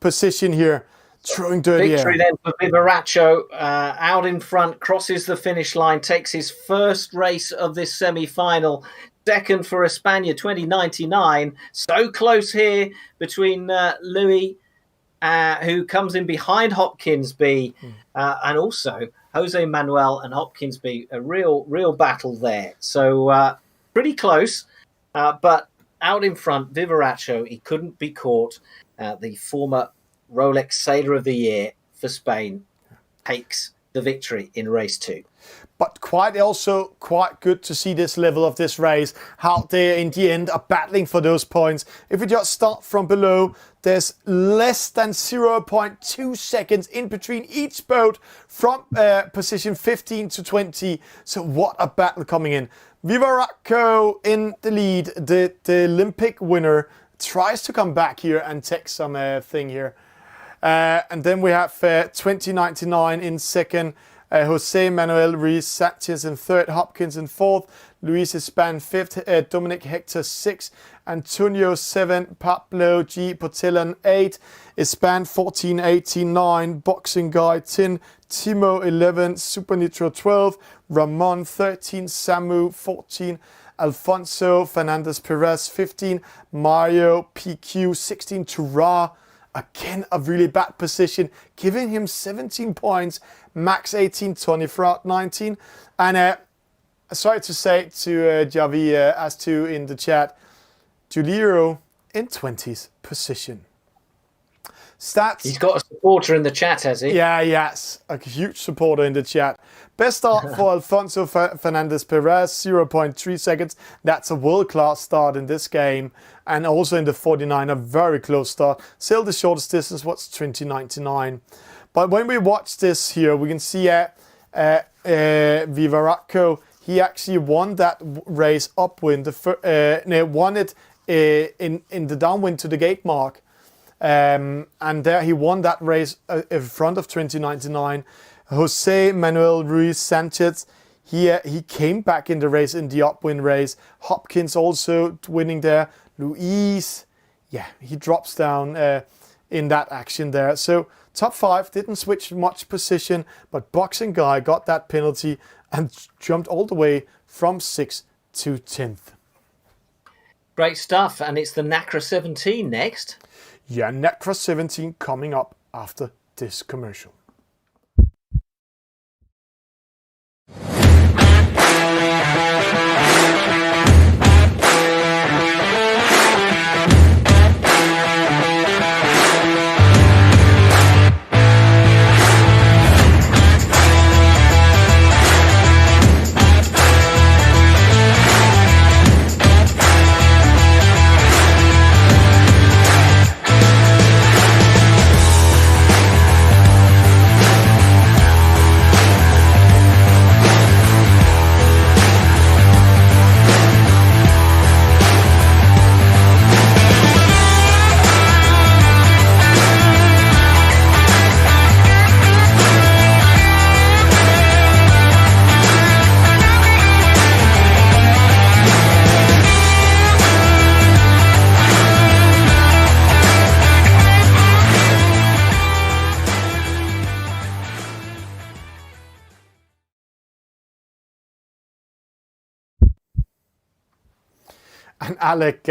position here Throwing dirty Victory air. then for Vivaraccio, out in front, crosses the finish line, takes his first race of this semi-final. Second for España 2099. So close here between Louis, who comes in behind Hopkinsby, and also Jose Manuel and Hopkinsby. A real battle there. So pretty close, but out in front, Vivaraccio, he couldn't be caught. The former Rolex Sailor of the Year for Spain takes the victory in race 2. But quite good to see this level of this race, how they in the end are battling for those points. If we just start from below, there's less than 0.2 seconds in between each boat from position 15 to 20. So what a battle coming in. Vivaraccio in the lead, the Olympic winner, tries to come back here and take some thing here. And then we have 2099 in second, Jose Manuel Ruiz Sanchez in third, Hopkins in fourth, Luis Espan fifth, Dominic Hector sixth, Antonio 7, Pablo G. Portela 8, Espan 14, 18, 9, Boxing Guy 10, Timo 11, Super Nitro 12, Ramon 13, Samu 14, Alfonso Fernandez Perez 15, Mario PQ 16, Tura. Again, a really bad position, giving him 17 points, Max 18, Tony Fraud 19. And sorry to say to Javi, as to in the chat, Julio in 20th position. Stats. He's got a supporter in the chat, has he? Yeah, yes. A huge supporter in the chat. Best start for Alfonso Fernandez Perez, 0.3 seconds. That's a world-class start in this game. And also in the 49, a very close start. Still the shortest distance was 2099. But when we watch this here, we can see Vivaraccio, he actually won that race upwind. Won it in the downwind to the gate mark. And there he won that race in front of 2099. Jose Manuel Ruiz Sanchez, he came back in the race, in the upwind race. Hopkins also winning there. Luis, yeah, he drops down in that action there. So top 5 didn't switch much position, but Boxing Guy got that penalty and jumped all the way from 6th to 10th. Great stuff, and it's the NACRA 17 next. Yeah, NACRA 17 coming up after this commercial. And Alec,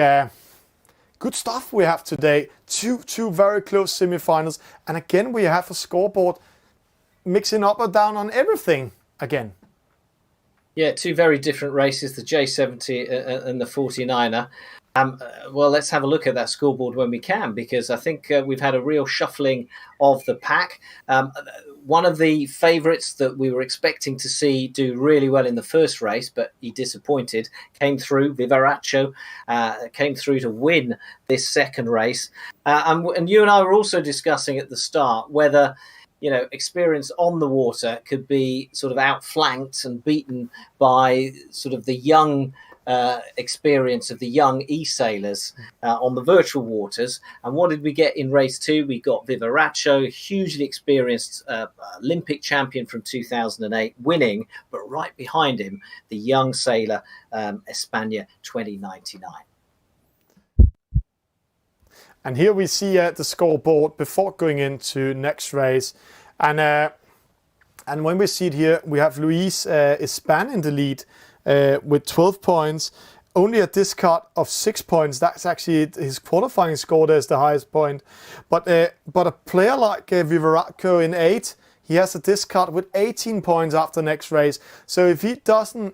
good stuff we have today. Two very close semifinals. And again, we have a scoreboard mixing up or down on everything again. Yeah, 2 very different races, the J70 and the 49er. Well, let's have a look at that scoreboard when we can, because I think we've had a real shuffling of the pack. One of the favourites that we were expecting to see do really well in the first race, but he disappointed, came through. Vivaraccio came through to win this second race. And you and I were also discussing at the start whether, experience on the water could be sort of outflanked and beaten by sort of the young experience of the young eSailors on the virtual waters. And what did we get in race 2? We got Vivaraccio, hugely experienced Olympic champion from 2008, winning, but right behind him, the young sailor España 2099. And here we see the scoreboard before going into next race. And when we see it here, we have Luis Espan in the lead with 12 points. Only a discard of 6 points. That's actually his qualifying score. There's the highest point. But a player like Vivaratko in 8, he has a discard with 18 points after next race. So if he doesn't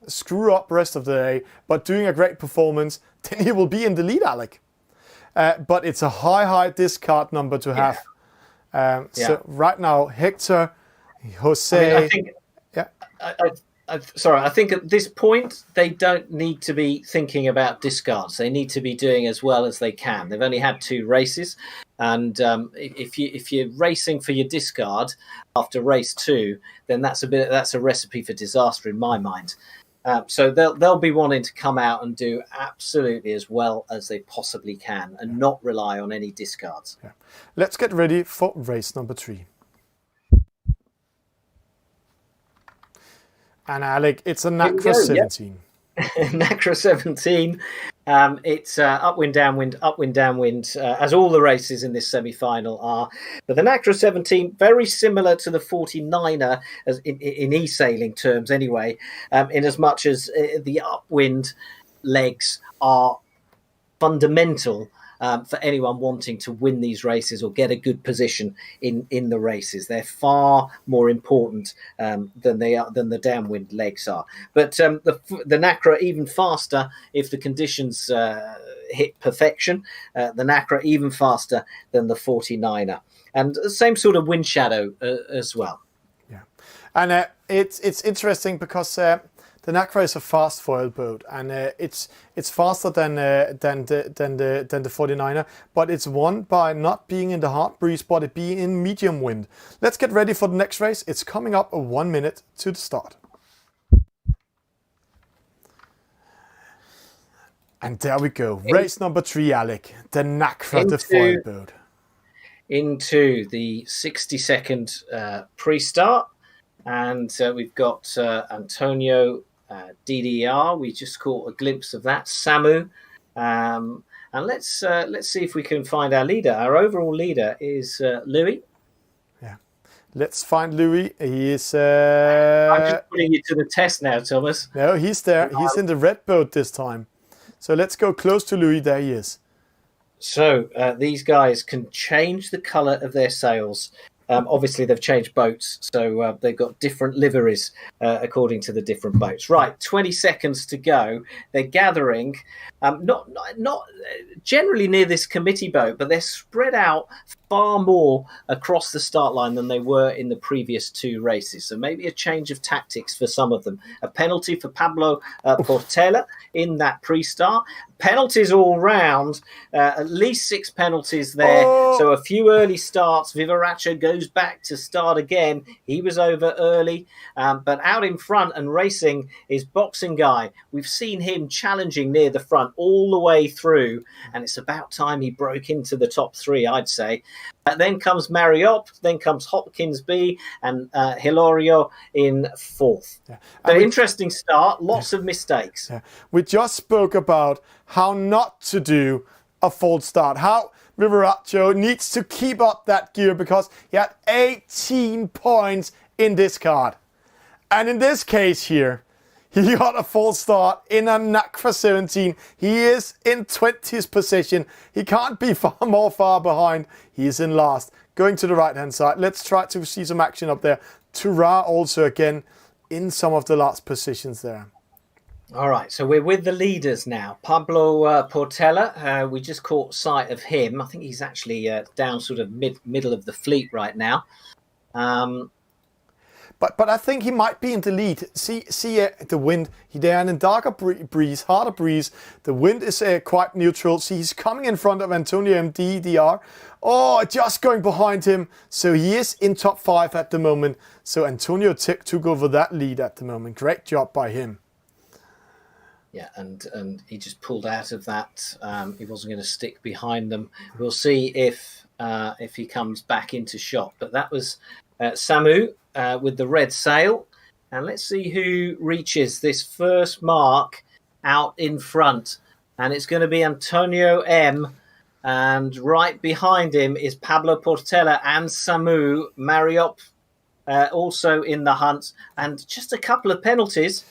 screw up rest of the day, but doing a great performance, then he will be in the lead, Alec. But it's a high discard number to have. So right now, Hector, Jose... I think I think at this point, they don't need to be thinking about discards. They need to be doing as well as they can. They've only had 2 races. And if you're racing for your discard after race 2, then that's a recipe for disaster in my mind. So they'll be wanting to come out and do absolutely as well as they possibly can and not rely on any discards. Yeah. Let's get ready for race number 3. And Alec, it's a NACRA 17. NACRA 17. It's upwind, downwind, as all the races in this semi-final are. But the NACRA 17, very similar to the 49er as in eSailing terms anyway, in as much as the upwind legs are fundamental for anyone wanting to win these races or get a good position in the races. They're far more important than the downwind legs are. But the NACRA even faster if the conditions hit perfection. The NACRA even faster than the 49er, and the same sort of wind shadow as well. Yeah, and it's interesting because. The NACRA is a fast foil boat, and it's faster than the 49er, but it's won by not being in the hard breeze, but it being in medium wind. Let's get ready for the next race. It's coming up 1 minute to the start. And there we go. Race number 3, Alec. The NACRA, the foil boat. Into the 60-second pre-start, and we've got Antonio. DDR, we just caught a glimpse of that. Samu, and let's see if we can find our leader. Our overall leader is Louis. Yeah, let's find Louis. He is. I'm just putting you to the test now, Thomas. No, he's there. He's in the red boat this time. So let's go close to Louis. There he is. So these guys can change the colour of their sails. Obviously, they've changed boats, so they've got different liveries according to the different boats. Right, 20 seconds to go. They're gathering, not generally near this committee boat, but they're spread out far more across the start line than they were in the previous 2 races. So maybe a change of tactics for some of them. A penalty for Pablo Portela in that pre-start. Penalties all round, at least 6 penalties there. So a few early starts. Vivaracha goes back to start again. He was over early, but out in front and racing is Boxing Guy. We've seen him challenging near the front all the way through, and it's about time he broke into the top 3, I'd say. Then comes Mariop, then comes Hopkins B, and Hilario in 4th. Yeah. So interesting start, lots of mistakes. Yeah. We just spoke about how not to do a false start, how Viveraccio needs to keep up that gear because he had 18 points in this card. And in this case here, he got a false start in a NACRA 17. He is in 20th position. He can't be far behind. He is in last. Going to the right-hand side. Let's try to see some action up there. Tura also again in some of the last positions there. All right, so we're with the leaders now. Pablo Portela, we just caught sight of him. I think he's actually down sort of middle of the fleet right now. But I think he might be in the lead. See the wind. They're in a darker breeze, harder breeze. The wind is quite neutral. See, he's coming in front of Antonio MDDR. Oh, just going behind him. So he is in top 5 at the moment. So Antonio took over that lead at the moment. Great job by him. Yeah, and he just pulled out of that. He wasn't going to stick behind them. We'll see if he comes back into shot. But that was Samu with the red sail. And let's see who reaches this first mark out in front. And it's going to be Antonio M. And right behind him is Pablo Portela and Samu Mariop, also in the hunt. And just a couple of penalties,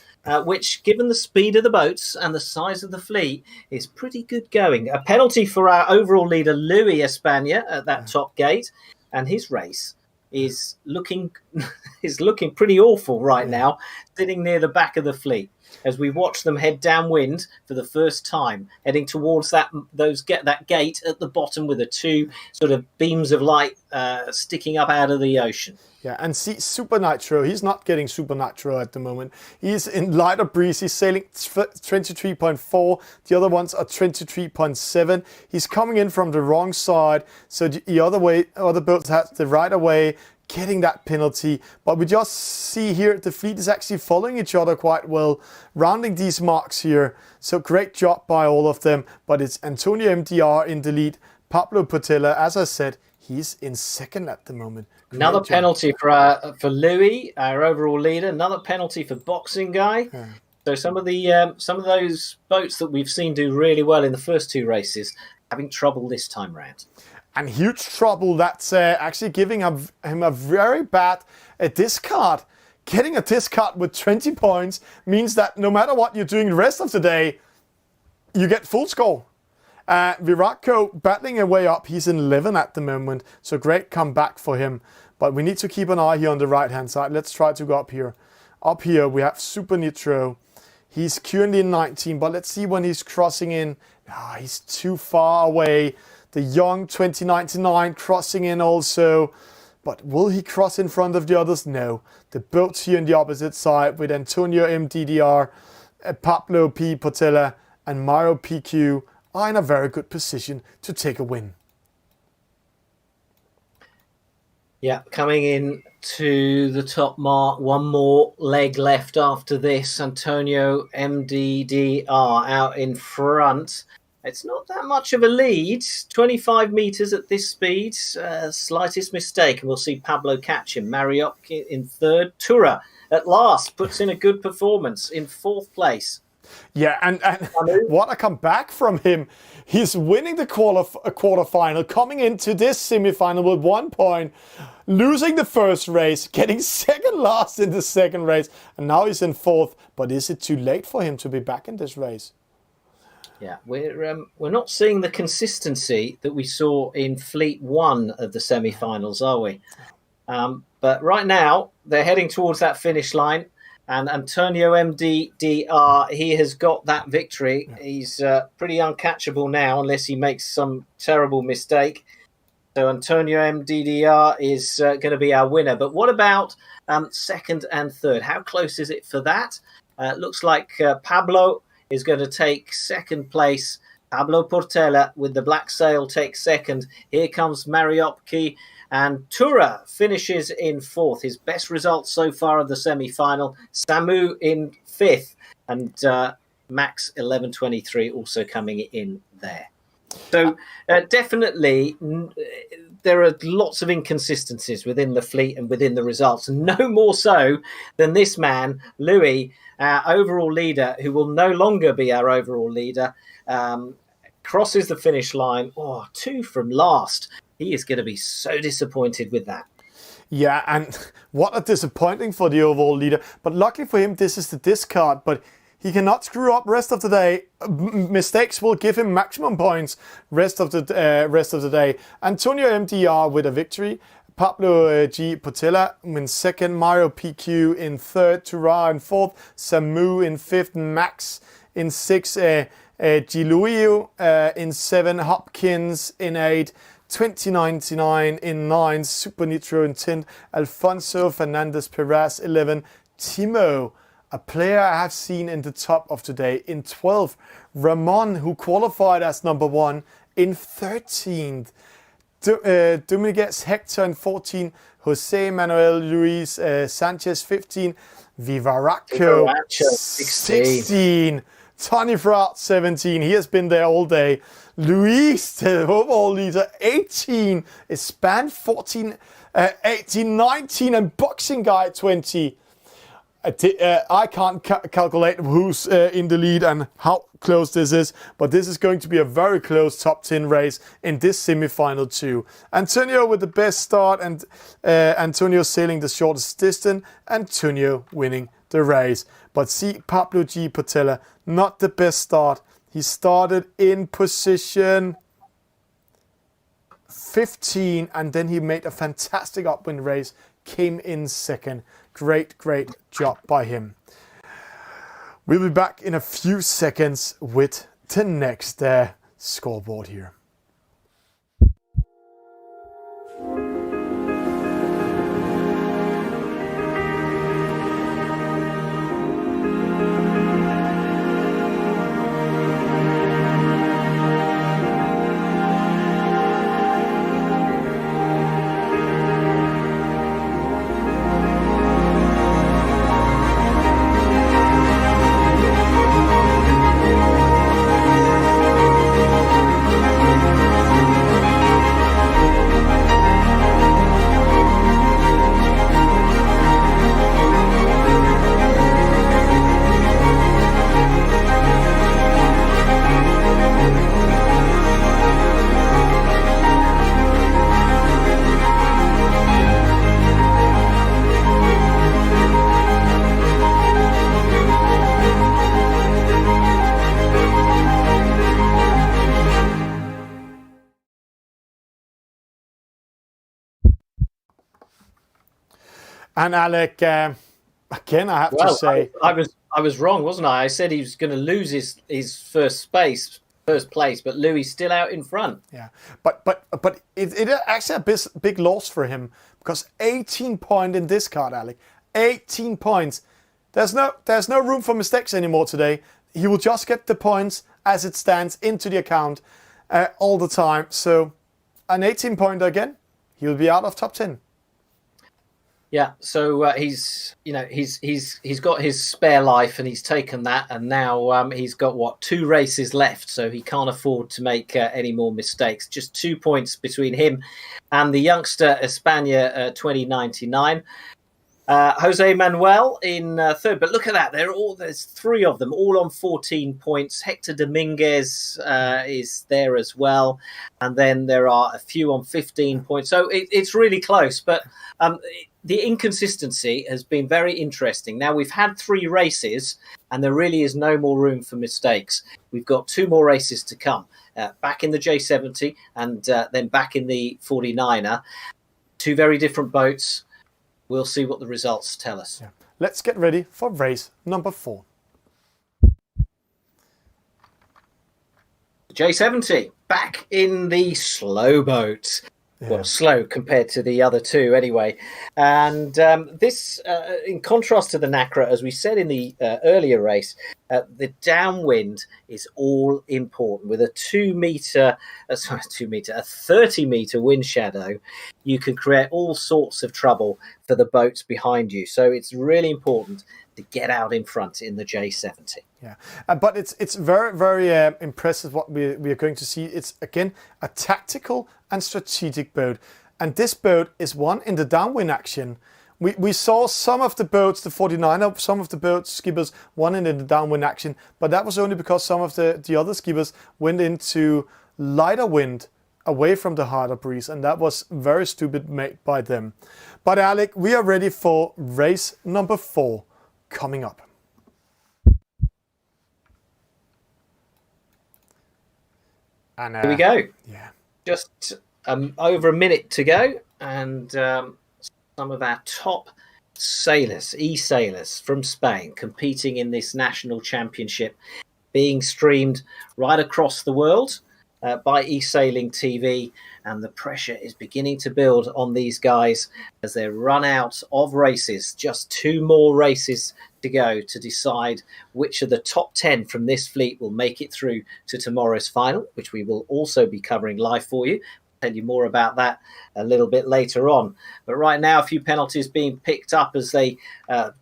which, given the speed of the boats and the size of the fleet, is pretty good going. A penalty for our overall leader, Louis España, at that top gate. And his race is looking pretty awful right now, sitting near the back of the fleet, as we watch them head downwind for the first time, heading towards that gate at the bottom with the two sort of beams of light sticking up out of the ocean. Yeah, and see, Super Nitro, he's not getting Super Nitro at the moment. He's in lighter breeze, he's sailing 23.4, the other ones are 23.7. He's coming in from the wrong side, so the other boats have the right away, getting that penalty. But we just see here the fleet is actually following each other quite well, rounding these marks here. So great job by all of them. But it's Antonio MDR in the lead. Pablo Portela, as I said, he's in second at the moment. Great Another job. penalty for Louis, our overall leader. Another penalty for Boxing Guy. Yeah. So some of those boats that we've seen do really well in the first two races, having trouble this time round. And huge trouble, that's actually giving him a very bad discard. Getting a discard with 20 points means that no matter what you're doing the rest of the day, you get full score. Viratko battling a way up, he's in 11 at the moment, so great comeback for him. But we need to keep an eye here on the right-hand side. Let's try to go up here. Up here we have Super Nitro. He's currently in 19, but let's see when he's crossing in. He's too far away. The young 2099 crossing in also. But will he cross in front of the others? No. The boats here on the opposite side with Antonio MDDR, Pablo P. Portela and Mario PQ are in a very good position to take a win. Yeah, coming in to the top mark. One more leg left after this. Antonio MDDR out in front. It's not that much of a lead, 25 metres at this speed, slightest mistake, and we'll see Pablo catch him. Mariop in third. Tura, at last, puts in a good performance in fourth place. Yeah, and what a comeback from him. He's winning the quarterfinal, coming into this semi-final with 1 point, losing the first race, getting second last in the second race, and now he's in fourth. But is it too late for him to be back in this race? Yeah, we're not seeing the consistency that we saw in Fleet 1 of the semi-finals, are we? But right now, they're heading towards that finish line. And Antonio MDDR, he has got that victory. He's pretty uncatchable now, unless he makes some terrible mistake. So Antonio MDDR is going to be our winner. But what about second and third? How close is it for that? Looks like Pablo is going to take second place. Pablo Portela with the black sail takes second. Here comes Mariopki. And Tura finishes in fourth. His best result so far of the semi-final. Samu in fifth. And Max 11:23 also coming in there. So definitely there are lots of inconsistencies within the fleet and within the results. No more so than this man, Louis, our overall leader, who will no longer be our overall leader, crosses the finish line. 2 from last. He is going to be so disappointed with that. Yeah, and what a disappointing for the overall leader. But luckily for him, this is the discard. But he cannot screw up rest of the day. Mistakes will give him maximum points rest of the day. Antonio MDR with a victory. Pablo G. Portela in second. Mario PQ in third. Tura in fourth. Samu in fifth. Max in sixth. Giluio in seven. Hopkins in eight. 2099 in 9, Super Nitro in 10, Alfonso Fernandez Perez 11, Timo, a player I have seen in the top of today, in 12, Ramon, who qualified as number 1, in 13th, Dominguez Hector in 14, Jose Manuel Luis Sanchez 15, Vivaracco 16, Tony Fraud 17, he has been there all day. Luis, the overall leader, 18. Span 14, 18, 19, and Boxing Guy 20. I can't calculate who's in the lead and how close this is, but this is going to be a very close top 10 race in this semi-final too. Antonio with the best start, and Antonio sailing the shortest distance, Antonio winning the race. But see, Pablo G. Patella, not the best start. He started in position 15 and then he made a fantastic upwind race, came in second. Great job by him. We'll be back in a few seconds with the next scoreboard here. And Alec, again, I have to say, I was wrong, wasn't I? I said he was going to lose his first place, but Louis still out in front. Yeah, but it actually a big loss for him, because 18 points in this card, Alec. 18 points. There's no room for mistakes anymore today. He will just get the points as it stands into the account all the time. So an 18 pointer again, he will be out of top 10. Yeah, so he's got his spare life and he's taken that, and now he's got 2 races left, so he can't afford to make any more mistakes. Just 2 points between him and the youngster España 2099. Jose Manuel in third, but look at that. There's 3 of them, all on 14 points. Hector Dominguez is there as well. And then there are a few on 15 points. So it's really close. But the inconsistency has been very interesting. Now, we've had 3 races, and there really is no more room for mistakes. We've got 2 more races to come, back in the J70 and then back in the 49er. 2 very different boats. We'll see what the results tell us. Yeah. Let's get ready for race number 4. J70, back in the slow boat. Yeah. Well, slow compared to the other 2 anyway. And this, in contrast to the NACRA, as we said in the earlier race, the downwind is all important. With a 30-meter wind shadow, you can create all sorts of trouble for the boats behind you. So it's really important to get out in front in the J70. Yeah, but it's very impressive what we are going to see. It's, again, a tactical and strategic boat. And this boat is one in the downwind action. We saw some of the boats, the 49er, some of the boats skippers won in the downwind action, but that was only because some of the other skippers went into lighter wind away from the harder breeze, and that was very stupid made by them. But Alec, we are ready for race number 4 coming up. And here we go. Yeah. Just over a minute to go, and some of our top sailors, eSailors from Spain, competing in this national championship, being streamed right across the world by eSailing TV, and the pressure is beginning to build on these guys as they run out of races. Just 2 more races to go to decide which of the top 10 from this fleet will make it through to tomorrow's final, which we will also be covering live for you. I'll tell you more about that a little bit later on. But right now, a few penalties being picked up as they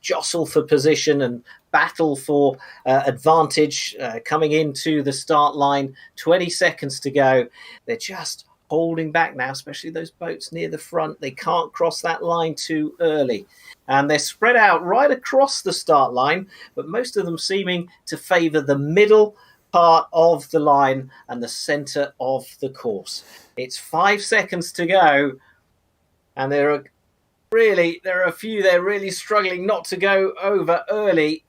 jostle for position and battle for advantage coming into the start line. 20 seconds to go. They're just holding back now, especially those boats near the front. They can't cross that line too early. And they're spread out right across the start line, but most of them seeming to favour the middle part of the line and the centre of the course. It's 5 seconds to go, and there are a few they're really struggling not to go over early.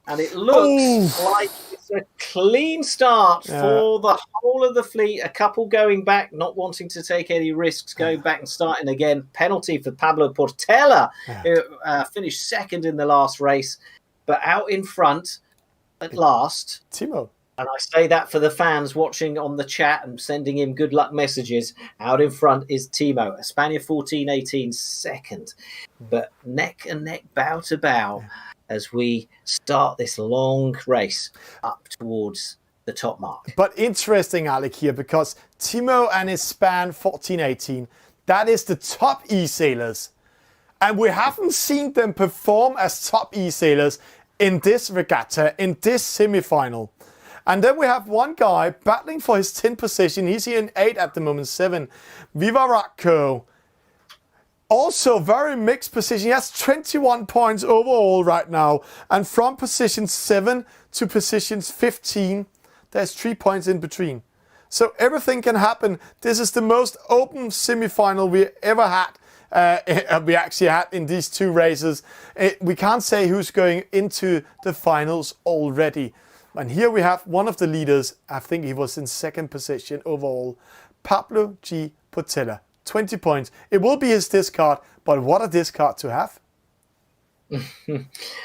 And it looks like it's a clean start for the whole of the fleet. A couple going back, not wanting to take any risks, going back and starting again. Penalty for Pablo Portela, who finished second in the last race. But out in front, at last, Timo. And I say that for the fans watching on the chat and sending him good luck messages. Out in front is Timo, España 14-18 second. But neck and neck, bow to bow, as we start this long race up towards the top mark. But interesting, Alec, here, because Timo and his span 14-18, that is the top e-sailers. And we haven't seen them perform as top e-sailers in this regatta, in this semi-final. And then we have one guy battling for his 10th position. He's here in 8 at the moment, 7. Vivaracco. Also very mixed position. He has 21 points overall right now. And from position 7 to position 15, there's 3 points in between. So everything can happen. This is the most open semi-final we ever had. We actually had in these two races. We can't say who's going into the finals already. And here we have one of the leaders. I think he was in second position overall. Pablo G. Portela. 20 points. It will be his discard, but what a discard to have.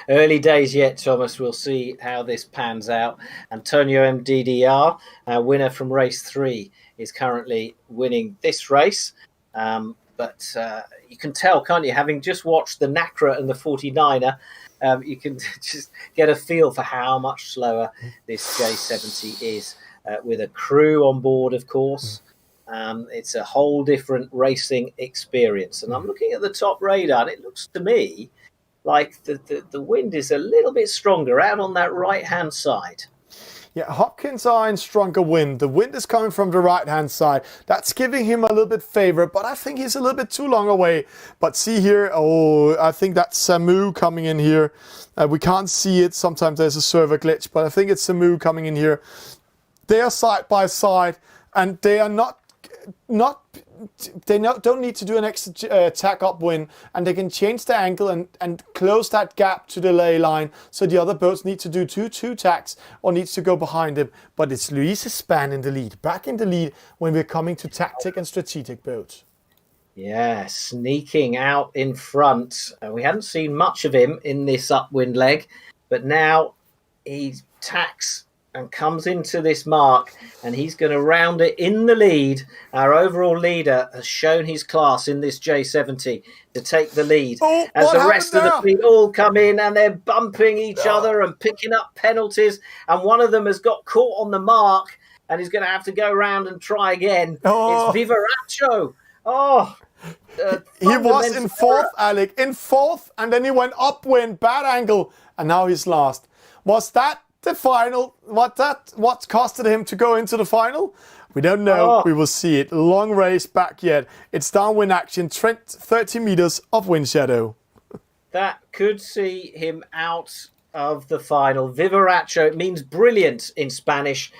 Early days yet, Thomas. We'll see how this pans out. Antonio MDDR, winner from race 3, is currently winning this race. But you can tell, can't you, having just watched the NACRA and the 49er, you can just get a feel for how much slower this J70 is. With a crew on board, of course. It's a whole different racing experience. And I'm looking at the top radar, and it looks to me like the wind is a little bit stronger out on that right-hand side. Yeah, Hopkins are in stronger wind. The wind is coming from the right-hand side. That's giving him a little bit favor, but I think he's a little bit too long away. But see here, I think that's Samu coming in here. We can't see it. Sometimes there's a server glitch, but I think it's Samu coming in here. They are side by side, and they are don't need to do an extra tack upwind, and they can change the angle and close that gap to the ley line, so the other boats need to do two tacks or needs to go behind them. But it's Luis's span in the lead, back in the lead when we're coming to tactic and strategic boats. Yeah, sneaking out in front. We hadn't seen much of him in this upwind leg, but now he tacks and comes into this mark, and he's going to round it in the lead. Our overall leader has shown his class in this J70 to take the lead. As the rest of the fleet all come in, and they're bumping each other and picking up penalties, and one of them has got caught on the mark, and he's going to have to go around and try again. It's Vivaraccio. He was in 4th, Alec. In 4th, and then he went upwind, bad angle, and now he's last. Was that the final? What costed him to go into the final? We don't know. We will see it. Long race back yet. It's downwind action, 30 meters of wind shadow. That could see him out of the final. Vivaraccio, it means brilliant in Spanish.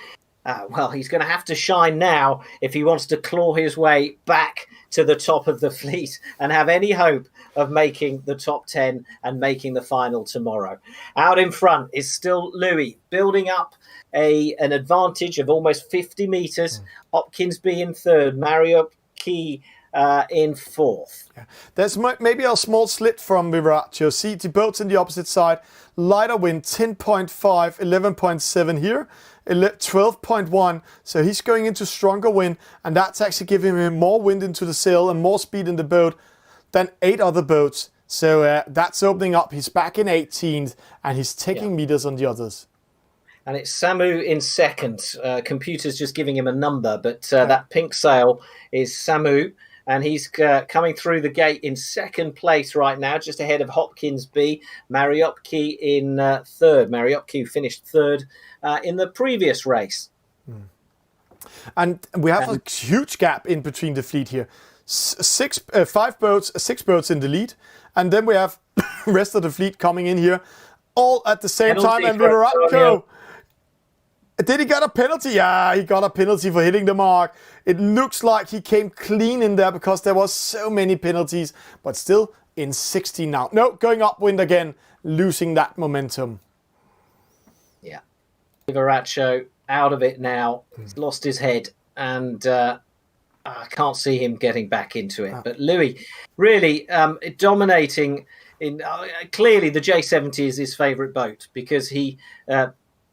Well, he's going to have to shine now if he wants to claw his way back to the top of the fleet and have any hope of making the top 10 and making the final tomorrow. Out in front is still Louis, building up an advantage of almost 50 metres. Hopkins in 3rd, Mario Key in 4th. Yeah. There's maybe a small slit from Vivaraccio. See the boats on the opposite side. Lighter wind, 10.5, 11.7 here. 12.1, so he's going into stronger wind, and that's actually giving him more wind into the sail and more speed in the boat than 8 other boats. So that's opening up. He's back in 18th, and he's taking meters on the others. And it's Samu in 2nd. Computer's just giving him a number, but that pink sail is Samu, and he's coming through the gate in 2nd place right now, just ahead of Hopkins B. Mariopki in 3rd. Mariopki finished 3rd in the previous race. And we have a huge gap in between the fleet here. Six boats in the lead, and then we have rest of the fleet coming in here, all at the same time. And Vivaratco, did he get a penalty? Yeah, he got a penalty for hitting the mark. It looks like he came clean in there because there was so many penalties, but still in 16 now. No, going upwind again, losing that momentum. Yeah, Vivaratco out of it now. He's lost his head, and I can't see him getting back into it. But Louis really dominating. Clearly, the J70 is his favourite boat because he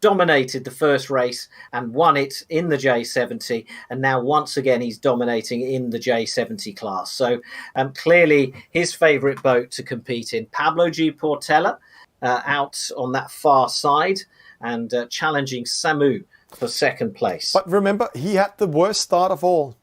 dominated the first race and won it in the J70, and now once again he's dominating in the J70 class. So clearly his favourite boat to compete in. Pablo G. Portela out on that far side and challenging Samu for second place. But remember, he had the worst start of all.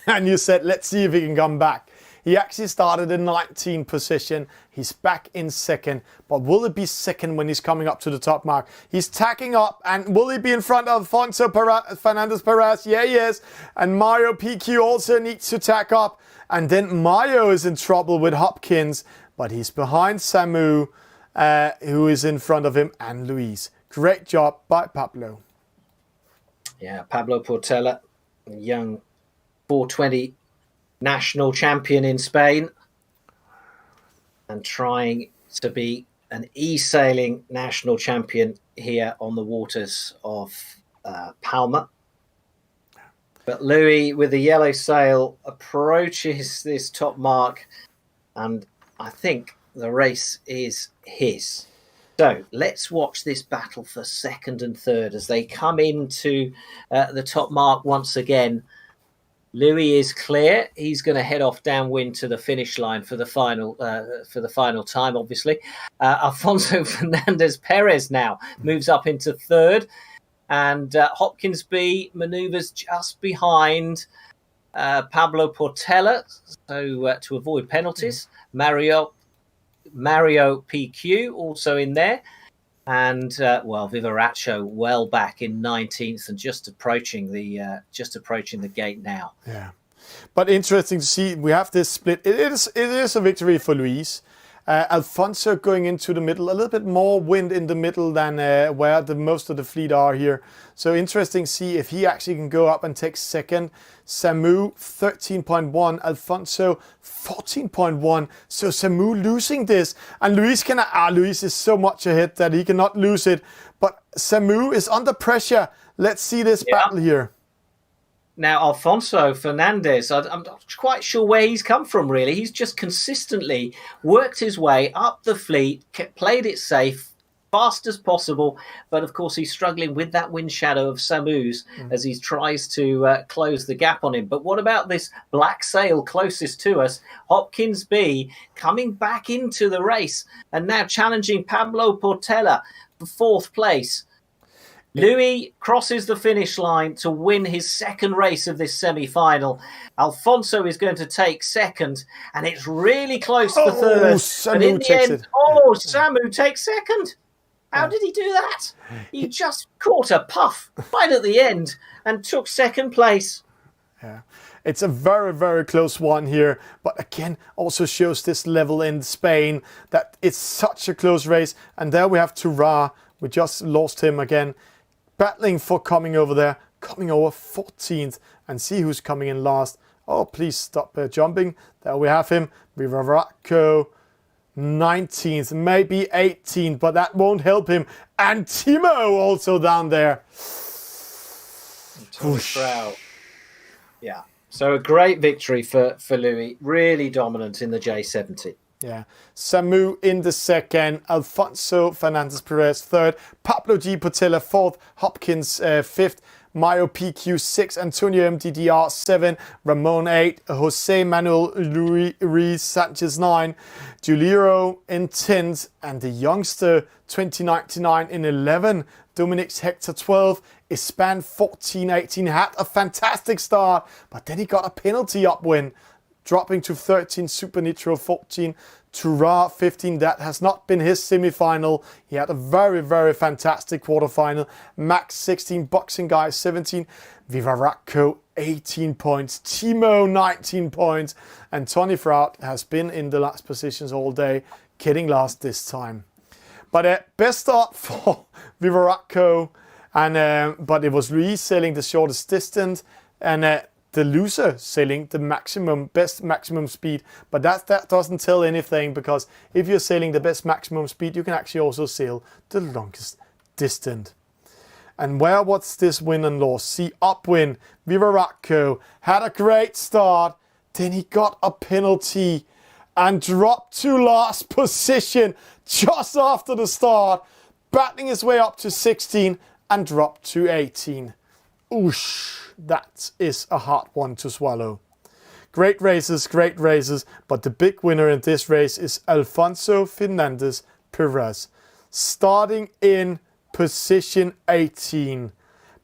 And you said, let's see if he can come back. He actually started in 19th position. He's back in second. But will it be second when he's coming up to the top mark? He's tacking up. And will he be in front of Alfonso Fernandez Perez? Yeah, he is. And Mario PQ also needs to tack up. And then Mario is in trouble with Hopkins. But he's behind Samu, who is in front of him, and Luis. Great job by Pablo. Yeah, Pablo Portela, young 420 national champion in Spain, and trying to be an eSailing national champion here on the waters of Palma. But Louis, with the yellow sail, approaches this top mark, and I think the race is his. So let's watch this battle for second and third as they come into the top mark once again. Louis is clear. He's going to head off downwind to the finish line for the final time, obviously. Alfonso Fernandez Perez now moves up into third. And Hopkins B manoeuvres just behind Pablo Portela, so to avoid penalties. Mario PQ also in there. And Vivaratco well back in 19th and just approaching the gate now. Yeah, but interesting to see. We have this split. It is a victory for Luis. Alfonso going into the middle, a little bit more wind in the middle than where most of the fleet are here. So interesting to see if he actually can go up and take second. Samu 13.1, Alfonso 14.1. So Samu losing this, and Luis Luis is so much ahead that he cannot lose it. But Samu is under pressure. Let's see this battle here. Now, Alfonso Fernandez, I'm not quite sure where he's come from, really. He's just consistently worked his way up the fleet, played it safe, fast as possible. But, of course, he's struggling with that wind shadow of Samu's as he tries to close the gap on him. But what about this black sail closest to us? Hopkins B coming back into the race and now challenging Pablo Portela for fourth place. Louis crosses the finish line to win his second race of this semi-final. Alfonso is going to take second, and it's really close for third. But in the end, Samu takes second. How did he do that? He just caught a puff right at the end and took second place. Yeah, it's a very, very close one here. But again, also shows this level in Spain that it's such a close race. And there we have Tura. We just lost him again. Battling for coming over there, coming over 14th, and see who's coming in last. Oh, please stop jumping. There we have him. Vivaratco, 19th, maybe 18th, but that won't help him. And Timo also down there. Yeah, so a great victory for Louis. Really dominant in the J70. Yeah, Samu in the second, Alfonso Fernandez Perez third, Pablo G. Portela fourth, Hopkins fifth, Mario PQ 6, Antonio MDDR 7, Ramon 8, Jose Manuel Luis Sanchez 9, Julio in 10th, and the youngster 2099 in 11, Dominic Hector 12, Ispan 14-18, had a fantastic start, but then he got a penalty upwind. dropping to 13, Super Nitro 14, Tura 15. That has not been his semi-final. He had a very, very fantastic quarterfinal. Max 16, Boxing Guy 17, Vivarakko 18 points, Timo 19 points, and Tony Fraud has been in the last positions all day, getting last this time. But best start for Vivarakko, and but it was Luis sailing the shortest distance, and the loser sailing the best maximum speed. But that doesn't tell anything, because if you're sailing the best maximum speed, you can actually also sail the longest distance. And where was this win and loss? See, upwind, Vivarakko had a great start, then he got a penalty and dropped to last position just after the start, battling his way up to 16 and dropped to 18. Oosh, that is a hard one to swallow. Great races, but the big winner in this race is Alfonso Fernandez Perez, starting in position 18,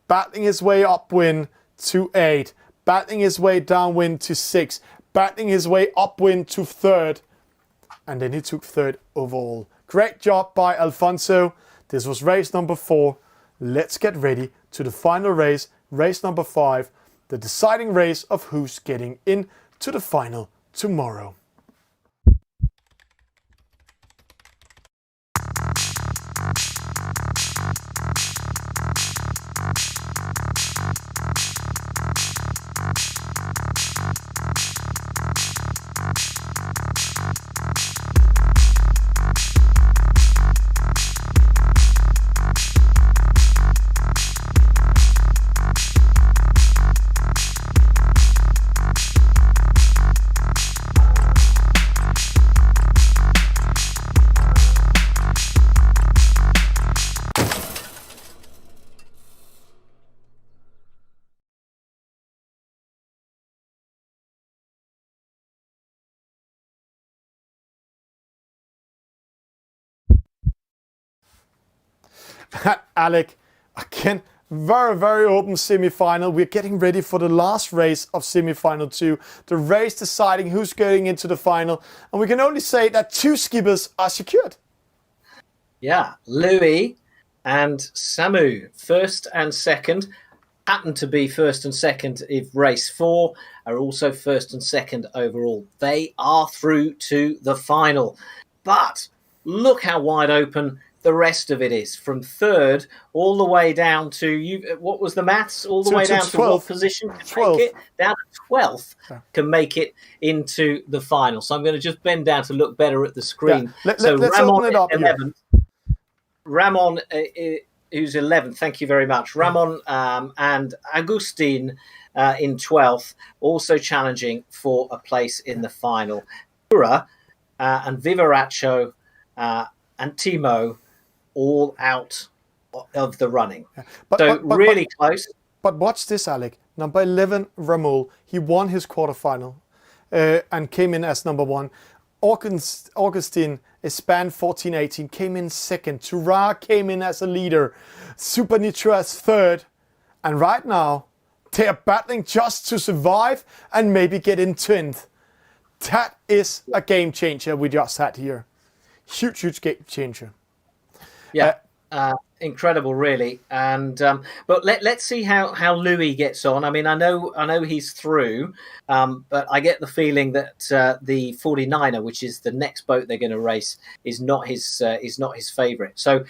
battling his way upwind to 8, battling his way downwind to 6, battling his way upwind to 3rd, and then he took 3rd overall. Great job by Alfonso. This was race number 4. Let's get ready to the final race, race number 5, the deciding race of who's getting in to the final tomorrow. Alec, again, very open semi-final. We're getting ready for the last race of semi-final 2, the race deciding who's going into the final, and we can only say that 2 skippers are secured. Yeah, Louis and Samu, 1st and 2nd, happen to be 1st and 2nd if race 4, are also 1st and 2nd overall. They are through to the final, but look how wide open the rest of it is, from 3rd all the way down to, you. What was the maths? All the way down 12th. to what position can 12th. make it? Down to 12th can make it into the final. So I'm going to just bend down to look better at the screen. Yeah. So let's Ramon open it up 11th. Ramon, who's 11th, thank you very much. Ramon and Agustin in 12th, also challenging for a place in the final. Ura and Vivarakko and Timo all out of the running. But really close. But watch this, Alec. Number 11, Ramol. He won his quarterfinal and came in as number 1. Augustin, Span 14-18, came in 2nd. Tura came in as a leader. Super Nitro as 3rd. And right now, they are battling just to survive and maybe get in 10th. That is a game changer we just had here. Huge game changer. Yeah, incredible, really. And but let's see how Louis gets on. I mean, I know he's through, but I get the feeling that the 49er, which is the next boat they're going to race, is not his favourite. So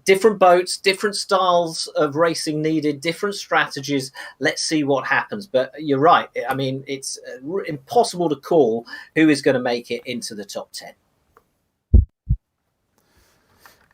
different boats, different styles of racing needed, different strategies. Let's see what happens. But you're right. I mean, it's impossible to call who is going to make it into the top 10.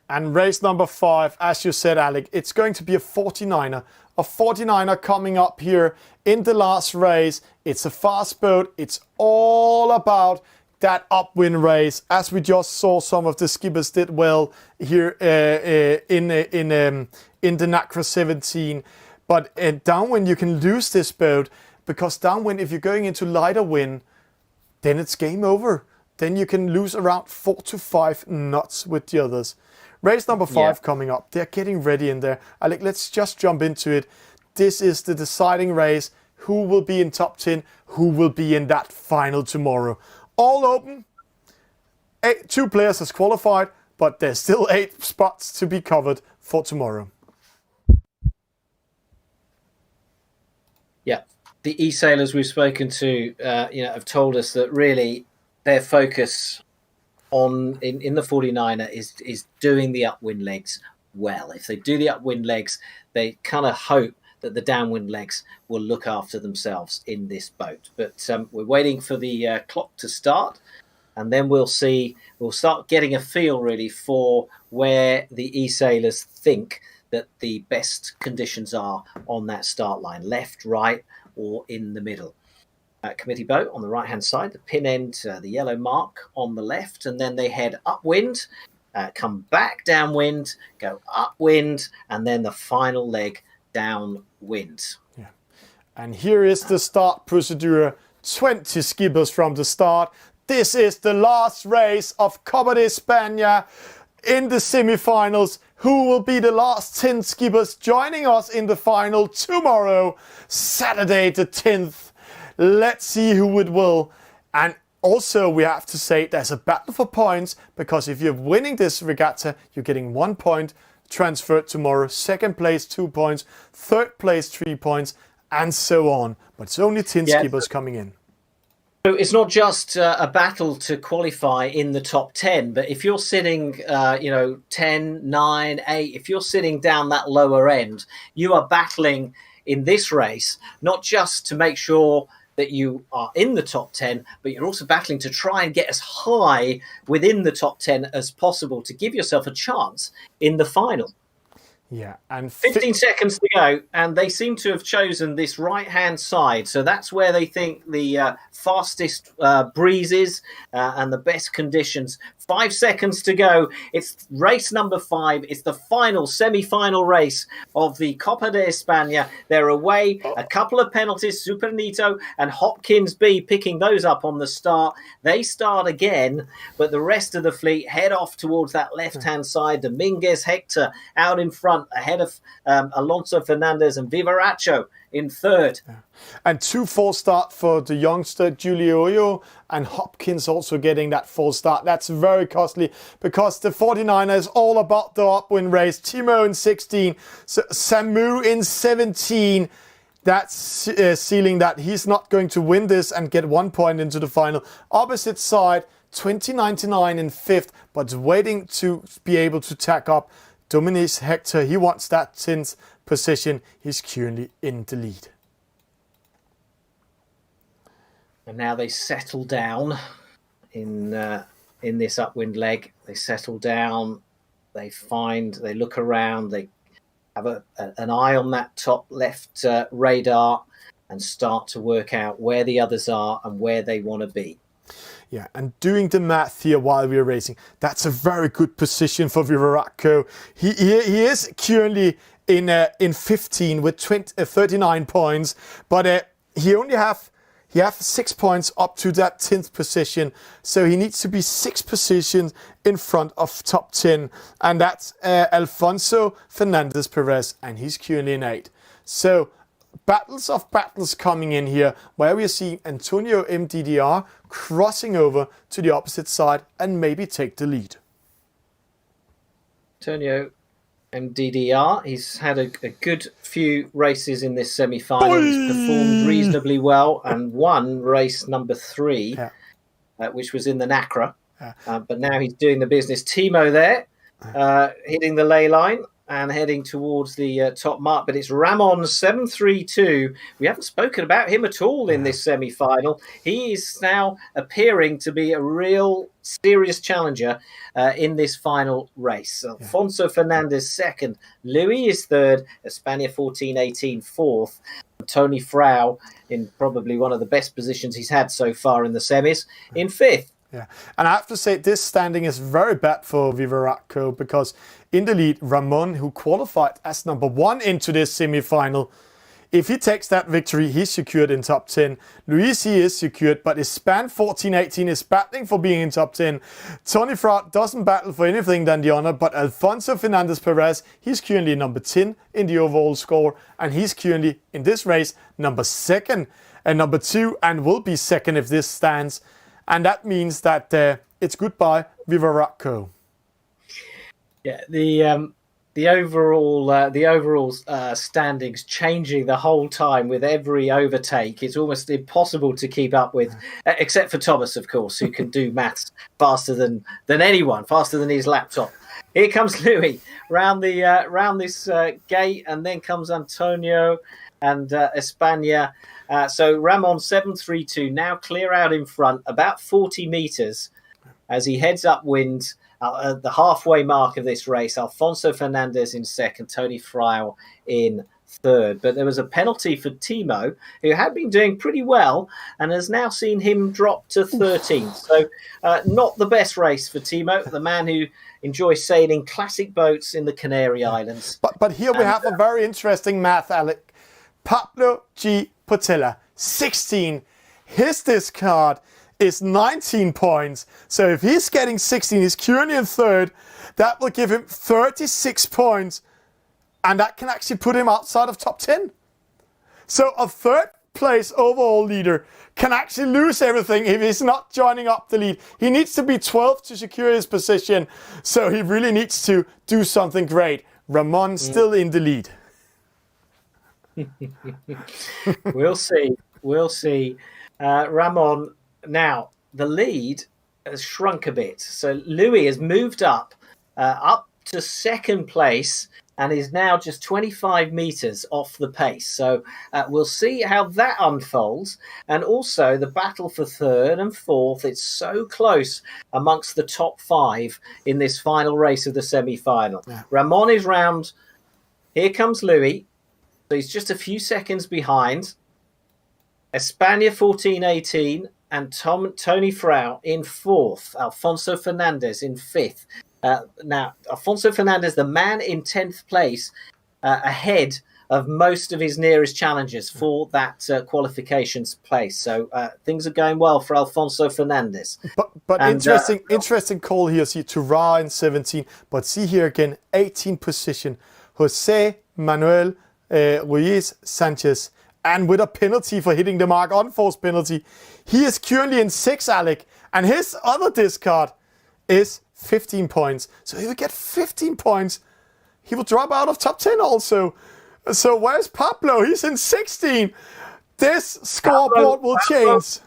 And race number 5, as you said, Alec, it's going to be a 49er. A 49er coming up here in the last race. It's a fast boat. It's all about that upwind race. As we just saw, some of the skippers did well here in the Nacra 17. But downwind, you can lose this boat, because downwind, if you're going into lighter wind, then it's game over. Then you can lose around 4 to 5 knots with the others. Race number 5 coming up. They're getting ready in there. Alec, let's just jump into it. This is the deciding race. who will be in top 10, who will be in that final tomorrow. All open. 2 players has qualified, but there's still 8 spots to be covered for tomorrow. Yeah, the eSailors we've spoken to, have told us that really their focus in the 49er is doing the upwind legs well. If they do the upwind legs, they kind of hope that the downwind legs will look after themselves in this boat. But we're waiting for the clock to start, and then we'll start getting a feel really for where the eSailors think that the best conditions are on that start line, left, right, or in the middle. Committee boat on the right hand side, the pin end, the yellow mark on the left, and then they head upwind, come back downwind, go upwind, and then the final leg downwind. Yeah. And here is the start procedure. 20 skippers from the start. This is the last race of Copa de España in the semi-finals. Who will be the last 10 skippers joining us in the final tomorrow, Saturday the 10th? Let's see who it will. And also we have to say there's a battle for points, because if you're winning this regatta, you're getting 1 point transferred tomorrow. Second place, 2 points. Third place, 3 points, and so on. But it's only 10 skippers coming in. So it's not just a battle to qualify in the top 10, but if you're sitting, 10, 9, 8, if you're sitting down that lower end, you are battling in this race, not just to make sure that you are in the top 10, but you're also battling to try and get as high within the top 10 as possible to give yourself a chance in the final. Yeah, and 15 seconds to go, and they seem to have chosen this right-hand side. So that's where they think the fastest breezes and the best conditions. 5 seconds to go. It's race number 5. It's the final, semi-final race of the Copa de España. They're away. A couple of penalties, Supernito and Hopkins B picking those up on the start. They start again, but the rest of the fleet head off towards that left-hand side. Dominguez, Hector out in front, ahead of Alonso Fernandez and Vivaracho in third. Yeah. And 2 false start for the youngster Giulio, and Hopkins also getting that false start. That's very costly, because the 49er is all about the upwind race. Timo in 16, Samu in 17. That's sealing that he's not going to win this and get 1 point into the final. Opposite side, 2099 in 5th, but waiting to be able to tack up. Dominic Hector, he wants that 10th position. He's currently in the lead. And now they settle down in this upwind leg. They settle down. They look around. They have an eye on that top left radar and start to work out where the others are and where they want to be. Yeah, and doing the math here while we're racing, that's a very good position for Vivaraco. He is currently in 15 with 39 points, but he have 6 points up to that 10th position, so he needs to be 6 positions in front of top 10, and that's Alfonso Fernandez Perez, and he's currently in 8. So battles coming in here, where we are seeing Antonio MDDR crossing over to the opposite side and maybe take the lead. Antonio MDDR, he's had a good few races in this semi-final. He's performed reasonably well and won race number 3, which was in the NACRA. But now he's doing the business. Timo there, hitting the ley line and heading towards the top mark. But it's Ramon 732. We haven't spoken about him at all in this semi-final. He is now appearing to be a real serious challenger in this final race. Alfonso Fernandez second, Louis is third, España 14-18 fourth, Tony Frau in probably one of the best positions he's had so far in the semis in fifth. Yeah, and I have to say this standing is very bad for Vivaraco, because in the lead, Ramon, who qualified as number 1 into this semi-final, If he takes that victory, he's secured in top 10. Luis, he is secured, but Espan 14-18 is battling for being in top 10. Tony Fraud doesn't battle for anything than the honor, but Alfonso Fernandez Perez, he's currently number 10 in the overall score, and he's currently, in this race, number 2 and number 2, and will be 2nd if this stands. And that means that it's goodbye, Viva Rocco. Yeah, the overall standings changing the whole time with every overtake. It's almost impossible to keep up with, except for Thomas, of course, who can do maths faster than anyone, faster than his laptop. Here comes Louis round this gate, and then comes Antonio and España. So Ramon 732 now clear out in front, about 40 meters as he heads upwind. At the halfway mark of this race, Alfonso Fernandez in 2nd, Tony Frail in 3rd. But there was a penalty for Timo, who had been doing pretty well and has now seen him drop to 13th. So not the best race for Timo, the man who enjoys sailing classic boats in the Canary Islands. But here we have a very interesting math, Alec. Pablo G. Portela, 16. His discard is 19 points. So if he's getting 16, he's currently in 3rd. That will give him 36 points. And that can actually put him outside of top 10. So a 3rd place overall leader can actually lose everything if he's not joining up the lead. He needs to be 12th to secure his position. So he really needs to do something great. Ramon still in the lead. We'll see. Ramon, now the lead has shrunk a bit. So Louis has moved up to 2nd place and is now just 25 meters off the pace. So we'll see how that unfolds. And also the battle for 3rd and 4th. It's so close amongst the top 5 in this final race of the semi-final. Yeah. Ramon is round. Here comes Louis. So he's just a few seconds behind. España 14-18 and Tony Frau in 4th. Alfonso Fernandez in 5th. Now, Alfonso Fernandez, the man in 10th place, ahead of most of his nearest challengers for that qualifications place. So things are going well for Alfonso Fernandez. But interesting call here. See, Tura in 17. But see here again, 18th position. Jose Manuel Ruiz Sanchez. And with a penalty for hitting the mark, unforced penalty. He is currently in 6th, Alec. And his other discard is 15 points. So he will get 15 points. He will drop out of top 10 also. So where's Pablo? He's in 16. This scoreboard will change.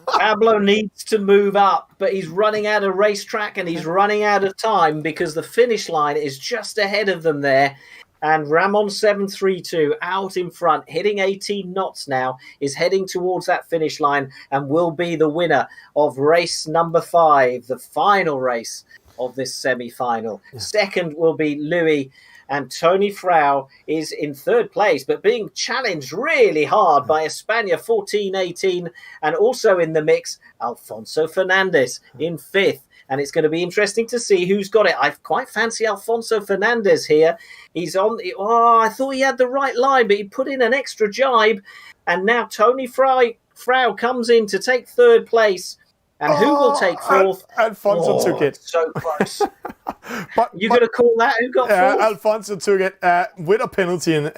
Pablo needs to move up, but he's running out of racetrack and he's running out of time because the finish line is just ahead of them there. And Ramon 732 out in front, hitting 18 knots now, is heading towards that finish line and will be the winner of race number 5, the final race of this semi-final. Yeah. 2nd will be Louis, and Tony Frau is in 3rd place, but being challenged really hard by España 14-18, and also in the mix, Alfonso Fernandez in 5th. And it's going to be interesting to see who's got it. I quite fancy Alfonso Fernandez here. He's on. I thought he had the right line, but he put in an extra jibe. And now Tony Frau comes in to take 3rd place. And who will take 4th? Alfonso took it. So close. You're going to call that? Who got 4th? Alfonso took it with a penalty.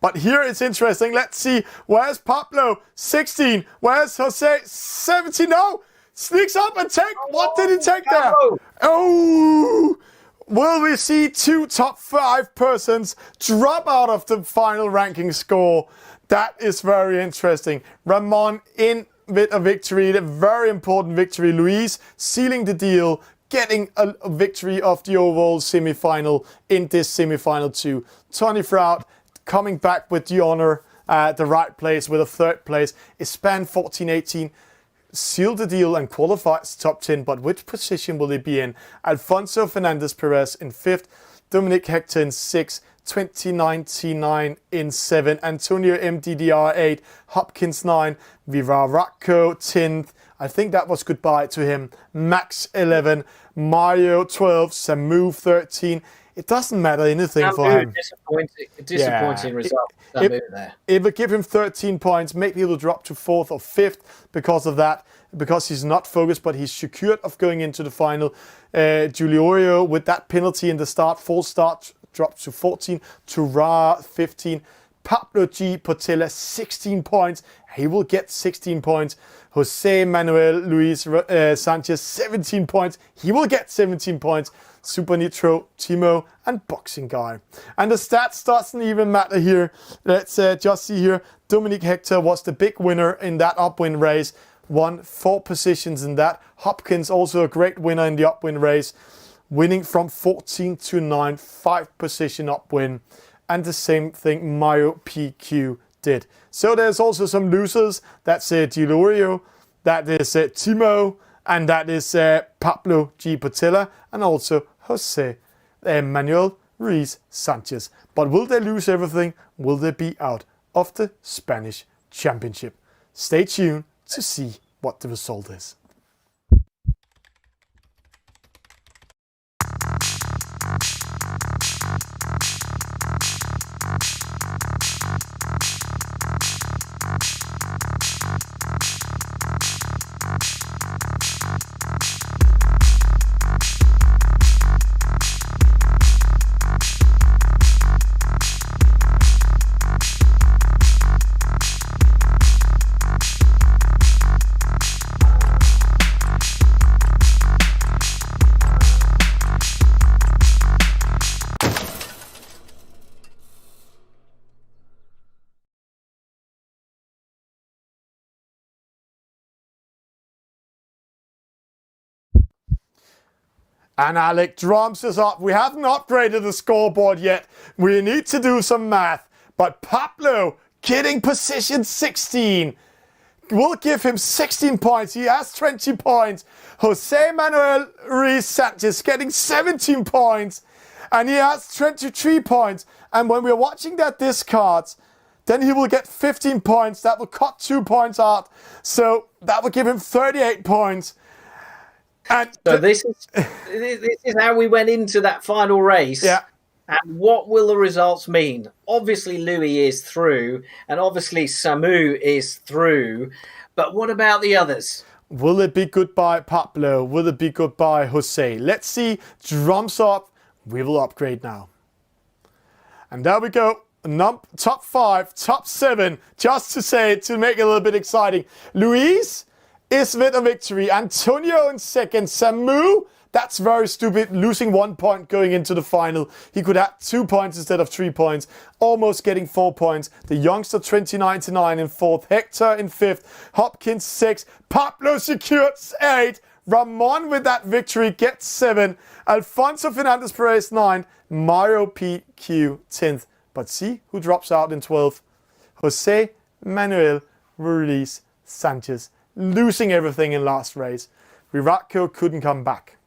But here it's interesting. Let's see. Where's Pablo? 16. Where's Jose? 17. No. Sneaks up and take. What did he take there? Oh! Will we see 2 top 5 persons drop out of the final ranking score? That is very interesting. Ramon in with a victory, a very important victory. Luis sealing the deal, getting a victory of the overall semi-final in this semi-final too. Tony Fraud coming back with the honor, the right place with a 3rd place. Espan 14-18. Sealed the deal and qualifies top 10, but which position will he be in? Alfonso Fernandez Perez in 5th, Dominic Hector in 6th, 2099 in 7th, Antonio MDDR 8, Hopkins 9, Vivaracco 10th. I think that was goodbye to him. Max 11, Mario 12, Samu 13, it doesn't matter anything for him. Disappointing result. It will give him 13 points. Maybe he will drop to 4th or 5th because of that, because he's not focused, but he's secured of going into the final. Giulio, with that penalty in the start, false start, drops to 14. Tura, 15. Pablo G. Portela, 16 points. He will get 16 points. Jose Manuel Luis Sanchez, 17 points. He will get 17 points. Super Nitro, Timo, and Boxing Guy. And the stats doesn't even matter here. Let's just see here. Dominic Hector was the big winner in that upwind race. Won 4 positions in that. Hopkins also a great winner in the upwind race. Winning from 14 to 9, 5 position upwind. And the same thing Mario PQ did. So there's also some losers. That's Giulio, that is Timo, and that is Pablo G. Portela, and also Jose Manuel Ruiz Sanchez. But will they lose everything? Will they be out of the Spanish Championship? Stay tuned to see what the result is. And Alec drums us up. We haven't upgraded the scoreboard yet. We need to do some math. But Pablo getting position 16. We'll give him 16 points. He has 20 points. Jose Manuel Ruiz Sanchez getting 17 points. And he has 23 points. And when we're watching that discards, then he will get 15 points. That will cut 2 points out. So that will give him 38 points. And so this is how we went into that final race. Yeah. And what will the results mean? Obviously, Louis is through, and obviously Samu is through. But what about the others? Will it be goodbye Pablo? Will it be goodbye Jose? Let's see. Drums up. We will upgrade now. And there we go. Top 5, top 7. Just to say it, to make it a little bit exciting. Luis is with a victory. Antonio in second. Samu, that's very stupid, losing 1 point going into the final. He could have 2 points instead of 3 points. Almost getting 4 points. The youngster 29-9 in 4th. Hector in 5th. Hopkins 6th. Pablo secures 8. Ramon with that victory gets 7. Alfonso Fernandez Perez 9. Mario PQ 10th. But see who drops out in 12th. Jose Manuel Ruiz Sanchez. Losing everything in last race. Viratko couldn't come back.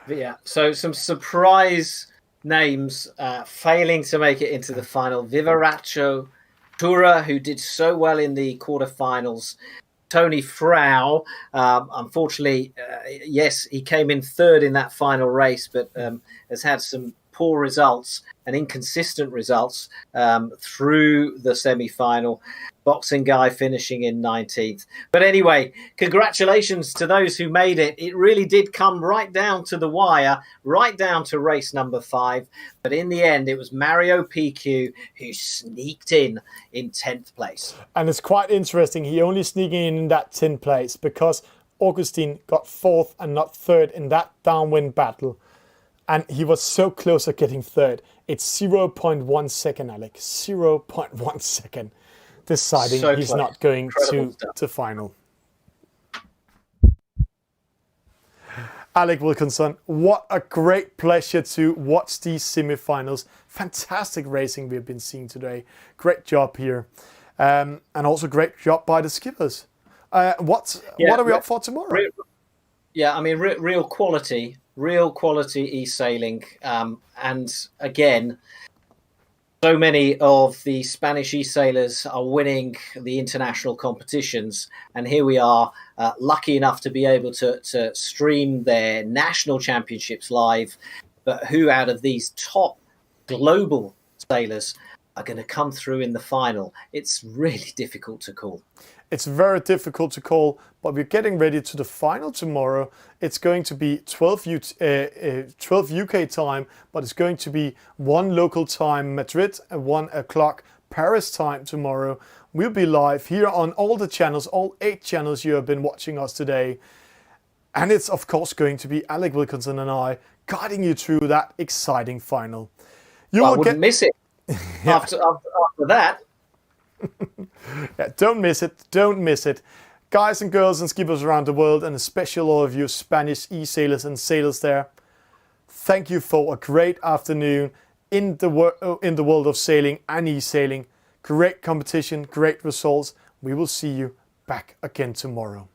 Yeah, so some surprise names failing to make it into the final. Vivaraccio, Tura, who did so well in the quarterfinals. Tony Frau, unfortunately, yes, he came in 3rd in that final race, but has had some poor results and inconsistent results through the semi-final. Boxing Guy finishing in 19th. But anyway, congratulations to those who made it. It really did come right down to the wire, right down to race number 5. But in the end, it was Mario PQ who sneaked in 10th place. And it's quite interesting. He only sneaking in that 10th place because Augustine got 4th and not 3rd in that downwind battle. And he was so close at getting 3rd. It's 0.1 second, Alec. 0.1 second. Deciding so he's not going to final. Alec Wilkinson, what a great pleasure to watch these semi-finals. Fantastic racing we've been seeing today. Great job here. And also great job by the skippers. What are we up for tomorrow? Real quality eSailing. And again, So many of the Spanish e-sailors are winning the international competitions, and here we are, lucky enough to be able to stream their national championships live. But who out of these top global sailors are going to come through in the final? It's really difficult to call. It's very difficult to call, but we're getting ready to the final tomorrow. It's going to be 12 UK time, but it's going to be 1 local time Madrid and 1 o'clock Paris time tomorrow. We'll be live here on all the channels, all 8 channels you have been watching us today. And it's of course going to be Alec Wilkinson and I guiding you through that exciting final. I wouldn't miss it. After that. Yeah, don't miss it. Don't miss it. Guys and girls and skippers around the world, and especially all of you Spanish e-sailors and sailors there, thank you for a great afternoon in the world of sailing and e-sailing. Great competition, great results. We will see you back again tomorrow.